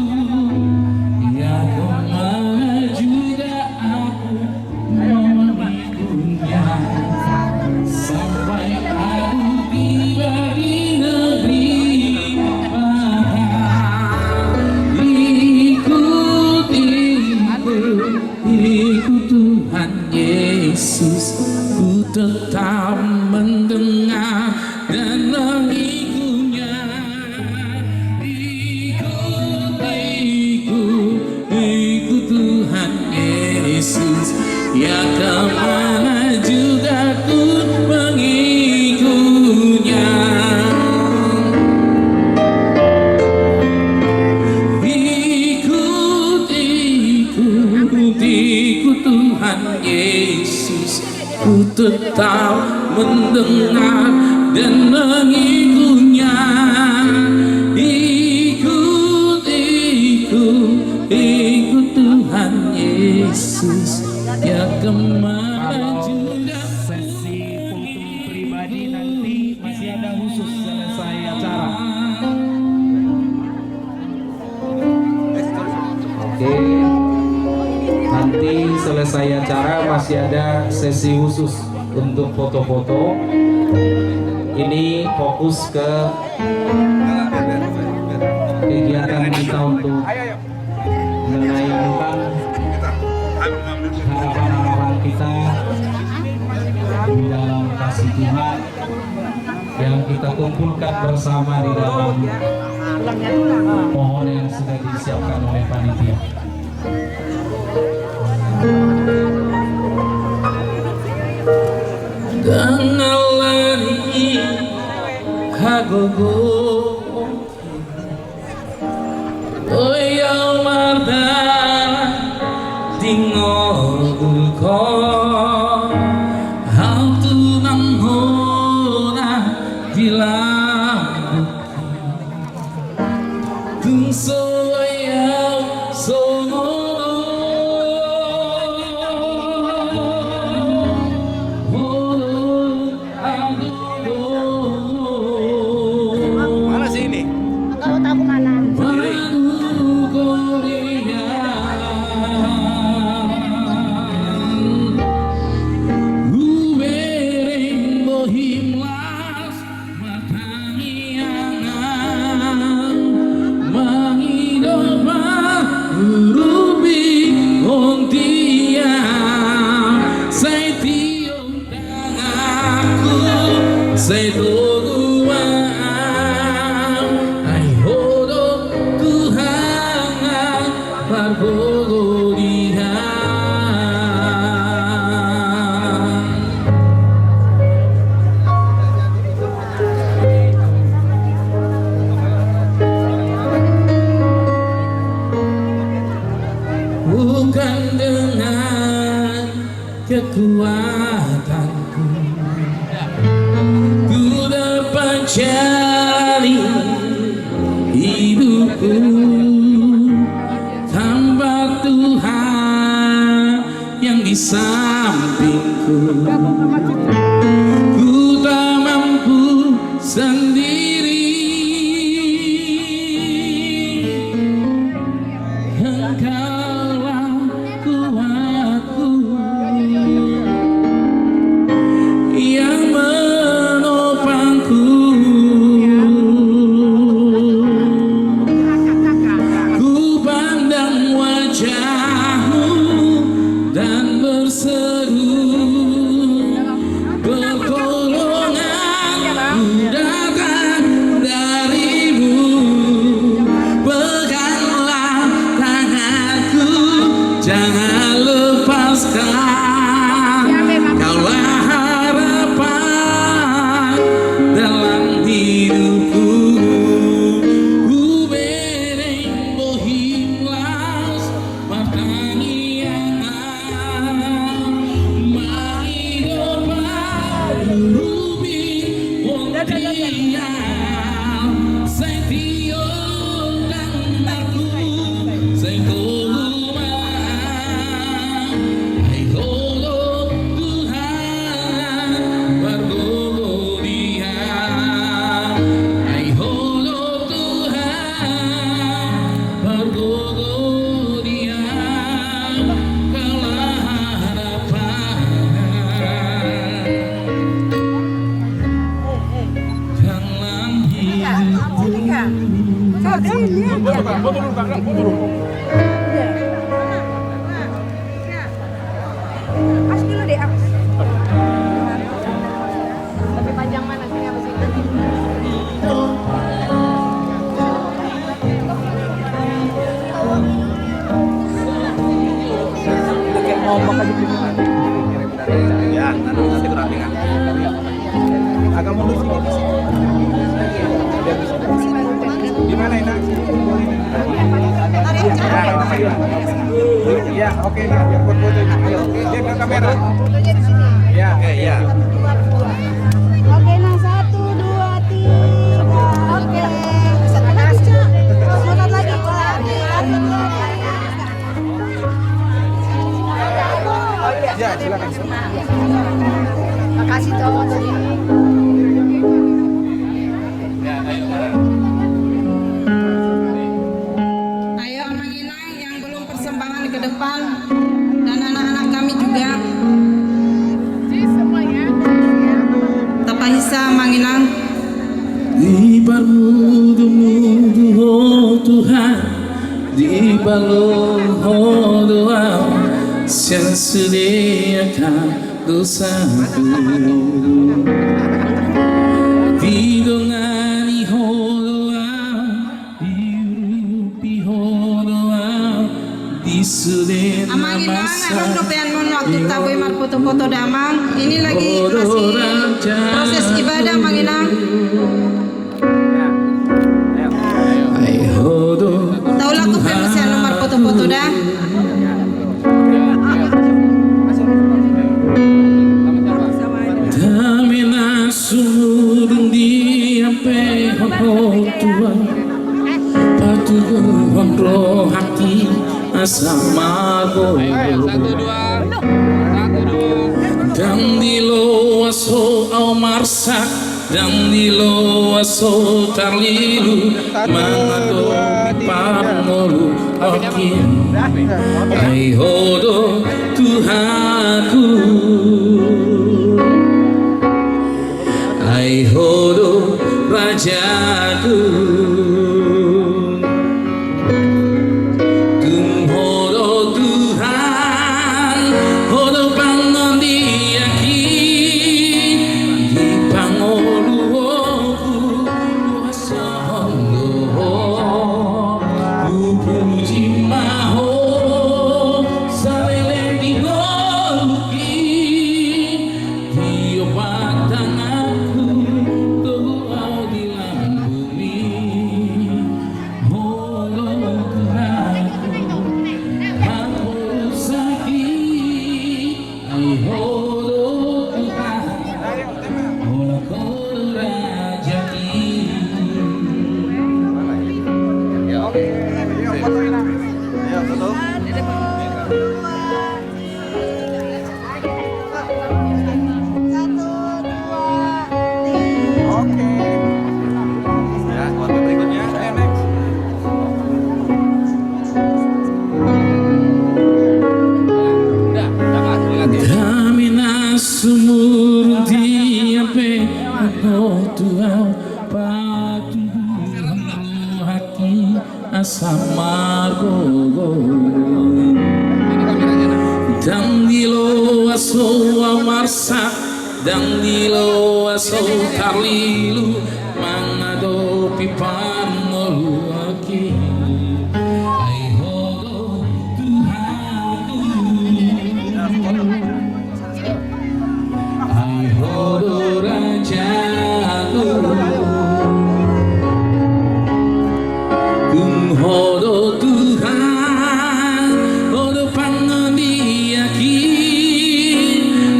Ya kemana juga aku mau mengikutnya, sampai aku tiba di negeri ikut Tuhan Yesus, ku tetap mendengar dan mengikutnya. Ikut Tuhan Yesus, ya kemana juga ku mengikutnya. Ikut Tuhan Yesus, ku tetap mendengar dan mengikutnya. Ikut Tuhan Yesus, ya kemana juga. Sesi foto pribadi nanti masih ada khusus selesai acara. Oke. Nanti selesai acara masih ada sesi khusus untuk foto-foto. Ini fokus ke kegiatan kita untuk menayangkan harapan-harapan kita di dalam kasih Tuhan yang kita kumpulkan bersama di dalam pohon yang sudah disiapkan oleh panitia. Dengan lari hagogo Oya mardana tingol dulko Hau tu manghona dilambuki Tung soya sono Mana sih ini? Kalau tahu mana? kekuatanku. Ku dapat jalani hidupku tanpa Tuhan yang di sampingku. Ku tak mampu sendiri. Engkaulah kuatku yang menopangku. Ku pandang wajahmu dan berseru, pertolongan ku datang darimu. Peganglah tanganku, jangan lepaskan. Kaulah harapan dalam hidupku. Ubereng bohimlas pertanian, maridopa rubi wontian, sentio dan aku sengkoluma. Hai holo Tuhan bergogo dia, hai holo Tuhan bergogo dia. Kaulah harapan dalam hidupku. Pas dulu deh aku. Lebih panjang mana sih apa sih? Ngomong aja dulu. Ya, nanti kerapikan. Agak mundur sedikit. Di mana ini? Iya, oke ya, biar buat foto. Ayo, dia ke kamera. Ya, oke ya. Oke, nah 1, 2, 3. Oke. Sebentar lagi. Ya, silakan. Makasih toh. Ayo Mang Inang yang belum persembahan ke depan, dan anak-anak kami juga. Tapahisa Mang Inang. Di bermudu-mudu oh Tuhan, di balon doa yang sediakan dosaku. Di dongani doa, di rupi doa, di sudena Amang Inang, masa. anak dopean mon waktu tabu mar foto-foto damang. Ini lagi masih proses ibadah Mang Inang. Tahu laku masih nomor foto-foto dah. Tamina sumudung di ampe hono tua, patuh roh hati asama go. Dan di lo aso au marsak, dan di lo aso tarlilu, mangado pamolu okin. Hai hodo Tuhanku, hai hodo Rajaku. Tum hodo Tuhan, hodo pangon diaki, di pangoluku kuasa hondo, puji maho salele di goluki, di obat tanganku doa di lam Damina sumur diape Ano tuau patu haki asamargo Dang dilo aso amarsa Dang dilo aso tarlilu Mangado pipan molu aki Hodo Tuhan, hodo pangandiaki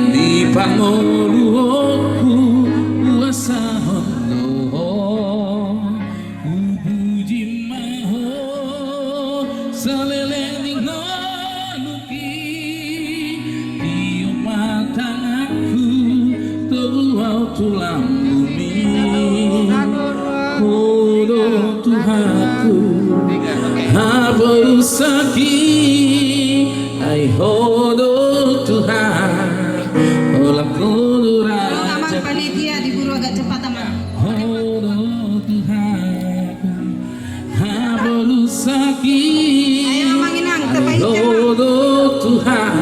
di pangoluku kuasa hondo ubuji maho saleleni nganuki di matangaku tuau tulang bumi hodo Tuhanku Habarusaki ay hodo Tuhan olah kodura Aman panitia diburu agak cepat aman. Hodo Tuhan Habarusaki Ayo manginang terbaik hodo Tuhan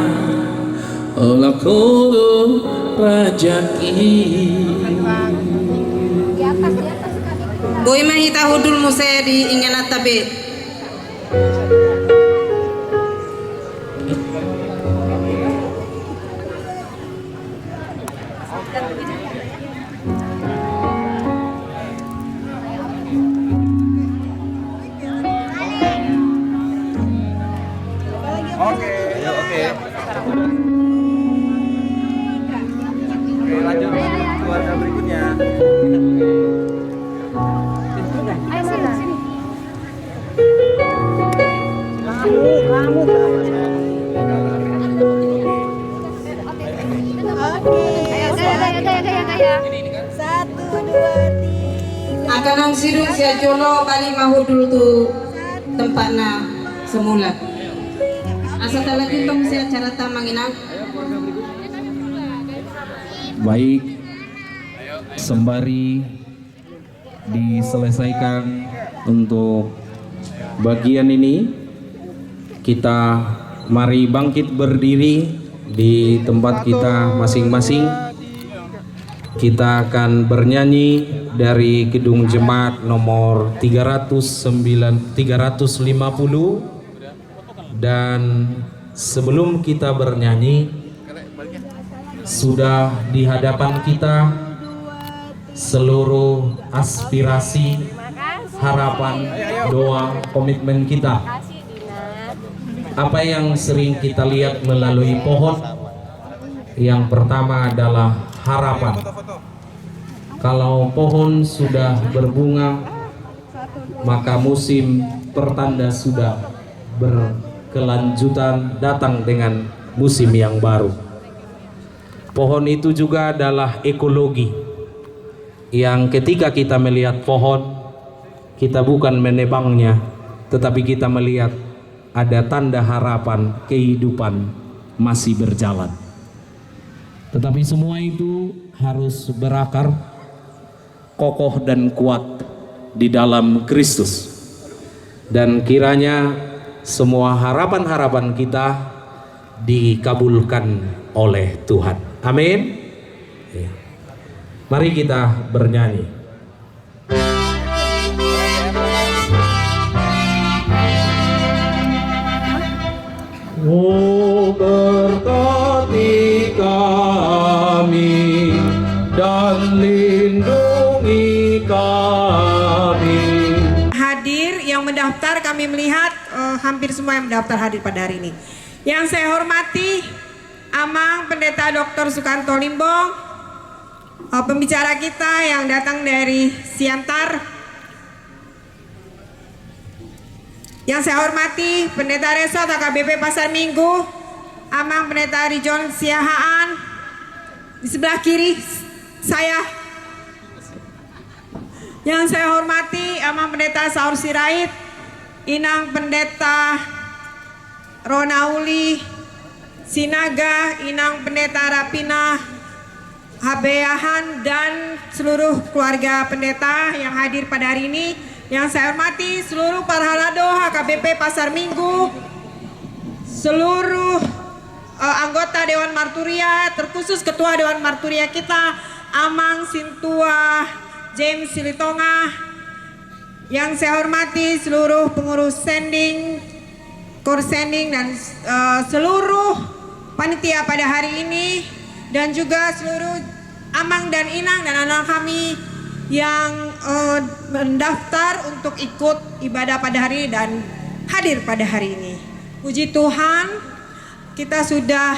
olah kodo rajaki Di atas kami. Boy mahita hudul muse di ingenat tabe. Oke, lanjut keluarga berikutnya. Ayo sini. Kamu. Oke. Gaya. 1, 2, 3. Akan sidung sia jono bali mahudul tu tempatna semula. Asa talakin tong sia cara tamanginang. Baik, sembari diselesaikan untuk bagian ini, kita mari bangkit berdiri di tempat kita masing-masing. Kita akan bernyanyi dari Gedung Jemaat nomor 350, dan sebelum kita bernyanyi sudah di hadapan kita seluruh aspirasi, harapan, doa, komitmen kita. Apa yang sering kita lihat melalui pohon? Yang pertama adalah harapan. Kalau pohon sudah berbunga, maka musim pertanda sudah berkelanjutan, datang dengan musim yang baru. Pohon itu juga adalah ekologi, yang ketika kita melihat pohon, kita bukan menebangnya, tetapi kita melihat ada tanda harapan kehidupan masih berjalan. Tetapi semua itu harus berakar kokoh dan kuat di dalam Kristus. Dan kiranya semua harapan-harapan kita dikabulkan oleh Tuhan. Amin. Ya. Mari kita bernyanyi. Oh, berkati kami dan lindungi kami. Hadir yang mendaftar, kami melihat hampir semua yang mendaftar hadir pada hari ini. Yang saya hormati Amang Pendeta Dr. Sukanto Limbong, pembicara kita yang datang dari Siantar. Yang saya hormati Pendeta Resot HKBP Pasar Minggu, Amang Pendeta Rijon Siahaan. Di sebelah kiri saya. Yang saya hormati Amang Pendeta Saur Sirait, Inang Pendeta Ronauli Sinaga, Inang Pendeta Rapina Habeahan, dan seluruh keluarga pendeta yang hadir pada hari ini. Yang saya hormati seluruh Parhalado HKBP Pasar Minggu, seluruh anggota Dewan Marturia, terkhusus Ketua Dewan Marturia kita, Amang Sintua James Silitonga. Yang saya hormati seluruh pengurus sending, kor sending, dan seluruh panitia pada hari ini, dan juga seluruh Amang dan Inang dan anak kami yang mendaftar untuk ikut ibadah pada hari ini dan hadir pada hari ini. Puji Tuhan, kita sudah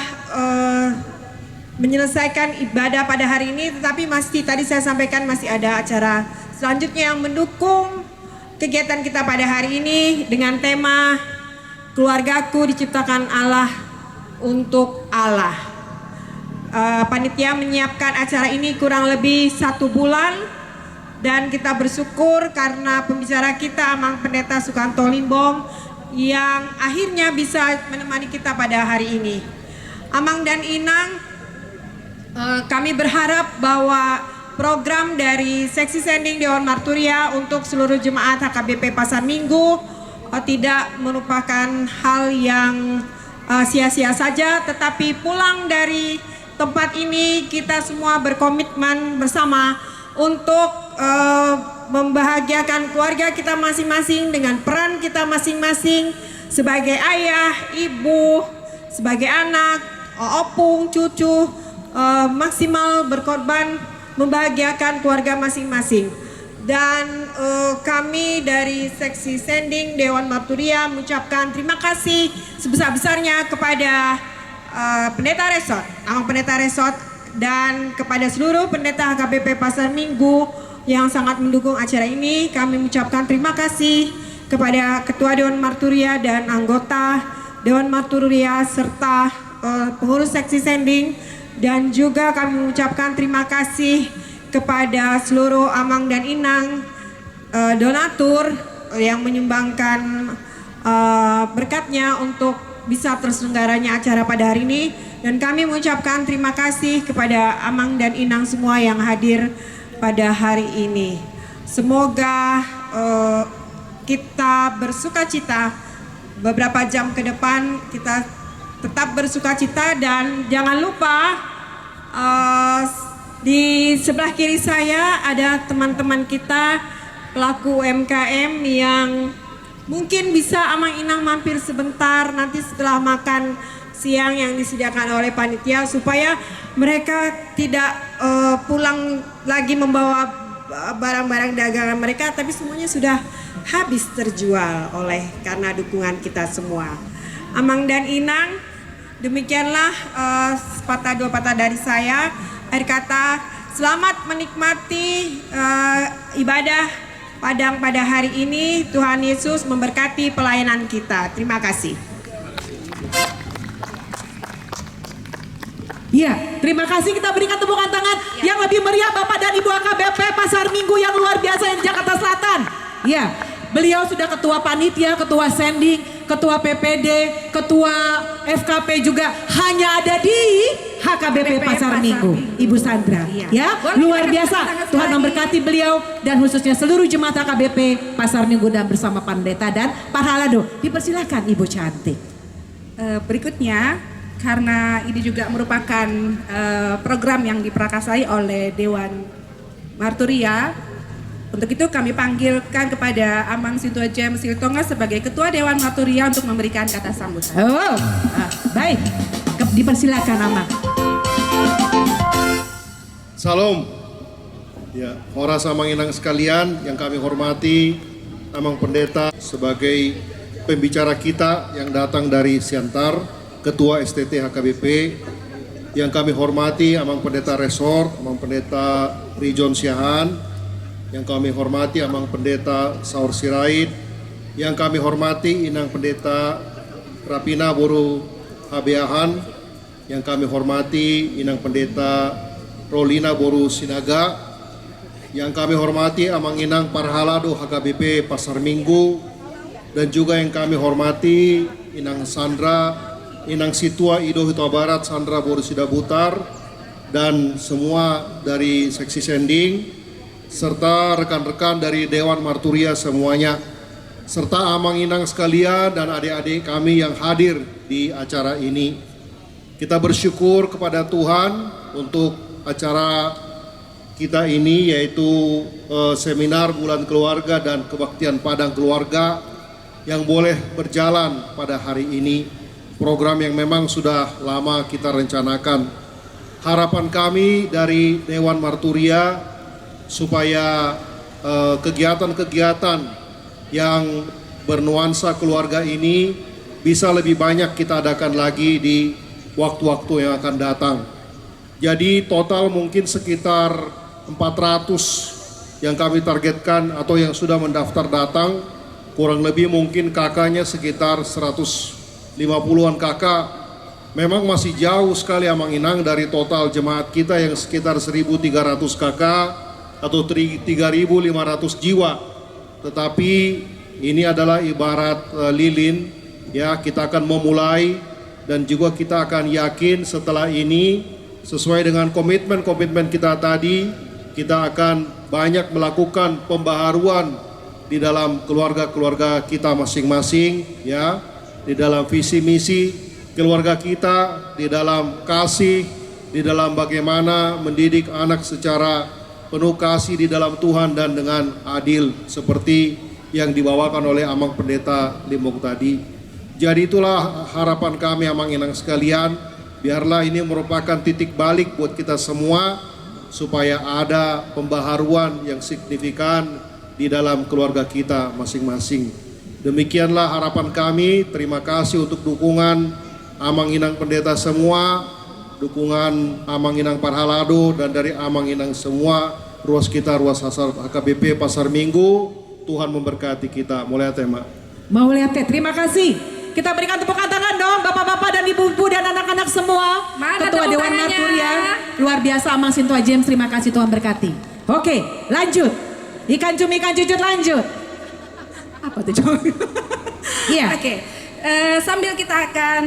menyelesaikan ibadah pada hari ini, tetapi masih tadi saya sampaikan masih ada acara selanjutnya yang mendukung kegiatan kita pada hari ini dengan tema Keluargaku Diciptakan Allah untuk Allah. Panitia menyiapkan acara ini kurang lebih 1 bulan, dan kita bersyukur karena pembicara kita Amang Pendeta Sukanto Limbong yang akhirnya bisa menemani kita pada hari ini. Amang dan Inang, kami berharap bahwa program dari Seksi Sending Dewan Marturia untuk seluruh jemaat HKBP Pasar Minggu tidak merupakan hal yang sia-sia saja, tetapi pulang dari tempat ini kita semua berkomitmen bersama untuk membahagiakan keluarga kita masing-masing dengan peran kita masing-masing sebagai ayah, ibu, sebagai anak, opung, cucu, maksimal berkorban membahagiakan keluarga masing-masing. Dan kami dari Seksi Sending Dewan Marturia mengucapkan terima kasih sebesar-besarnya kepada Pendeta Resort, Amang Pendeta Resort, dan kepada seluruh pendeta HKBP Pasar Minggu yang sangat mendukung acara ini. Kami mengucapkan terima kasih kepada Ketua Dewan Marturia dan anggota Dewan Marturia serta pengurus Seksi Sending, dan juga kami mengucapkan terima kasih kepada seluruh Amang dan Inang donatur yang menyumbangkan berkatnya untuk bisa terselenggaranya acara pada hari ini. Dan kami mengucapkan terima kasih kepada Amang dan Inang semua yang hadir pada hari ini. Semoga kita bersukacita beberapa jam ke depan, kita tetap bersukacita. Dan jangan lupa di sebelah kiri saya ada teman-teman kita pelaku UMKM yang mungkin bisa Amang Inang mampir sebentar nanti setelah makan siang yang disediakan oleh panitia, supaya mereka tidak pulang lagi membawa barang-barang dagangan mereka, tapi semuanya sudah habis terjual karena dukungan kita semua. Amang dan Inang, demikianlah sepatah dua patah dari saya. Akhir kata, selamat menikmati ibadah Padang pada hari ini. Tuhan Yesus memberkati pelayanan kita. Terima kasih. Ya, terima kasih. Kita berikan tepukan tangan yang lebih meriah Bapak dan Ibu HKBP Pasar Minggu yang luar biasa yang Jakarta Selatan. Ya, beliau sudah ketua panitia, ketua sending, ketua PPD, ketua FKP juga hanya ada di HKBP Pasar Minggu, Ibu Sandra. Ya, luar biasa. Tuhan memberkati beliau dan khususnya seluruh jemaat HKBP Pasar Minggu dan bersama Pendeta dan Parhalado. Dipersilakan Ibu cantik. Berikutnya, karena ini juga merupakan program yang diprakarsai oleh Dewan Marturia, untuk itu kami panggilkan kepada Amang Sintua James Silitonga sebagai Ketua Dewan Marturia untuk memberikan kata sambutan. Baik, dipersilakan Amang. Salam. Ya, Horas Amang Inang sekalian yang kami hormati, Amang Pendeta sebagai pembicara kita yang datang dari Siantar, Ketua STT HKBP, yang kami hormati Amang Pendeta Resort, Amang Pendeta Rijon Siahan, yang kami hormati Amang Pendeta Saur Sirait, yang kami hormati Inang Pendeta Rapina Boru Habeahan, yang kami hormati Inang Pendeta Rolina Boru Sinaga, yang kami hormati Amang Inang Parhalado HKBP Pasar Minggu, dan juga yang kami hormati Inang Sandra Inang Situa Ido Huta Barat Sandra Borusida Butar dan semua dari seksi sending serta rekan-rekan dari Dewan Marturia semuanya serta amang inang sekalian dan adik-adik kami yang hadir di acara ini. Kita bersyukur kepada Tuhan untuk acara kita ini yaitu seminar Bulan Keluarga dan Kebaktian Padang Keluarga yang boleh berjalan pada hari ini. Program yang memang sudah lama kita rencanakan. Harapan kami dari Dewan Marturia supaya kegiatan-kegiatan yang bernuansa keluarga ini bisa lebih banyak kita adakan lagi di waktu-waktu yang akan datang. Jadi total mungkin sekitar 400 yang kami targetkan atau yang sudah mendaftar datang, kurang lebih mungkin kakaknya sekitar 150-an kakak. Memang masih jauh sekali Amang Inang dari total jemaat kita yang sekitar 1.300 kakak atau 3.500 jiwa. Tetapi ini adalah ibarat lilin, ya, kita akan memulai dan juga kita akan yakin setelah ini sesuai dengan komitmen kita tadi, kita akan banyak melakukan pembaharuan di dalam keluarga-keluarga kita masing-masing, ya, di dalam visi misi keluarga kita, di dalam kasih, di dalam bagaimana mendidik anak secara penuh kasih di dalam Tuhan dan dengan adil seperti yang dibawakan oleh Amang Pendeta Limbong tadi. Jadi itulah harapan kami Amang Inang sekalian, biarlah ini merupakan titik balik buat kita semua supaya ada pembaharuan yang signifikan di dalam keluarga kita masing-masing. Demikianlah harapan kami. Terima kasih untuk dukungan Amang Inang Pendeta semua, dukungan Amang Inang Parhalado dan dari Amang Inang semua, ruas kita, ruas asal HKBP Pasar Minggu. Tuhan memberkati kita. Mulai tema. Mau lihat teh, terima kasih. Kita berikan tepuk tangan dong Bapak-bapak dan Ibu-ibu dan anak-anak semua. Mana Ketua Dewan Marturia, luar biasa Amang Sintua James, terima kasih, Tuhan berkati. Oke, lanjut. Ikan cumi, ikan cucut, lanjut. Apa tuh Cuma? Iya. Oke. Sambil kita akan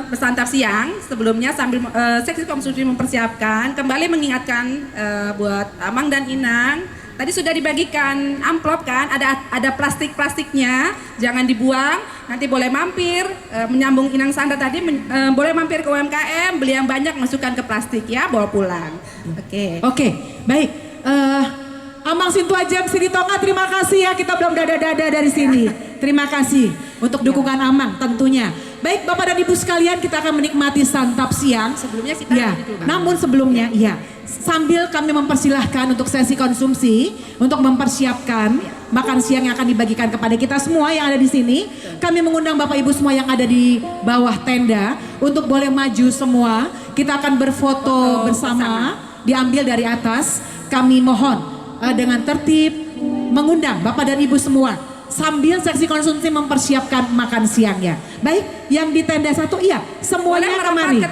bersantap siang, sebelumnya sambil seksi konsumsi mempersiapkan, kembali mengingatkan buat Amang dan Inang, tadi sudah dibagikan amplop kan, ada plastiknya, jangan dibuang. Nanti boleh mampir, menyambung Inang Sandra tadi, boleh mampir ke UMKM, beli yang banyak, masukkan ke plastik ya, bawa pulang. Oke, baik. Amang Sintua James Silitonga, terima kasih ya, kita belum dada-dada dari sini. Terima kasih untuk dukungan Amang tentunya. Baik Bapak dan Ibu sekalian, kita akan menikmati santap siang. Sebelumnya kita ya, namun sebelumnya ya, sambil kami mempersilahkan untuk sesi konsumsi, untuk mempersiapkan makan siang yang akan dibagikan kepada kita semua yang ada di sini. Kami mengundang Bapak Ibu semua yang ada di bawah tenda untuk boleh maju semua. Kita akan berfoto bersama, diambil dari atas. Kami mohon dengan tertib mengundang Bapak dan Ibu semua sambil seksi konsumsi mempersiapkan makan siangnya. Baik, yang di tenda 1 iya, semuanya kemari. Ke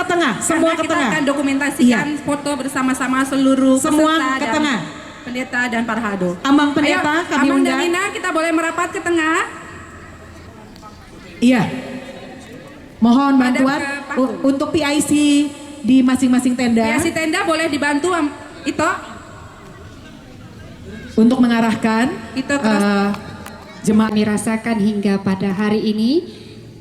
tengah, semua ke tengah. Kita akan dokumentasikan foto bersama-sama seluruh semua ke tengah. Pendeta dan Parhado. Amang Pendeta, kami Amang undang. dan Nina, kita boleh merapat ke tengah. Iya. Mohon bantuan untuk PIC di masing-masing tenda. PIC tenda boleh dibantu Ito untuk mengarahkan jemaat. Kami rasakan hingga pada hari ini,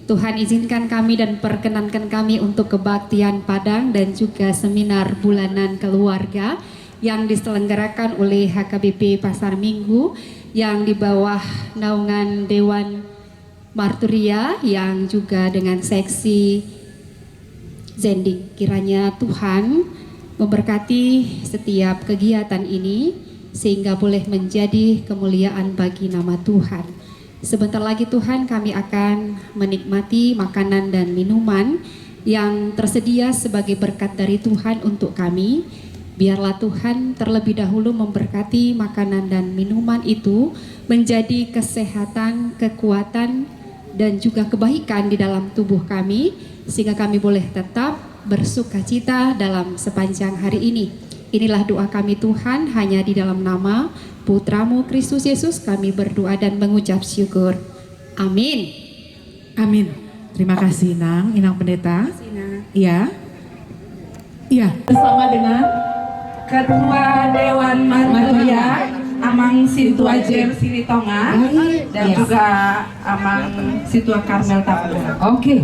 Tuhan izinkan kami dan perkenankan kami untuk kebaktian Padang dan juga seminar bulanan keluarga yang diselenggarakan oleh HKBP Pasar Minggu yang di bawah naungan Dewan Marturia yang juga dengan seksi Zending. Kiranya Tuhan memberkati setiap kegiatan ini sehingga boleh menjadi kemuliaan bagi nama Tuhan. Sebentar lagi Tuhan, kami akan menikmati makanan dan minuman yang tersedia sebagai berkat dari Tuhan untuk kami. Biarlah Tuhan terlebih dahulu memberkati makanan dan minuman itu menjadi kesehatan, kekuatan, dan juga kebaikan di dalam tubuh kami, sehingga kami boleh tetap bersukacita dalam sepanjang hari ini. Inilah doa kami Tuhan, hanya di dalam nama Putramu Kristus Yesus kami berdoa dan mengucap syukur. Amin. Amin. Terima kasih Inang Pendeta. Sina. Iya. Iya. Bersama dengan Ketua Dewan Marturia Amang Situa James Silitonga dan Yes. juga Amang Situa Karmel Tapura. Oke.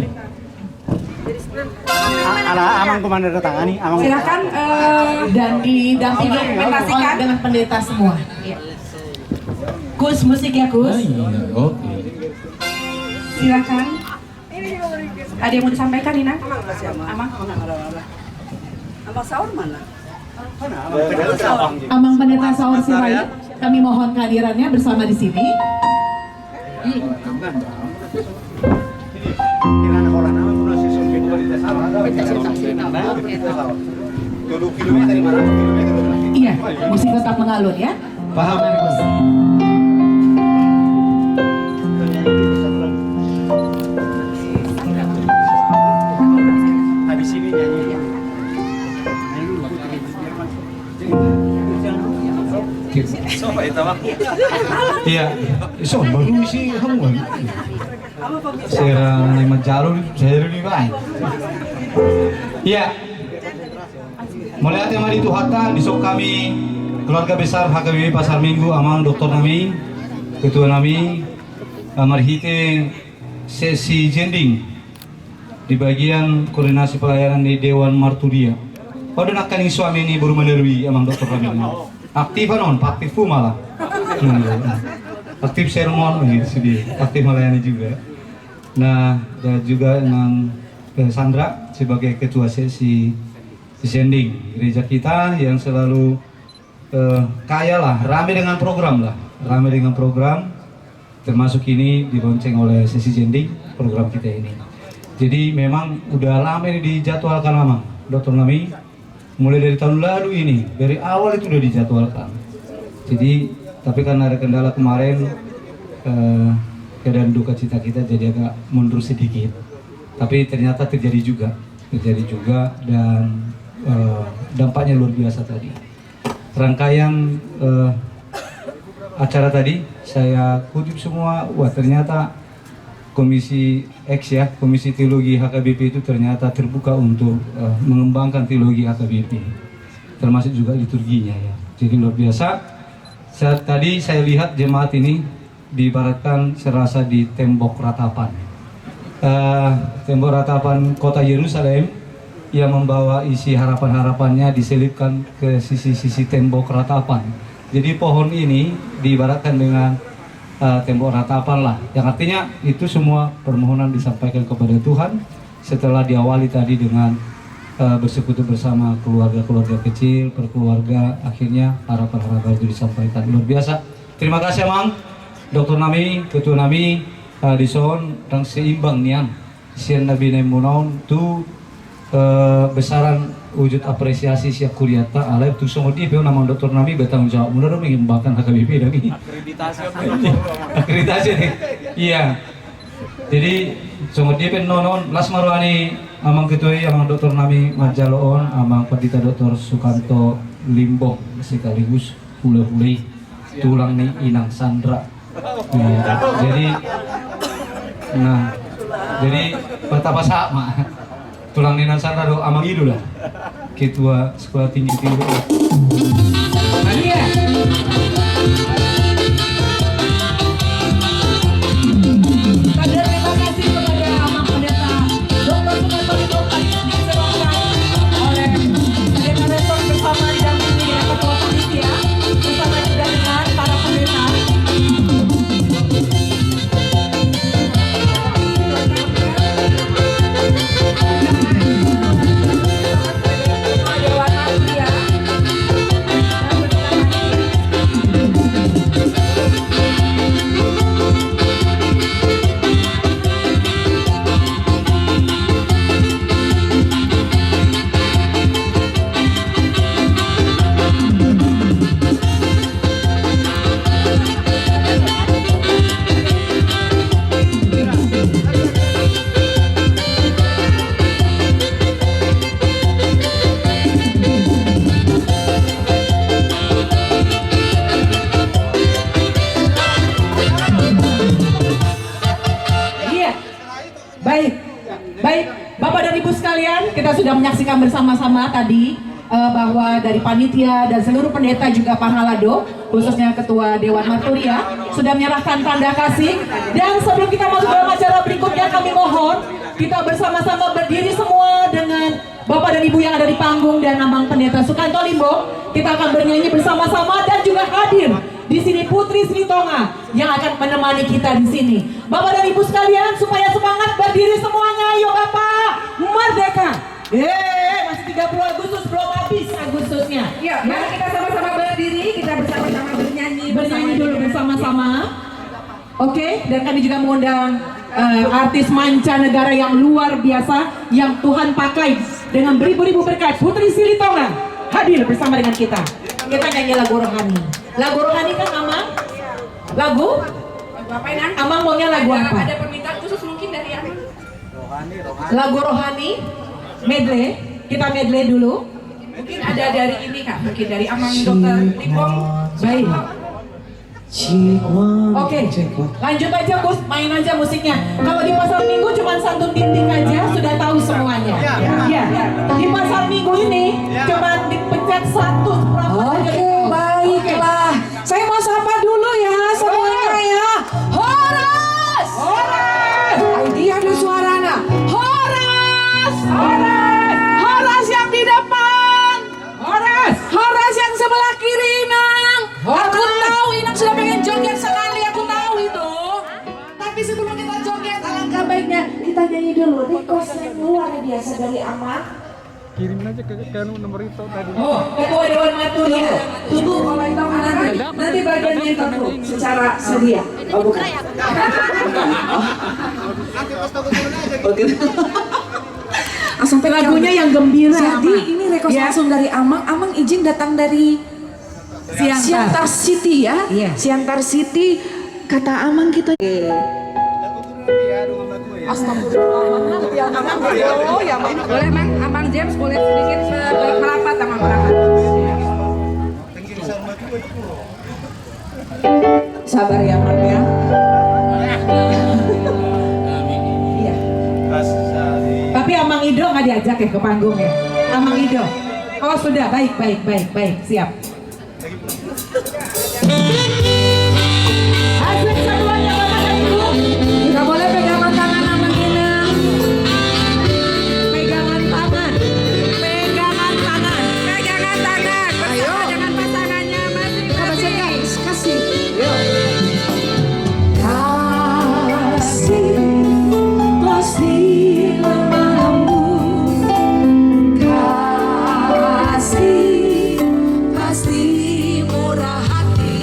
Amang komandan datang nih, amang. Silakan Dan didampingi Dokumentasikan. dengan pendeta semua. Kus musik ya Kus. Oke. Silakan. Ada yang mau disampaikan Nina? Amang. Abang sahur mana? Amang Pendeta Saur Sirait, kami mohon kehadirannya bersama di sini. Iya, musik tetap mengalun ya. Paham. Habis ini nyanyi. Sofa itu mah. Iya, so baru sih kamu. Saya naik jalur, saya lebih baik. Iya. Mulai hati mari itu hatta disok kami keluarga besar HKBP Pasar Minggu Amang Dr. Nami, Ketua Nami, marhite sesi jending di bagian koordinasi pelayanan di Dewan Marturia. Pada nakkan suami ini baru menerwi Amang Dr. Nami. Aktif non, aktif malah. Aktif sermon gitu aktif melayani juga. Nah, dan juga dengan Sandra sebagai ketua sesi sending gereja kita yang selalu kaya lah, ramai dengan program, termasuk ini dibonceng oleh sesi sending program kita ini. Jadi memang udah lama ini dijadwalkan Amang Dr. Nami. Mulai dari tahun lalu ini, dari awal itu udah dijadwalkan. Jadi, tapi karena ada kendala kemarin, keadaan duka cita kita jadi agak mundur sedikit. Tapi ternyata terjadi juga dan dampaknya luar biasa tadi. Rangkaian acara tadi saya kutip semua, wah ternyata Komisi X ya, Komisi Teologi HKBP itu ternyata terbuka untuk mengembangkan teologi HKBP, termasuk juga liturginya ya. Jadi luar biasa. Tadi saya lihat jemaat ini diibaratkan serasa di tembok ratapan, tembok ratapan kota Yerusalem yang membawa isi harapan-harapannya diselipkan ke sisi-sisi tembok ratapan. Jadi pohon ini diibaratkan dengan tembok ratapan lah, yang artinya itu semua permohonan disampaikan kepada Tuhan setelah diawali tadi dengan bersekutu bersama keluarga-keluarga kecil, perkeluarga, akhirnya harapan-harapan itu disampaikan. Luar biasa. Terima kasih Amang Dr. Nami, Ketua Nami di son dan seimbang nian sian Nabi Nemunaun tu besaran wujud apresiasi siap kuriata alai tu semua dia nama Dr. Nami bertanggung jawab benar mengembangkan HKBP lagi akreditasi nih. Iya, jadi semua dia nonon las marwani Amang Ketua Amang Dr. Nami Majaloon Amang Pendeta Dr. Sukanto Limbong sekaligus hule-hule tulang nih Inang Sandra. Jadi betapa sama tulang Inang Sandra do Amang Idu lah Ketua Sekolah Tinggi Teologi. Iya. Terima kasih kepada Amang Pendeta Dr. Sukanto Limbong yang disewakan oleh Pendeta Rektor bersama didampingi Ketua Panitia bersama juga dengan para pendeta. Dewan Marturia Kita sudah menyaksikan bersama-sama tadi bahwa dari panitia dan seluruh pendeta juga Pahalado, khususnya Ketua Dewan Marturia, sudah menyerahkan tanda kasih. Dan sebelum kita masuk dalam acara berikutnya, kami mohon kita bersama-sama berdiri semua dengan Bapak dan Ibu yang ada di panggung dan Amang Pendeta Sukanto Limbo. Kita akan bernyanyi bersama-sama dan juga hadir di sini Putri Sri Tonga yang akan menemani kita di sini. Bapak dan Ibu sekalian, supaya semangat berdiri semuanya. Ayo Bapak, merdeka. Masih 30 Agustus, belum habis Agustusnya. Ya, mari kita sama-sama berdiri, kita bersama-sama bernyanyi dulu bersama-sama. Oke, dan kami juga mengundang artis mancanegara yang luar biasa yang Tuhan pakai dengan beribu-ribu berkat. Putri Sri Tonga hadir bersama dengan kita. Kita nyanyi lagu rohani. Lagu rohani kan Amang? Lagu? Amang maunya lagu apa? Ada permintaan khusus mungkin dari Amang? Lagu rohani? Medley, kita medley dulu. Mungkin ada dari ini Kak, mungkin dari Amang Dokter Limbong. Baik. Oke, lanjut aja Gus, main aja musiknya. Kalau di pasar minggu cuma satu titik aja sudah tahu semuanya. Ya, di pasar minggu ini cuma dipencet satu. Oke, baiklah. Saya mau sapa dulu ya semuanya ya. Horas. Aidi ada suaranya. Horas yang di depan. Horas yang sebelah kiri Nang. Aku tahu Inang sudah pengen joget sekali, aku tahu itu. Tapi sebelum kita joget, alangkah baiknya kita nyanyi dulu request yang luar biasa dari Amang. Kirim aja ke nomor itu tadi. Ketua Dewan Marturia. Tunggu kalau itu nanti bagiannya itu secara sedia. Oh bukan. Oke. Sampai lagunya yang gembira. Jadi ini request langsung dari Amang. Amang izin datang dari Siantar City ya. Siantar City. Kata Amang kita. Boleh Mang, Amang James boleh sedikit merapat Amang merapat. Sabar ya Mang ya. Iya. Tapi Amang Ido nggak diajak ya ke panggung ya? Amang Ido. Oh sudah, baik, siap. Asik semuanya Bapak dan Ibu. Kita boleh pegangan tangan Amang Inang. Pegangan tangan. Ayo. Dengan pasangannya masing-masing. Kasih. Kasih pasti lemahmu. Kasih pasti murah hati.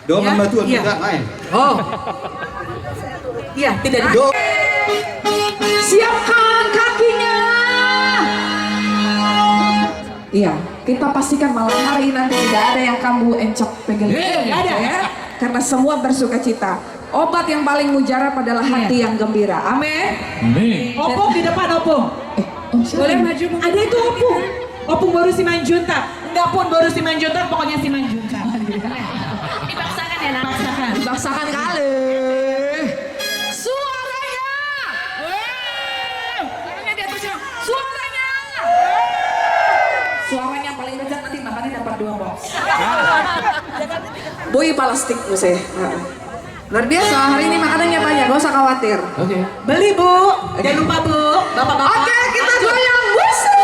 Doa Ya, membantu iya. tidak main. Oh. Iya, tidak di. Siapkan kakinya. Iya, kita pastikan malam hari nanti tidak ada yang kamu encok pegang. Nggak ada. Ya, karena semua bersuka cita. Obat yang paling mujarab adalah hati yang gembira. Amin. Opung di depan, Opung. Boleh maju? Ada itu Opung. Opung baru Simanjuntak. Enggak pun baru Simanjuntak, pokoknya Simanjuntak. Dipaksakan ya, Nak. Paksakan. Dipaksakan kali. Suaranya. Suaranya di atas dong. Suaranya. Suaranya yang paling kencang nanti makannya dapat 2 box. Boy plastik musik. Luar biasa, hari ini makanannya banyak, gak usah khawatir. Oke. Beli Bu. Jangan lupa Bu. Bapak-bapak. Oke, kita goyang musik.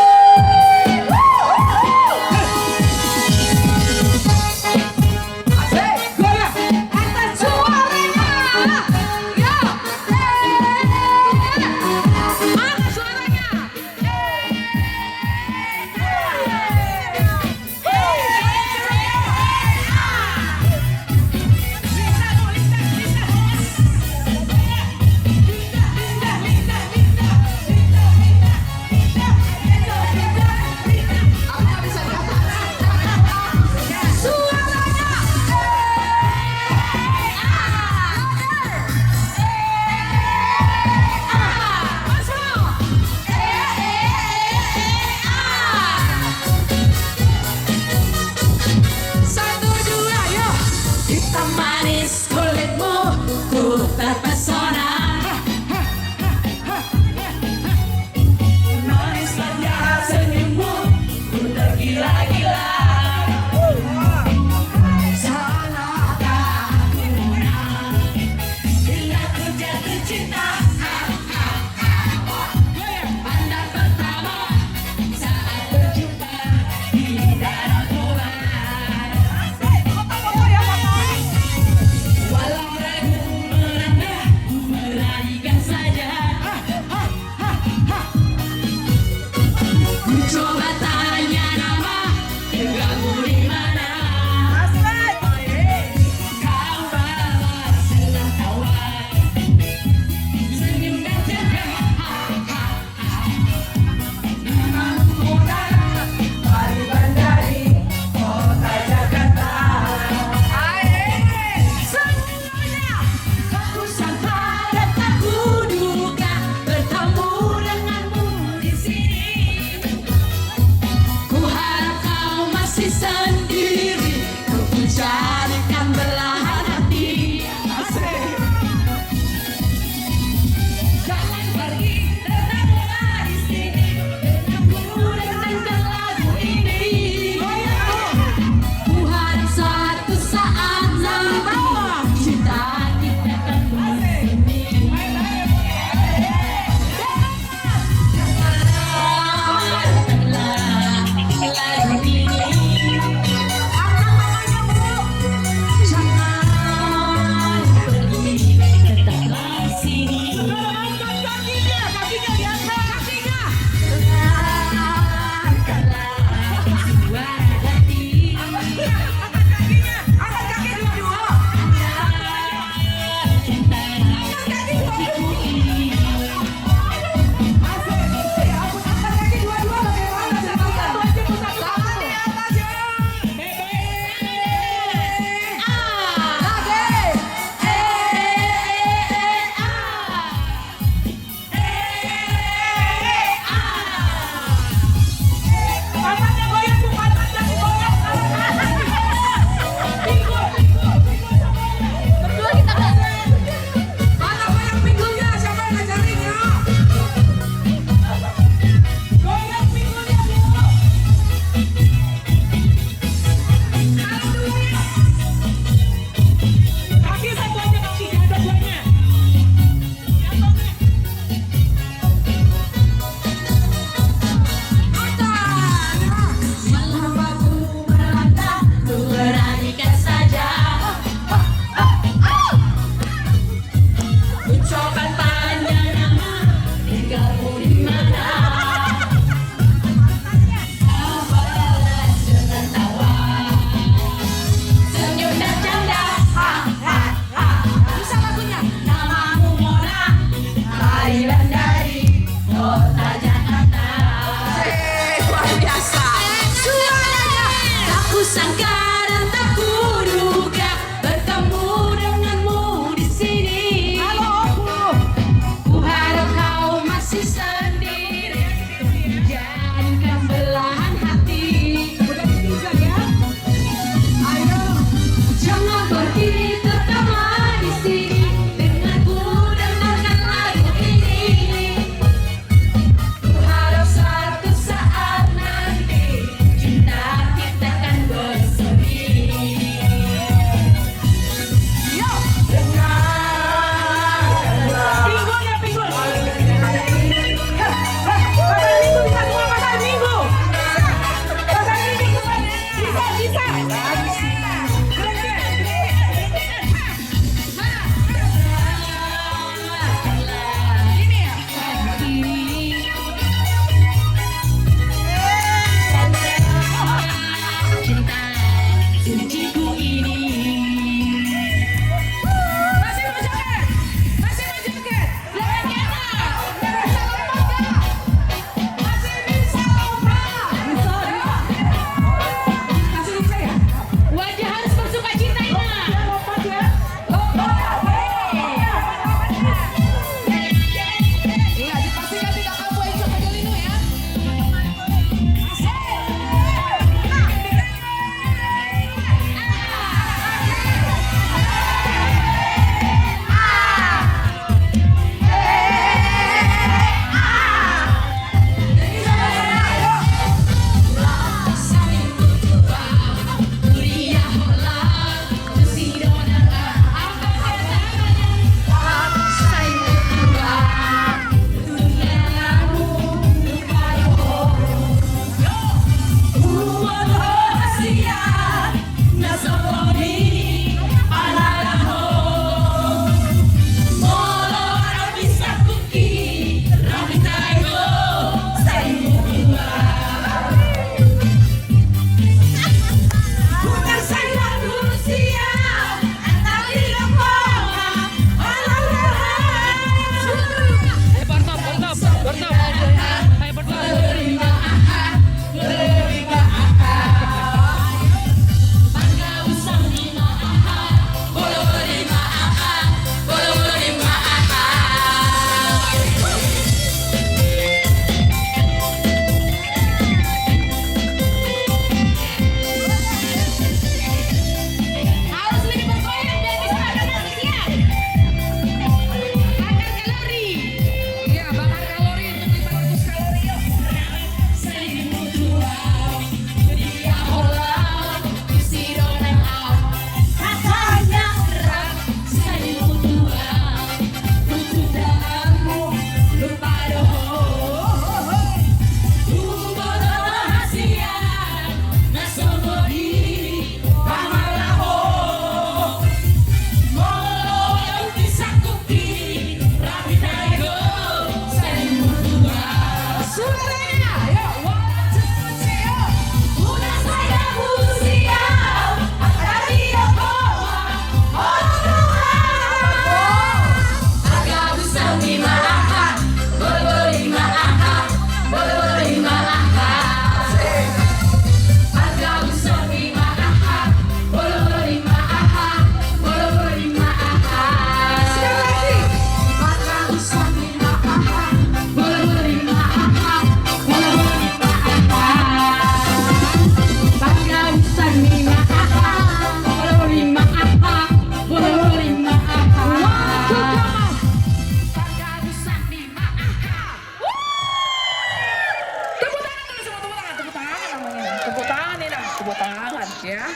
tepuk tangan ya.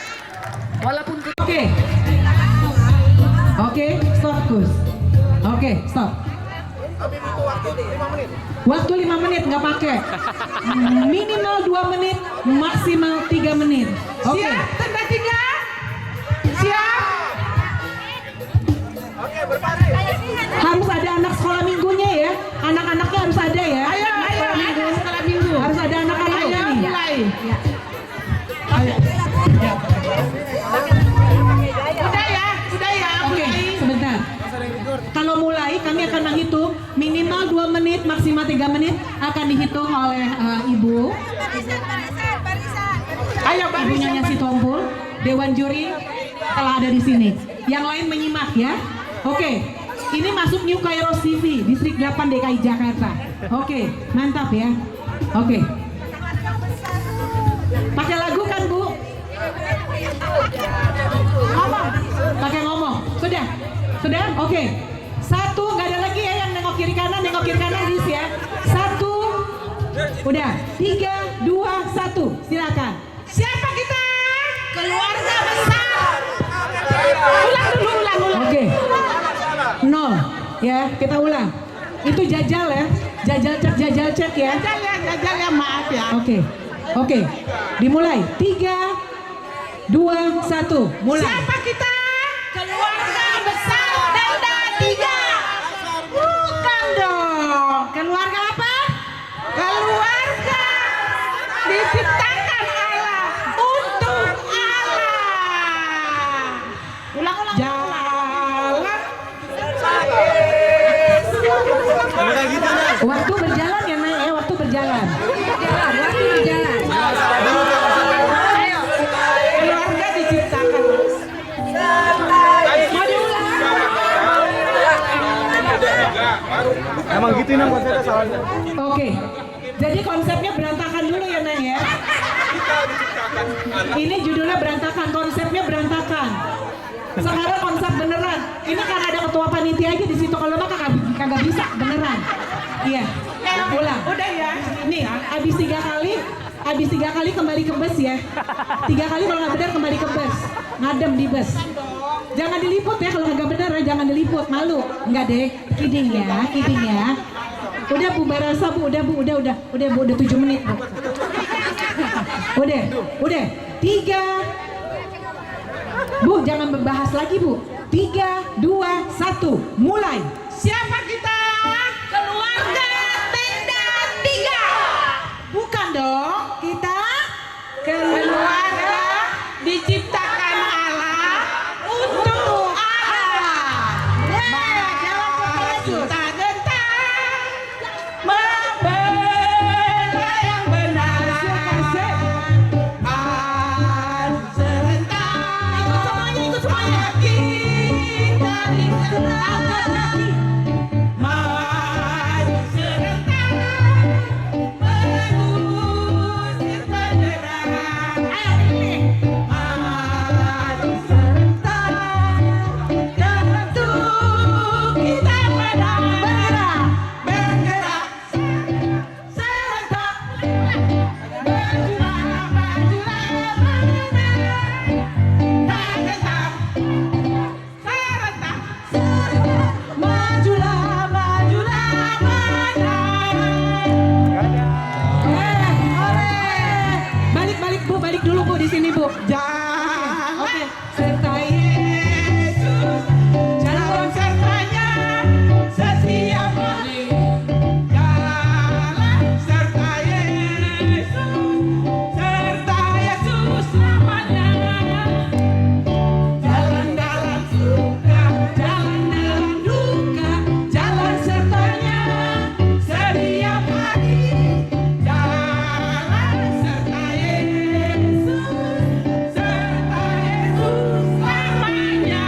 Walaupun Oke, stop Gus. Oke, stop. Waktu 5 menit nggak pakai. Minimal 2 menit, maksimal 3 menit. Oke. Siap, tanda 3. Siap. Oke, berbaris. Harus ada anak sekolah minggunya ya. Anak-anaknya harus ada ya. Ayo, sekolah minggu. Harus ada anak-anak Ayo, ini. mulai. Ya. Ayo. Udah ya. Oke, sebentar. Kalau mulai kami akan menghitung minimal 2 menit, maksimal 3 menit akan dihitung oleh Ibu. Ayo, Ibu Nyonya Sitompul, Dewan Juri telah ada di sini. Yang lain menyimak ya. Oke, ini masuk New Kairos TV, Distrik 8 DKI Jakarta. Oke, mantap ya. Oke. Pakai lagu kan Bu? Ngomong. Pakai ngomong. Sudah? Sudah? Oke. 1, nggak ada lagi ya yang nengok kiri kanan dis ya. 1, udah. 3, 2, 1, silakan. Siapa kita? Keluarga besar. Ulang. Oke. 0 ya, kita ulang. Itu jajal ya. Jajal cek ya. Jajal ya, maaf ya. Oke. Dimulai. 3, 2, 1, mulai. Siapa kita? Keluarga besar tanda 3. Bukan dong. Keluarga apa? Keluarga diciptakan Allah untuk Allah. Ulang. Waktu berjalan ya Nay, waktu berjalan. Ayo. Keluarga diciptakan. Mau diulang? Emang gitu nih konsepnya salahnya. Oke. Jadi konsepnya berantakan dulu ya Nay ya. Ini judulnya berantakan, konsepnya berantakan. Sekarang konsep beneran. Ini kan ada ketua panitia aja di situ, kalau mah kagak bisa beneran. Iya. Ulang. Udah ya. Nih, habis 3 kali kembali ke bus ya. 3 kali kalau nggak benar kembali ke bus. Ngadem di bus. Jangan diliput ya, kalau nggak benar jangan diliput, malu. Enggak deh, kidding ya. Udah Bu Barasa Bu, udah Bu 7 menit Bu. Udah. 3. Bu, jangan membahas lagi Bu. 3, 2, 1, mulai. Siapa kita? Keluarga tenda 3. Bukan dong, kita Keluarga diciptakan Allah untuk Allah. Membela yang benar. Ikut semuanya. Kita diserahkan. Maju serentak. Mengusir penderang. Ayo pilih. Maju serentak. Dan tentu kita menang. Bergerak serentak. Balik Bu, balik dulu Bu di sini Bu. Oke, sertai Yesus, jalan sertanya setiap hari. Jalan serta Yesus selamanya. Jalan dalam suka, jalan dalam duka, jalan sertanya setiap hari. Jalan serta Yesus selamanya.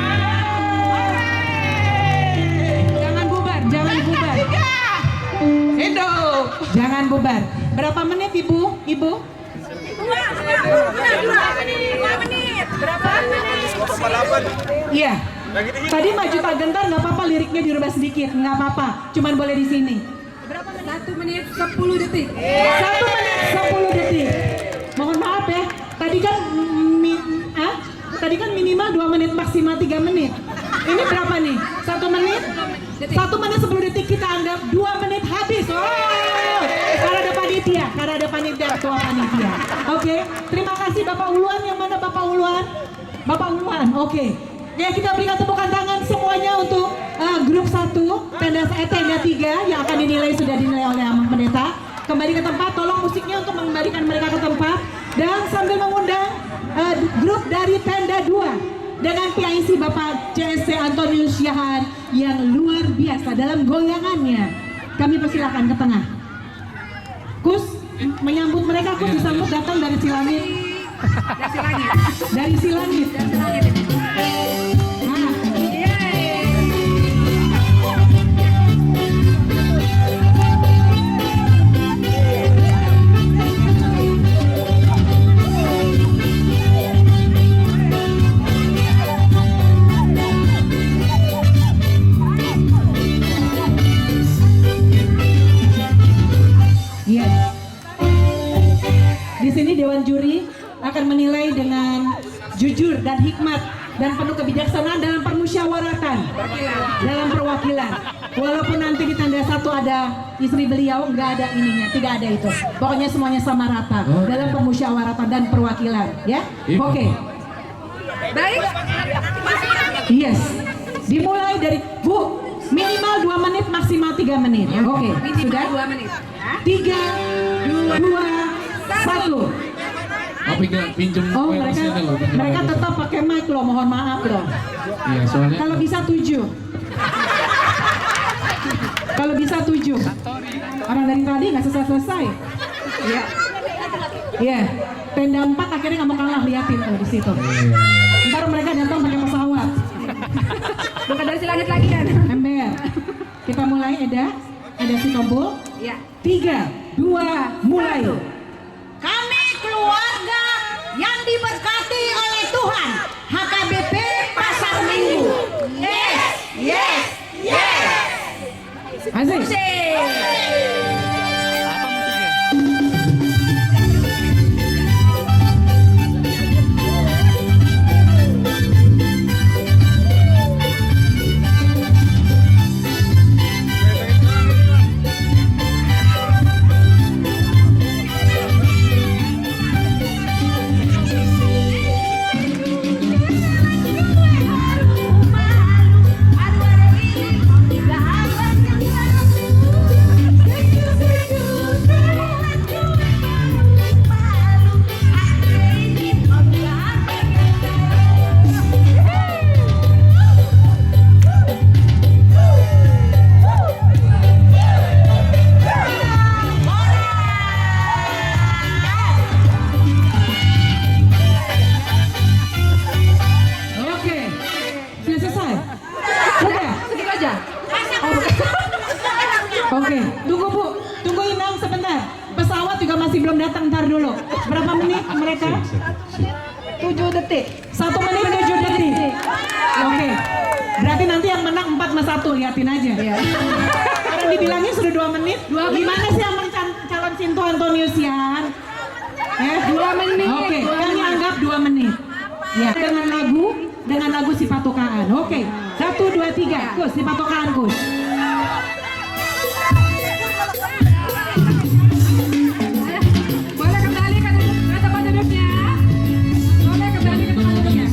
Hidup. Jangan bubar. Berapa menit Ibu? 2 menit. Berapa menit? Iya. Tadi maju tak gentar nggak apa-apa, liriknya dirubah sedikit, nggak apa-apa. Cuman boleh di sini. 1 menit 10 detik. 1 menit 10 detik. Mohon maaf ya. Tadi kan tadi kan minimal 2 menit, maksimal 3 menit. Ini berapa nih? 1 menit? 1 menit 10 detik kita anggap 2 menit habis. Oh, karena ada panitia, ketua panitia. Oke, terima kasih Bapak Uluan. Yang mana Bapak Uluan? Bapak Uluan, oke. Ya, kita berikan tepukan tangan semuanya untuk grup 1, tenda 3 yang akan sudah dinilai oleh Amang Pendeta. Kembali ke tempat, tolong musiknya untuk mengembalikan mereka ke tempat. Dan sambil mengundang grup dari tenda 2 dengan PIC Bapak CSC Antonius Syahan yang luar biasa dalam goyangannya. Kami persilakan ke tengah. Kus, menyambut mereka, Kus disambut datang dari Silangit. Dari Silangit. Di sini Dewan Juri akan menilai dengan jujur dan hikmat dan penuh kebijaksanaan dalam permusyawaratan, dalam perwakilan. Walaupun nanti di tanda 1 ada istri beliau, nggak ada ininya, tidak ada itu. Pokoknya semuanya sama rata dalam permusyawaratan dan perwakilan, ya. Oke. Baik. Yes. Dimulai dari Bu, minimal 2 menit, maksimal 3 menit. Oke. Sudah? 2 menit. 3, 2, 1. Tapi nggak pinjem mereka tetap pakai mic loh, mohon maaf loh. Iya, soalnya Kalau bisa 7. Kalau bisa 7. Orang dari tadi nggak selesai. Iya. Iya. Tenda 4 akhirnya nggak mau kalah, liatin tuh di situ. Ntar mereka datang pakai pesawat. Bukan dari Silangit lagi kan? Ember. Kita mulai, Eda Sitompul. Iya. 3, 2, mulai. Kami keluarga yang diberkati oleh Tuhan, HKBP Pasar Minggu. Yes, yes, yes. Asik. Oke, tunggu Bu, tunggu Inang sebentar. Pesawat juga masih belum datang, ntar dulu. Berapa menit mereka? 7 detik. 1 menit 7 detik. Oke, berarti nanti yang menang 4-1, liatin aja. Orang dibilangnya sudah 2 menit. Gimana sih yang calon Sintu Antonius Yan? 2 menit. Oke, kami anggap 2 menit. Ya, dengan lagu Si Patokaan. Oke, 1, 2, 3. Kus, Si Patokaan, Kus. Boleh kembali ke tempat duduknya. Boleh kembali ke tempat duduknya.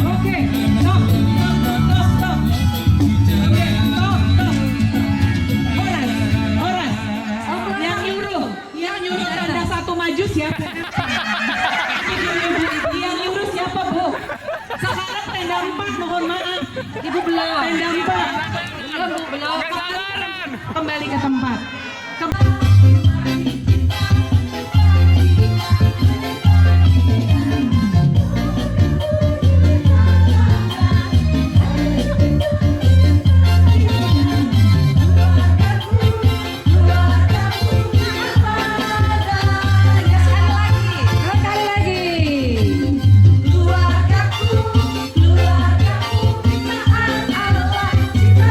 Oke, stop. Horas. Yang nyuruh tanda 1 maju siapa? Yang nyuruh siapa, Bu? Sekarang tenda 4, mohon maaf. Ibu belum. Tenda 4. Belum. Kembali ke tempat. Keluargaku, keluargaku, firman Allah, ciptaan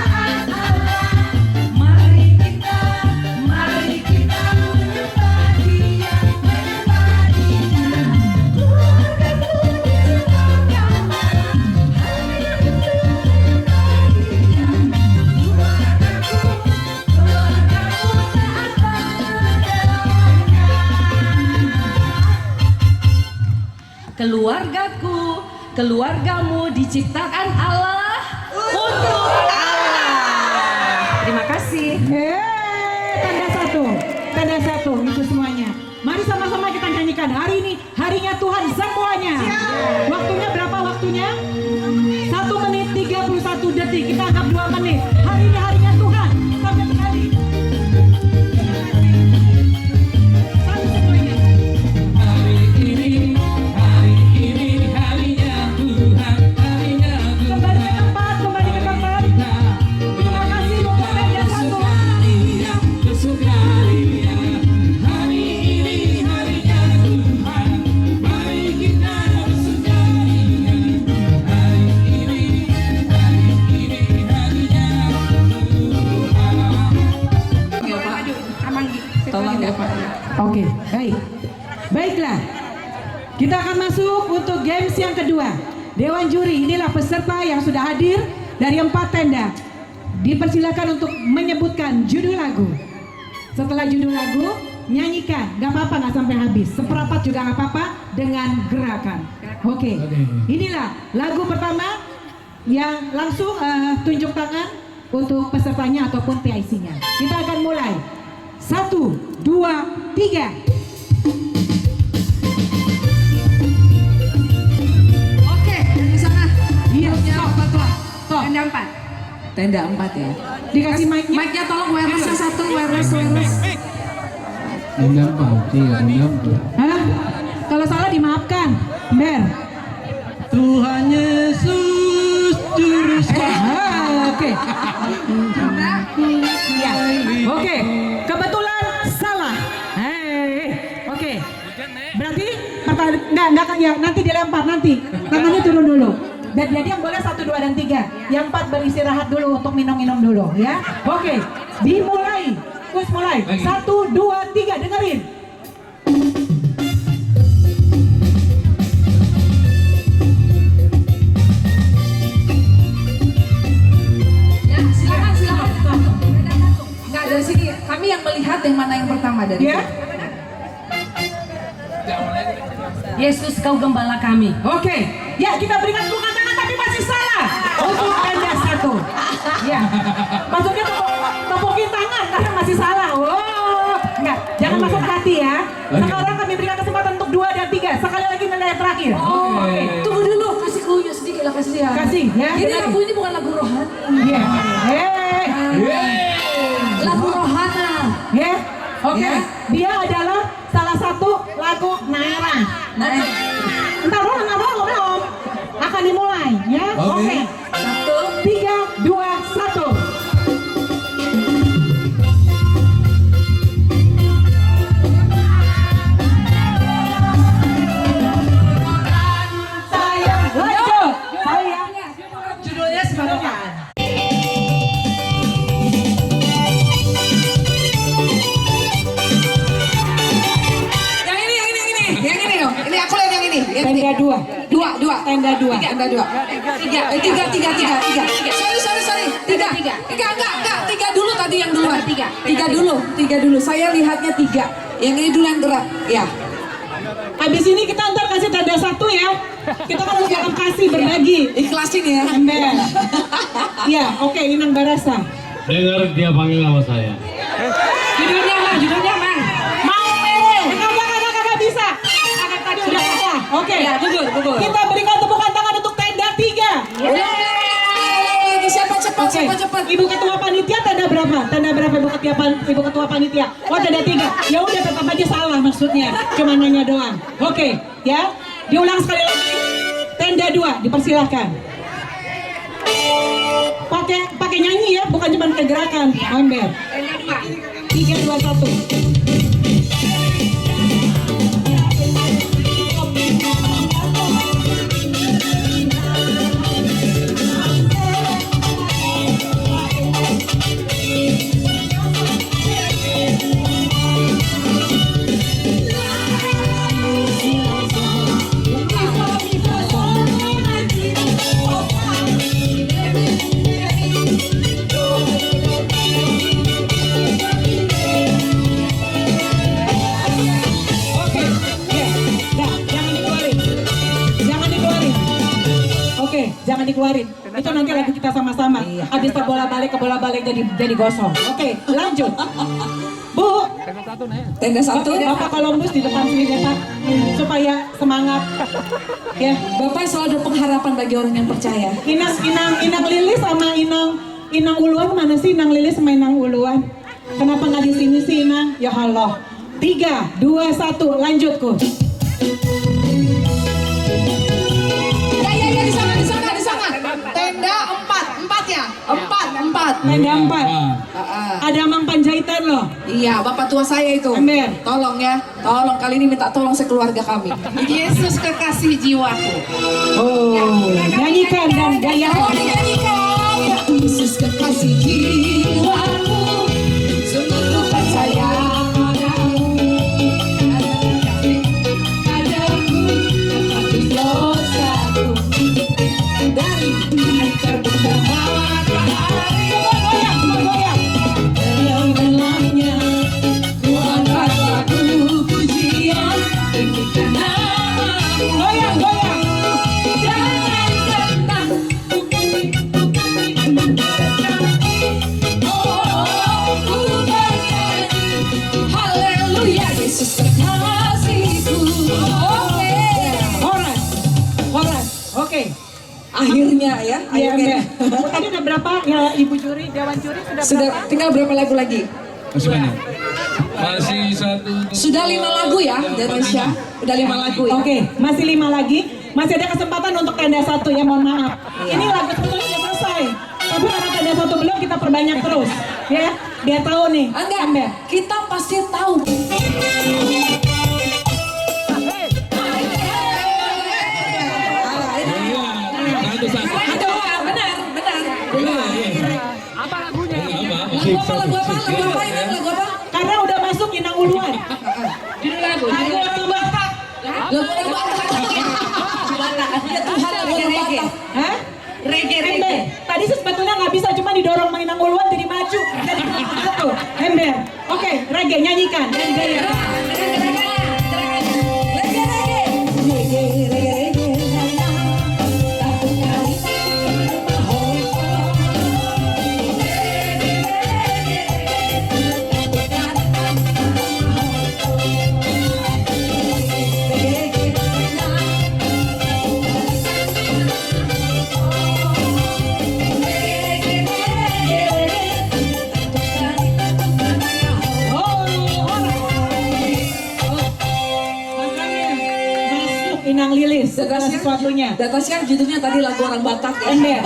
keluargaku, keluargamu diciptakan Allah untuk Allah. Terima kasih. Tanda satu itu semuanya. Mari sama-sama kita nyanyikan. Hari ini harinya Tuhan semuanya. Waktunya berapa waktunya? 1 menit 31 detik. Kita anggap 2 menit. Hari ini harinya Tuhan. Sampai sekali. Oke, baik. Baiklah. Kita akan masuk untuk games yang kedua. Dewan juri, inilah peserta yang sudah hadir dari 4 tenda. Dipersilakan untuk menyebutkan judul lagu. Setelah judul lagu, nyanyikan. Gak apa-apa, gak sampai habis. Seperapat juga gak apa-apa dengan gerakan. Oke, inilah lagu pertama yang langsung tunjuk tangan untuk pesertanya ataupun PIC-nya. Kita akan mulai. 1, 2, 3. Oke, dari sana. Iya, Tenda 4. Tenda 4 ya. Dikasih mic-nya. Mic-nya tolong wireless satu, wireless. Tenda 4, iya, tenda 4. Hah? Kalau salah dimaafkan. Ber. Tuhan Yesus Juru Selamat. Oke. Iya. Oke. Kebetulan salah. Oke. Berarti enggak ya, nanti dilempar nanti. Tangannya turun dulu. Dan jadi yang boleh 1, 2, dan 3. Yang 4 beristirahat dulu untuk minum-minum dulu ya. Oke. Dimulai. Terus mulai. 1, 2, 3. Dengerin. Dari sini kami yang melihat yang mana yang pertama dari ya. Yesus kau gembala kami. Oke. Ya, kita berikan tepuk tangan tapi masih salah. Untuk tenda 1. Ya. Maksudnya tepukin tangan karena masih salah. Oh. Enggak, jangan masuk hati ya. Sekarang kami berikan kesempatan untuk 2 dan 3. Sekali lagi nilai yang terakhir. Oke. Tunggu dulu, kasih kuenya sedikit lah, kasih ya. Kasih ya. Ini lagu ini bukan lagu rohani. Iya. Lagu rohana. Ya. Oke. Dia adalah salah satu lagu Naira. Entar belum. Akan dimulai ya. Oke. 1, 3, 2, 1. Judulnya Sebarokan. Yang ini dong. Ini aku lihat yang ini. Tenda 2. Tenda 2. Tenda 2. 3. Sorry. 3. Enggak. 3 dulu tadi yang duluan. 3 dulu. Saya lihatnya 3. Yang ini dulu yang gerak. Ya. Habis ini kita ntar kasih tanda 1 ya. Kita kan harus akan kasih berbagi. Ikhlasin ya. Ember. Ya, oke, Inang Barasa. Dengar dia panggil nama saya. Judulnya Mang. Mau mere. Kagak bisa. Kagak tadi udah ada. Oke. Ya, betul. Kita berikan tepukan tangan untuk tenda 3. Siapa cepat. Ibu ketua panitia tenda berapa? Tenda berapa ibu ketua panitia? Oh, tenda 3. Ya udah tetap aja salah maksudnya. Cuma nanya doang. Oke, ya. Diulang sekali lagi. Tenda 2, dipersilahkan. Pakai nyanyi ya, bukan cuma kegerakan. Ember. Tenda 2. 3, 2, 1. keluarin. Itu nanti lagu kita sama-sama. Habis ke bola-balik jadi gosong. Oke, lanjut. Bu, tenda satu. Bapak Columbus di depan sini deh Pak, supaya semangat. Ya, Bapak selalu ada pengharapan bagi orang yang percaya. Inang Lilis sama Inang Uluan mana sih? Inang Lilis sama Inang Uluan. Kenapa nggak di sini sih Inang? Ya Allah. 3, 2, 1, lanjutku. Ya, di sana. Tenda 4 ya? 4. Tenda 4. Ada Mang Panjaitan loh. Iya, Bapak tua saya itu. Ember. Tolong ya, tolong kali ini minta tolong sekeluarga kami. Yesus kekasih jiwaku. Oh, nyanyikan dan gaya. Nyanyikan. Yesus kekasih jiwaku, sungguh percaya padamu. Padaku, hapus dosaku. Dari terbentang matahari. Goyang. Dalam gelapnya, ku angkat lagu pujian, tinggikan namamu. Goyang. Jangan tenang, ku bernyanyi, haleluya, Yesus kekasihku. Horas. Oke. Akhirnya ya, Iya. Tadi udah berapa ya Ibu Juri, Dewan Juri sudah berapa? Tinggal berapa lagu lagi? Masih banyak. Masih 1. Sudah 5 lagu ya, Denisha. Udah 5 lagu ya. Oke, masih 5 lagi. Masih ada kesempatan untuk tenda 1 ya, mohon maaf. Ini lagu sebetulnya sudah selesai. Tapi karena tenda 1 belum, kita perbanyak terus. Ya, dia tahu nih. Enggak, kita pasti tahu. Apa lagunya? Lagu apa? Karena udah masuk Inang Uluan. Judul lagu Batak. Lagu Batak. Ya Tuhan, lagu Batak. Hah? Reggae. Tadi sih sebetulnya nggak bisa, cuma didorong sama Inang Uluan jadi maju. Jadi satu. Ember. Oke, reggae nyanyikan. Dan gaya. Inang Lilis, segala sesuatunya. Datasnya judulnya tadi lagu orang Batak ya. Ember.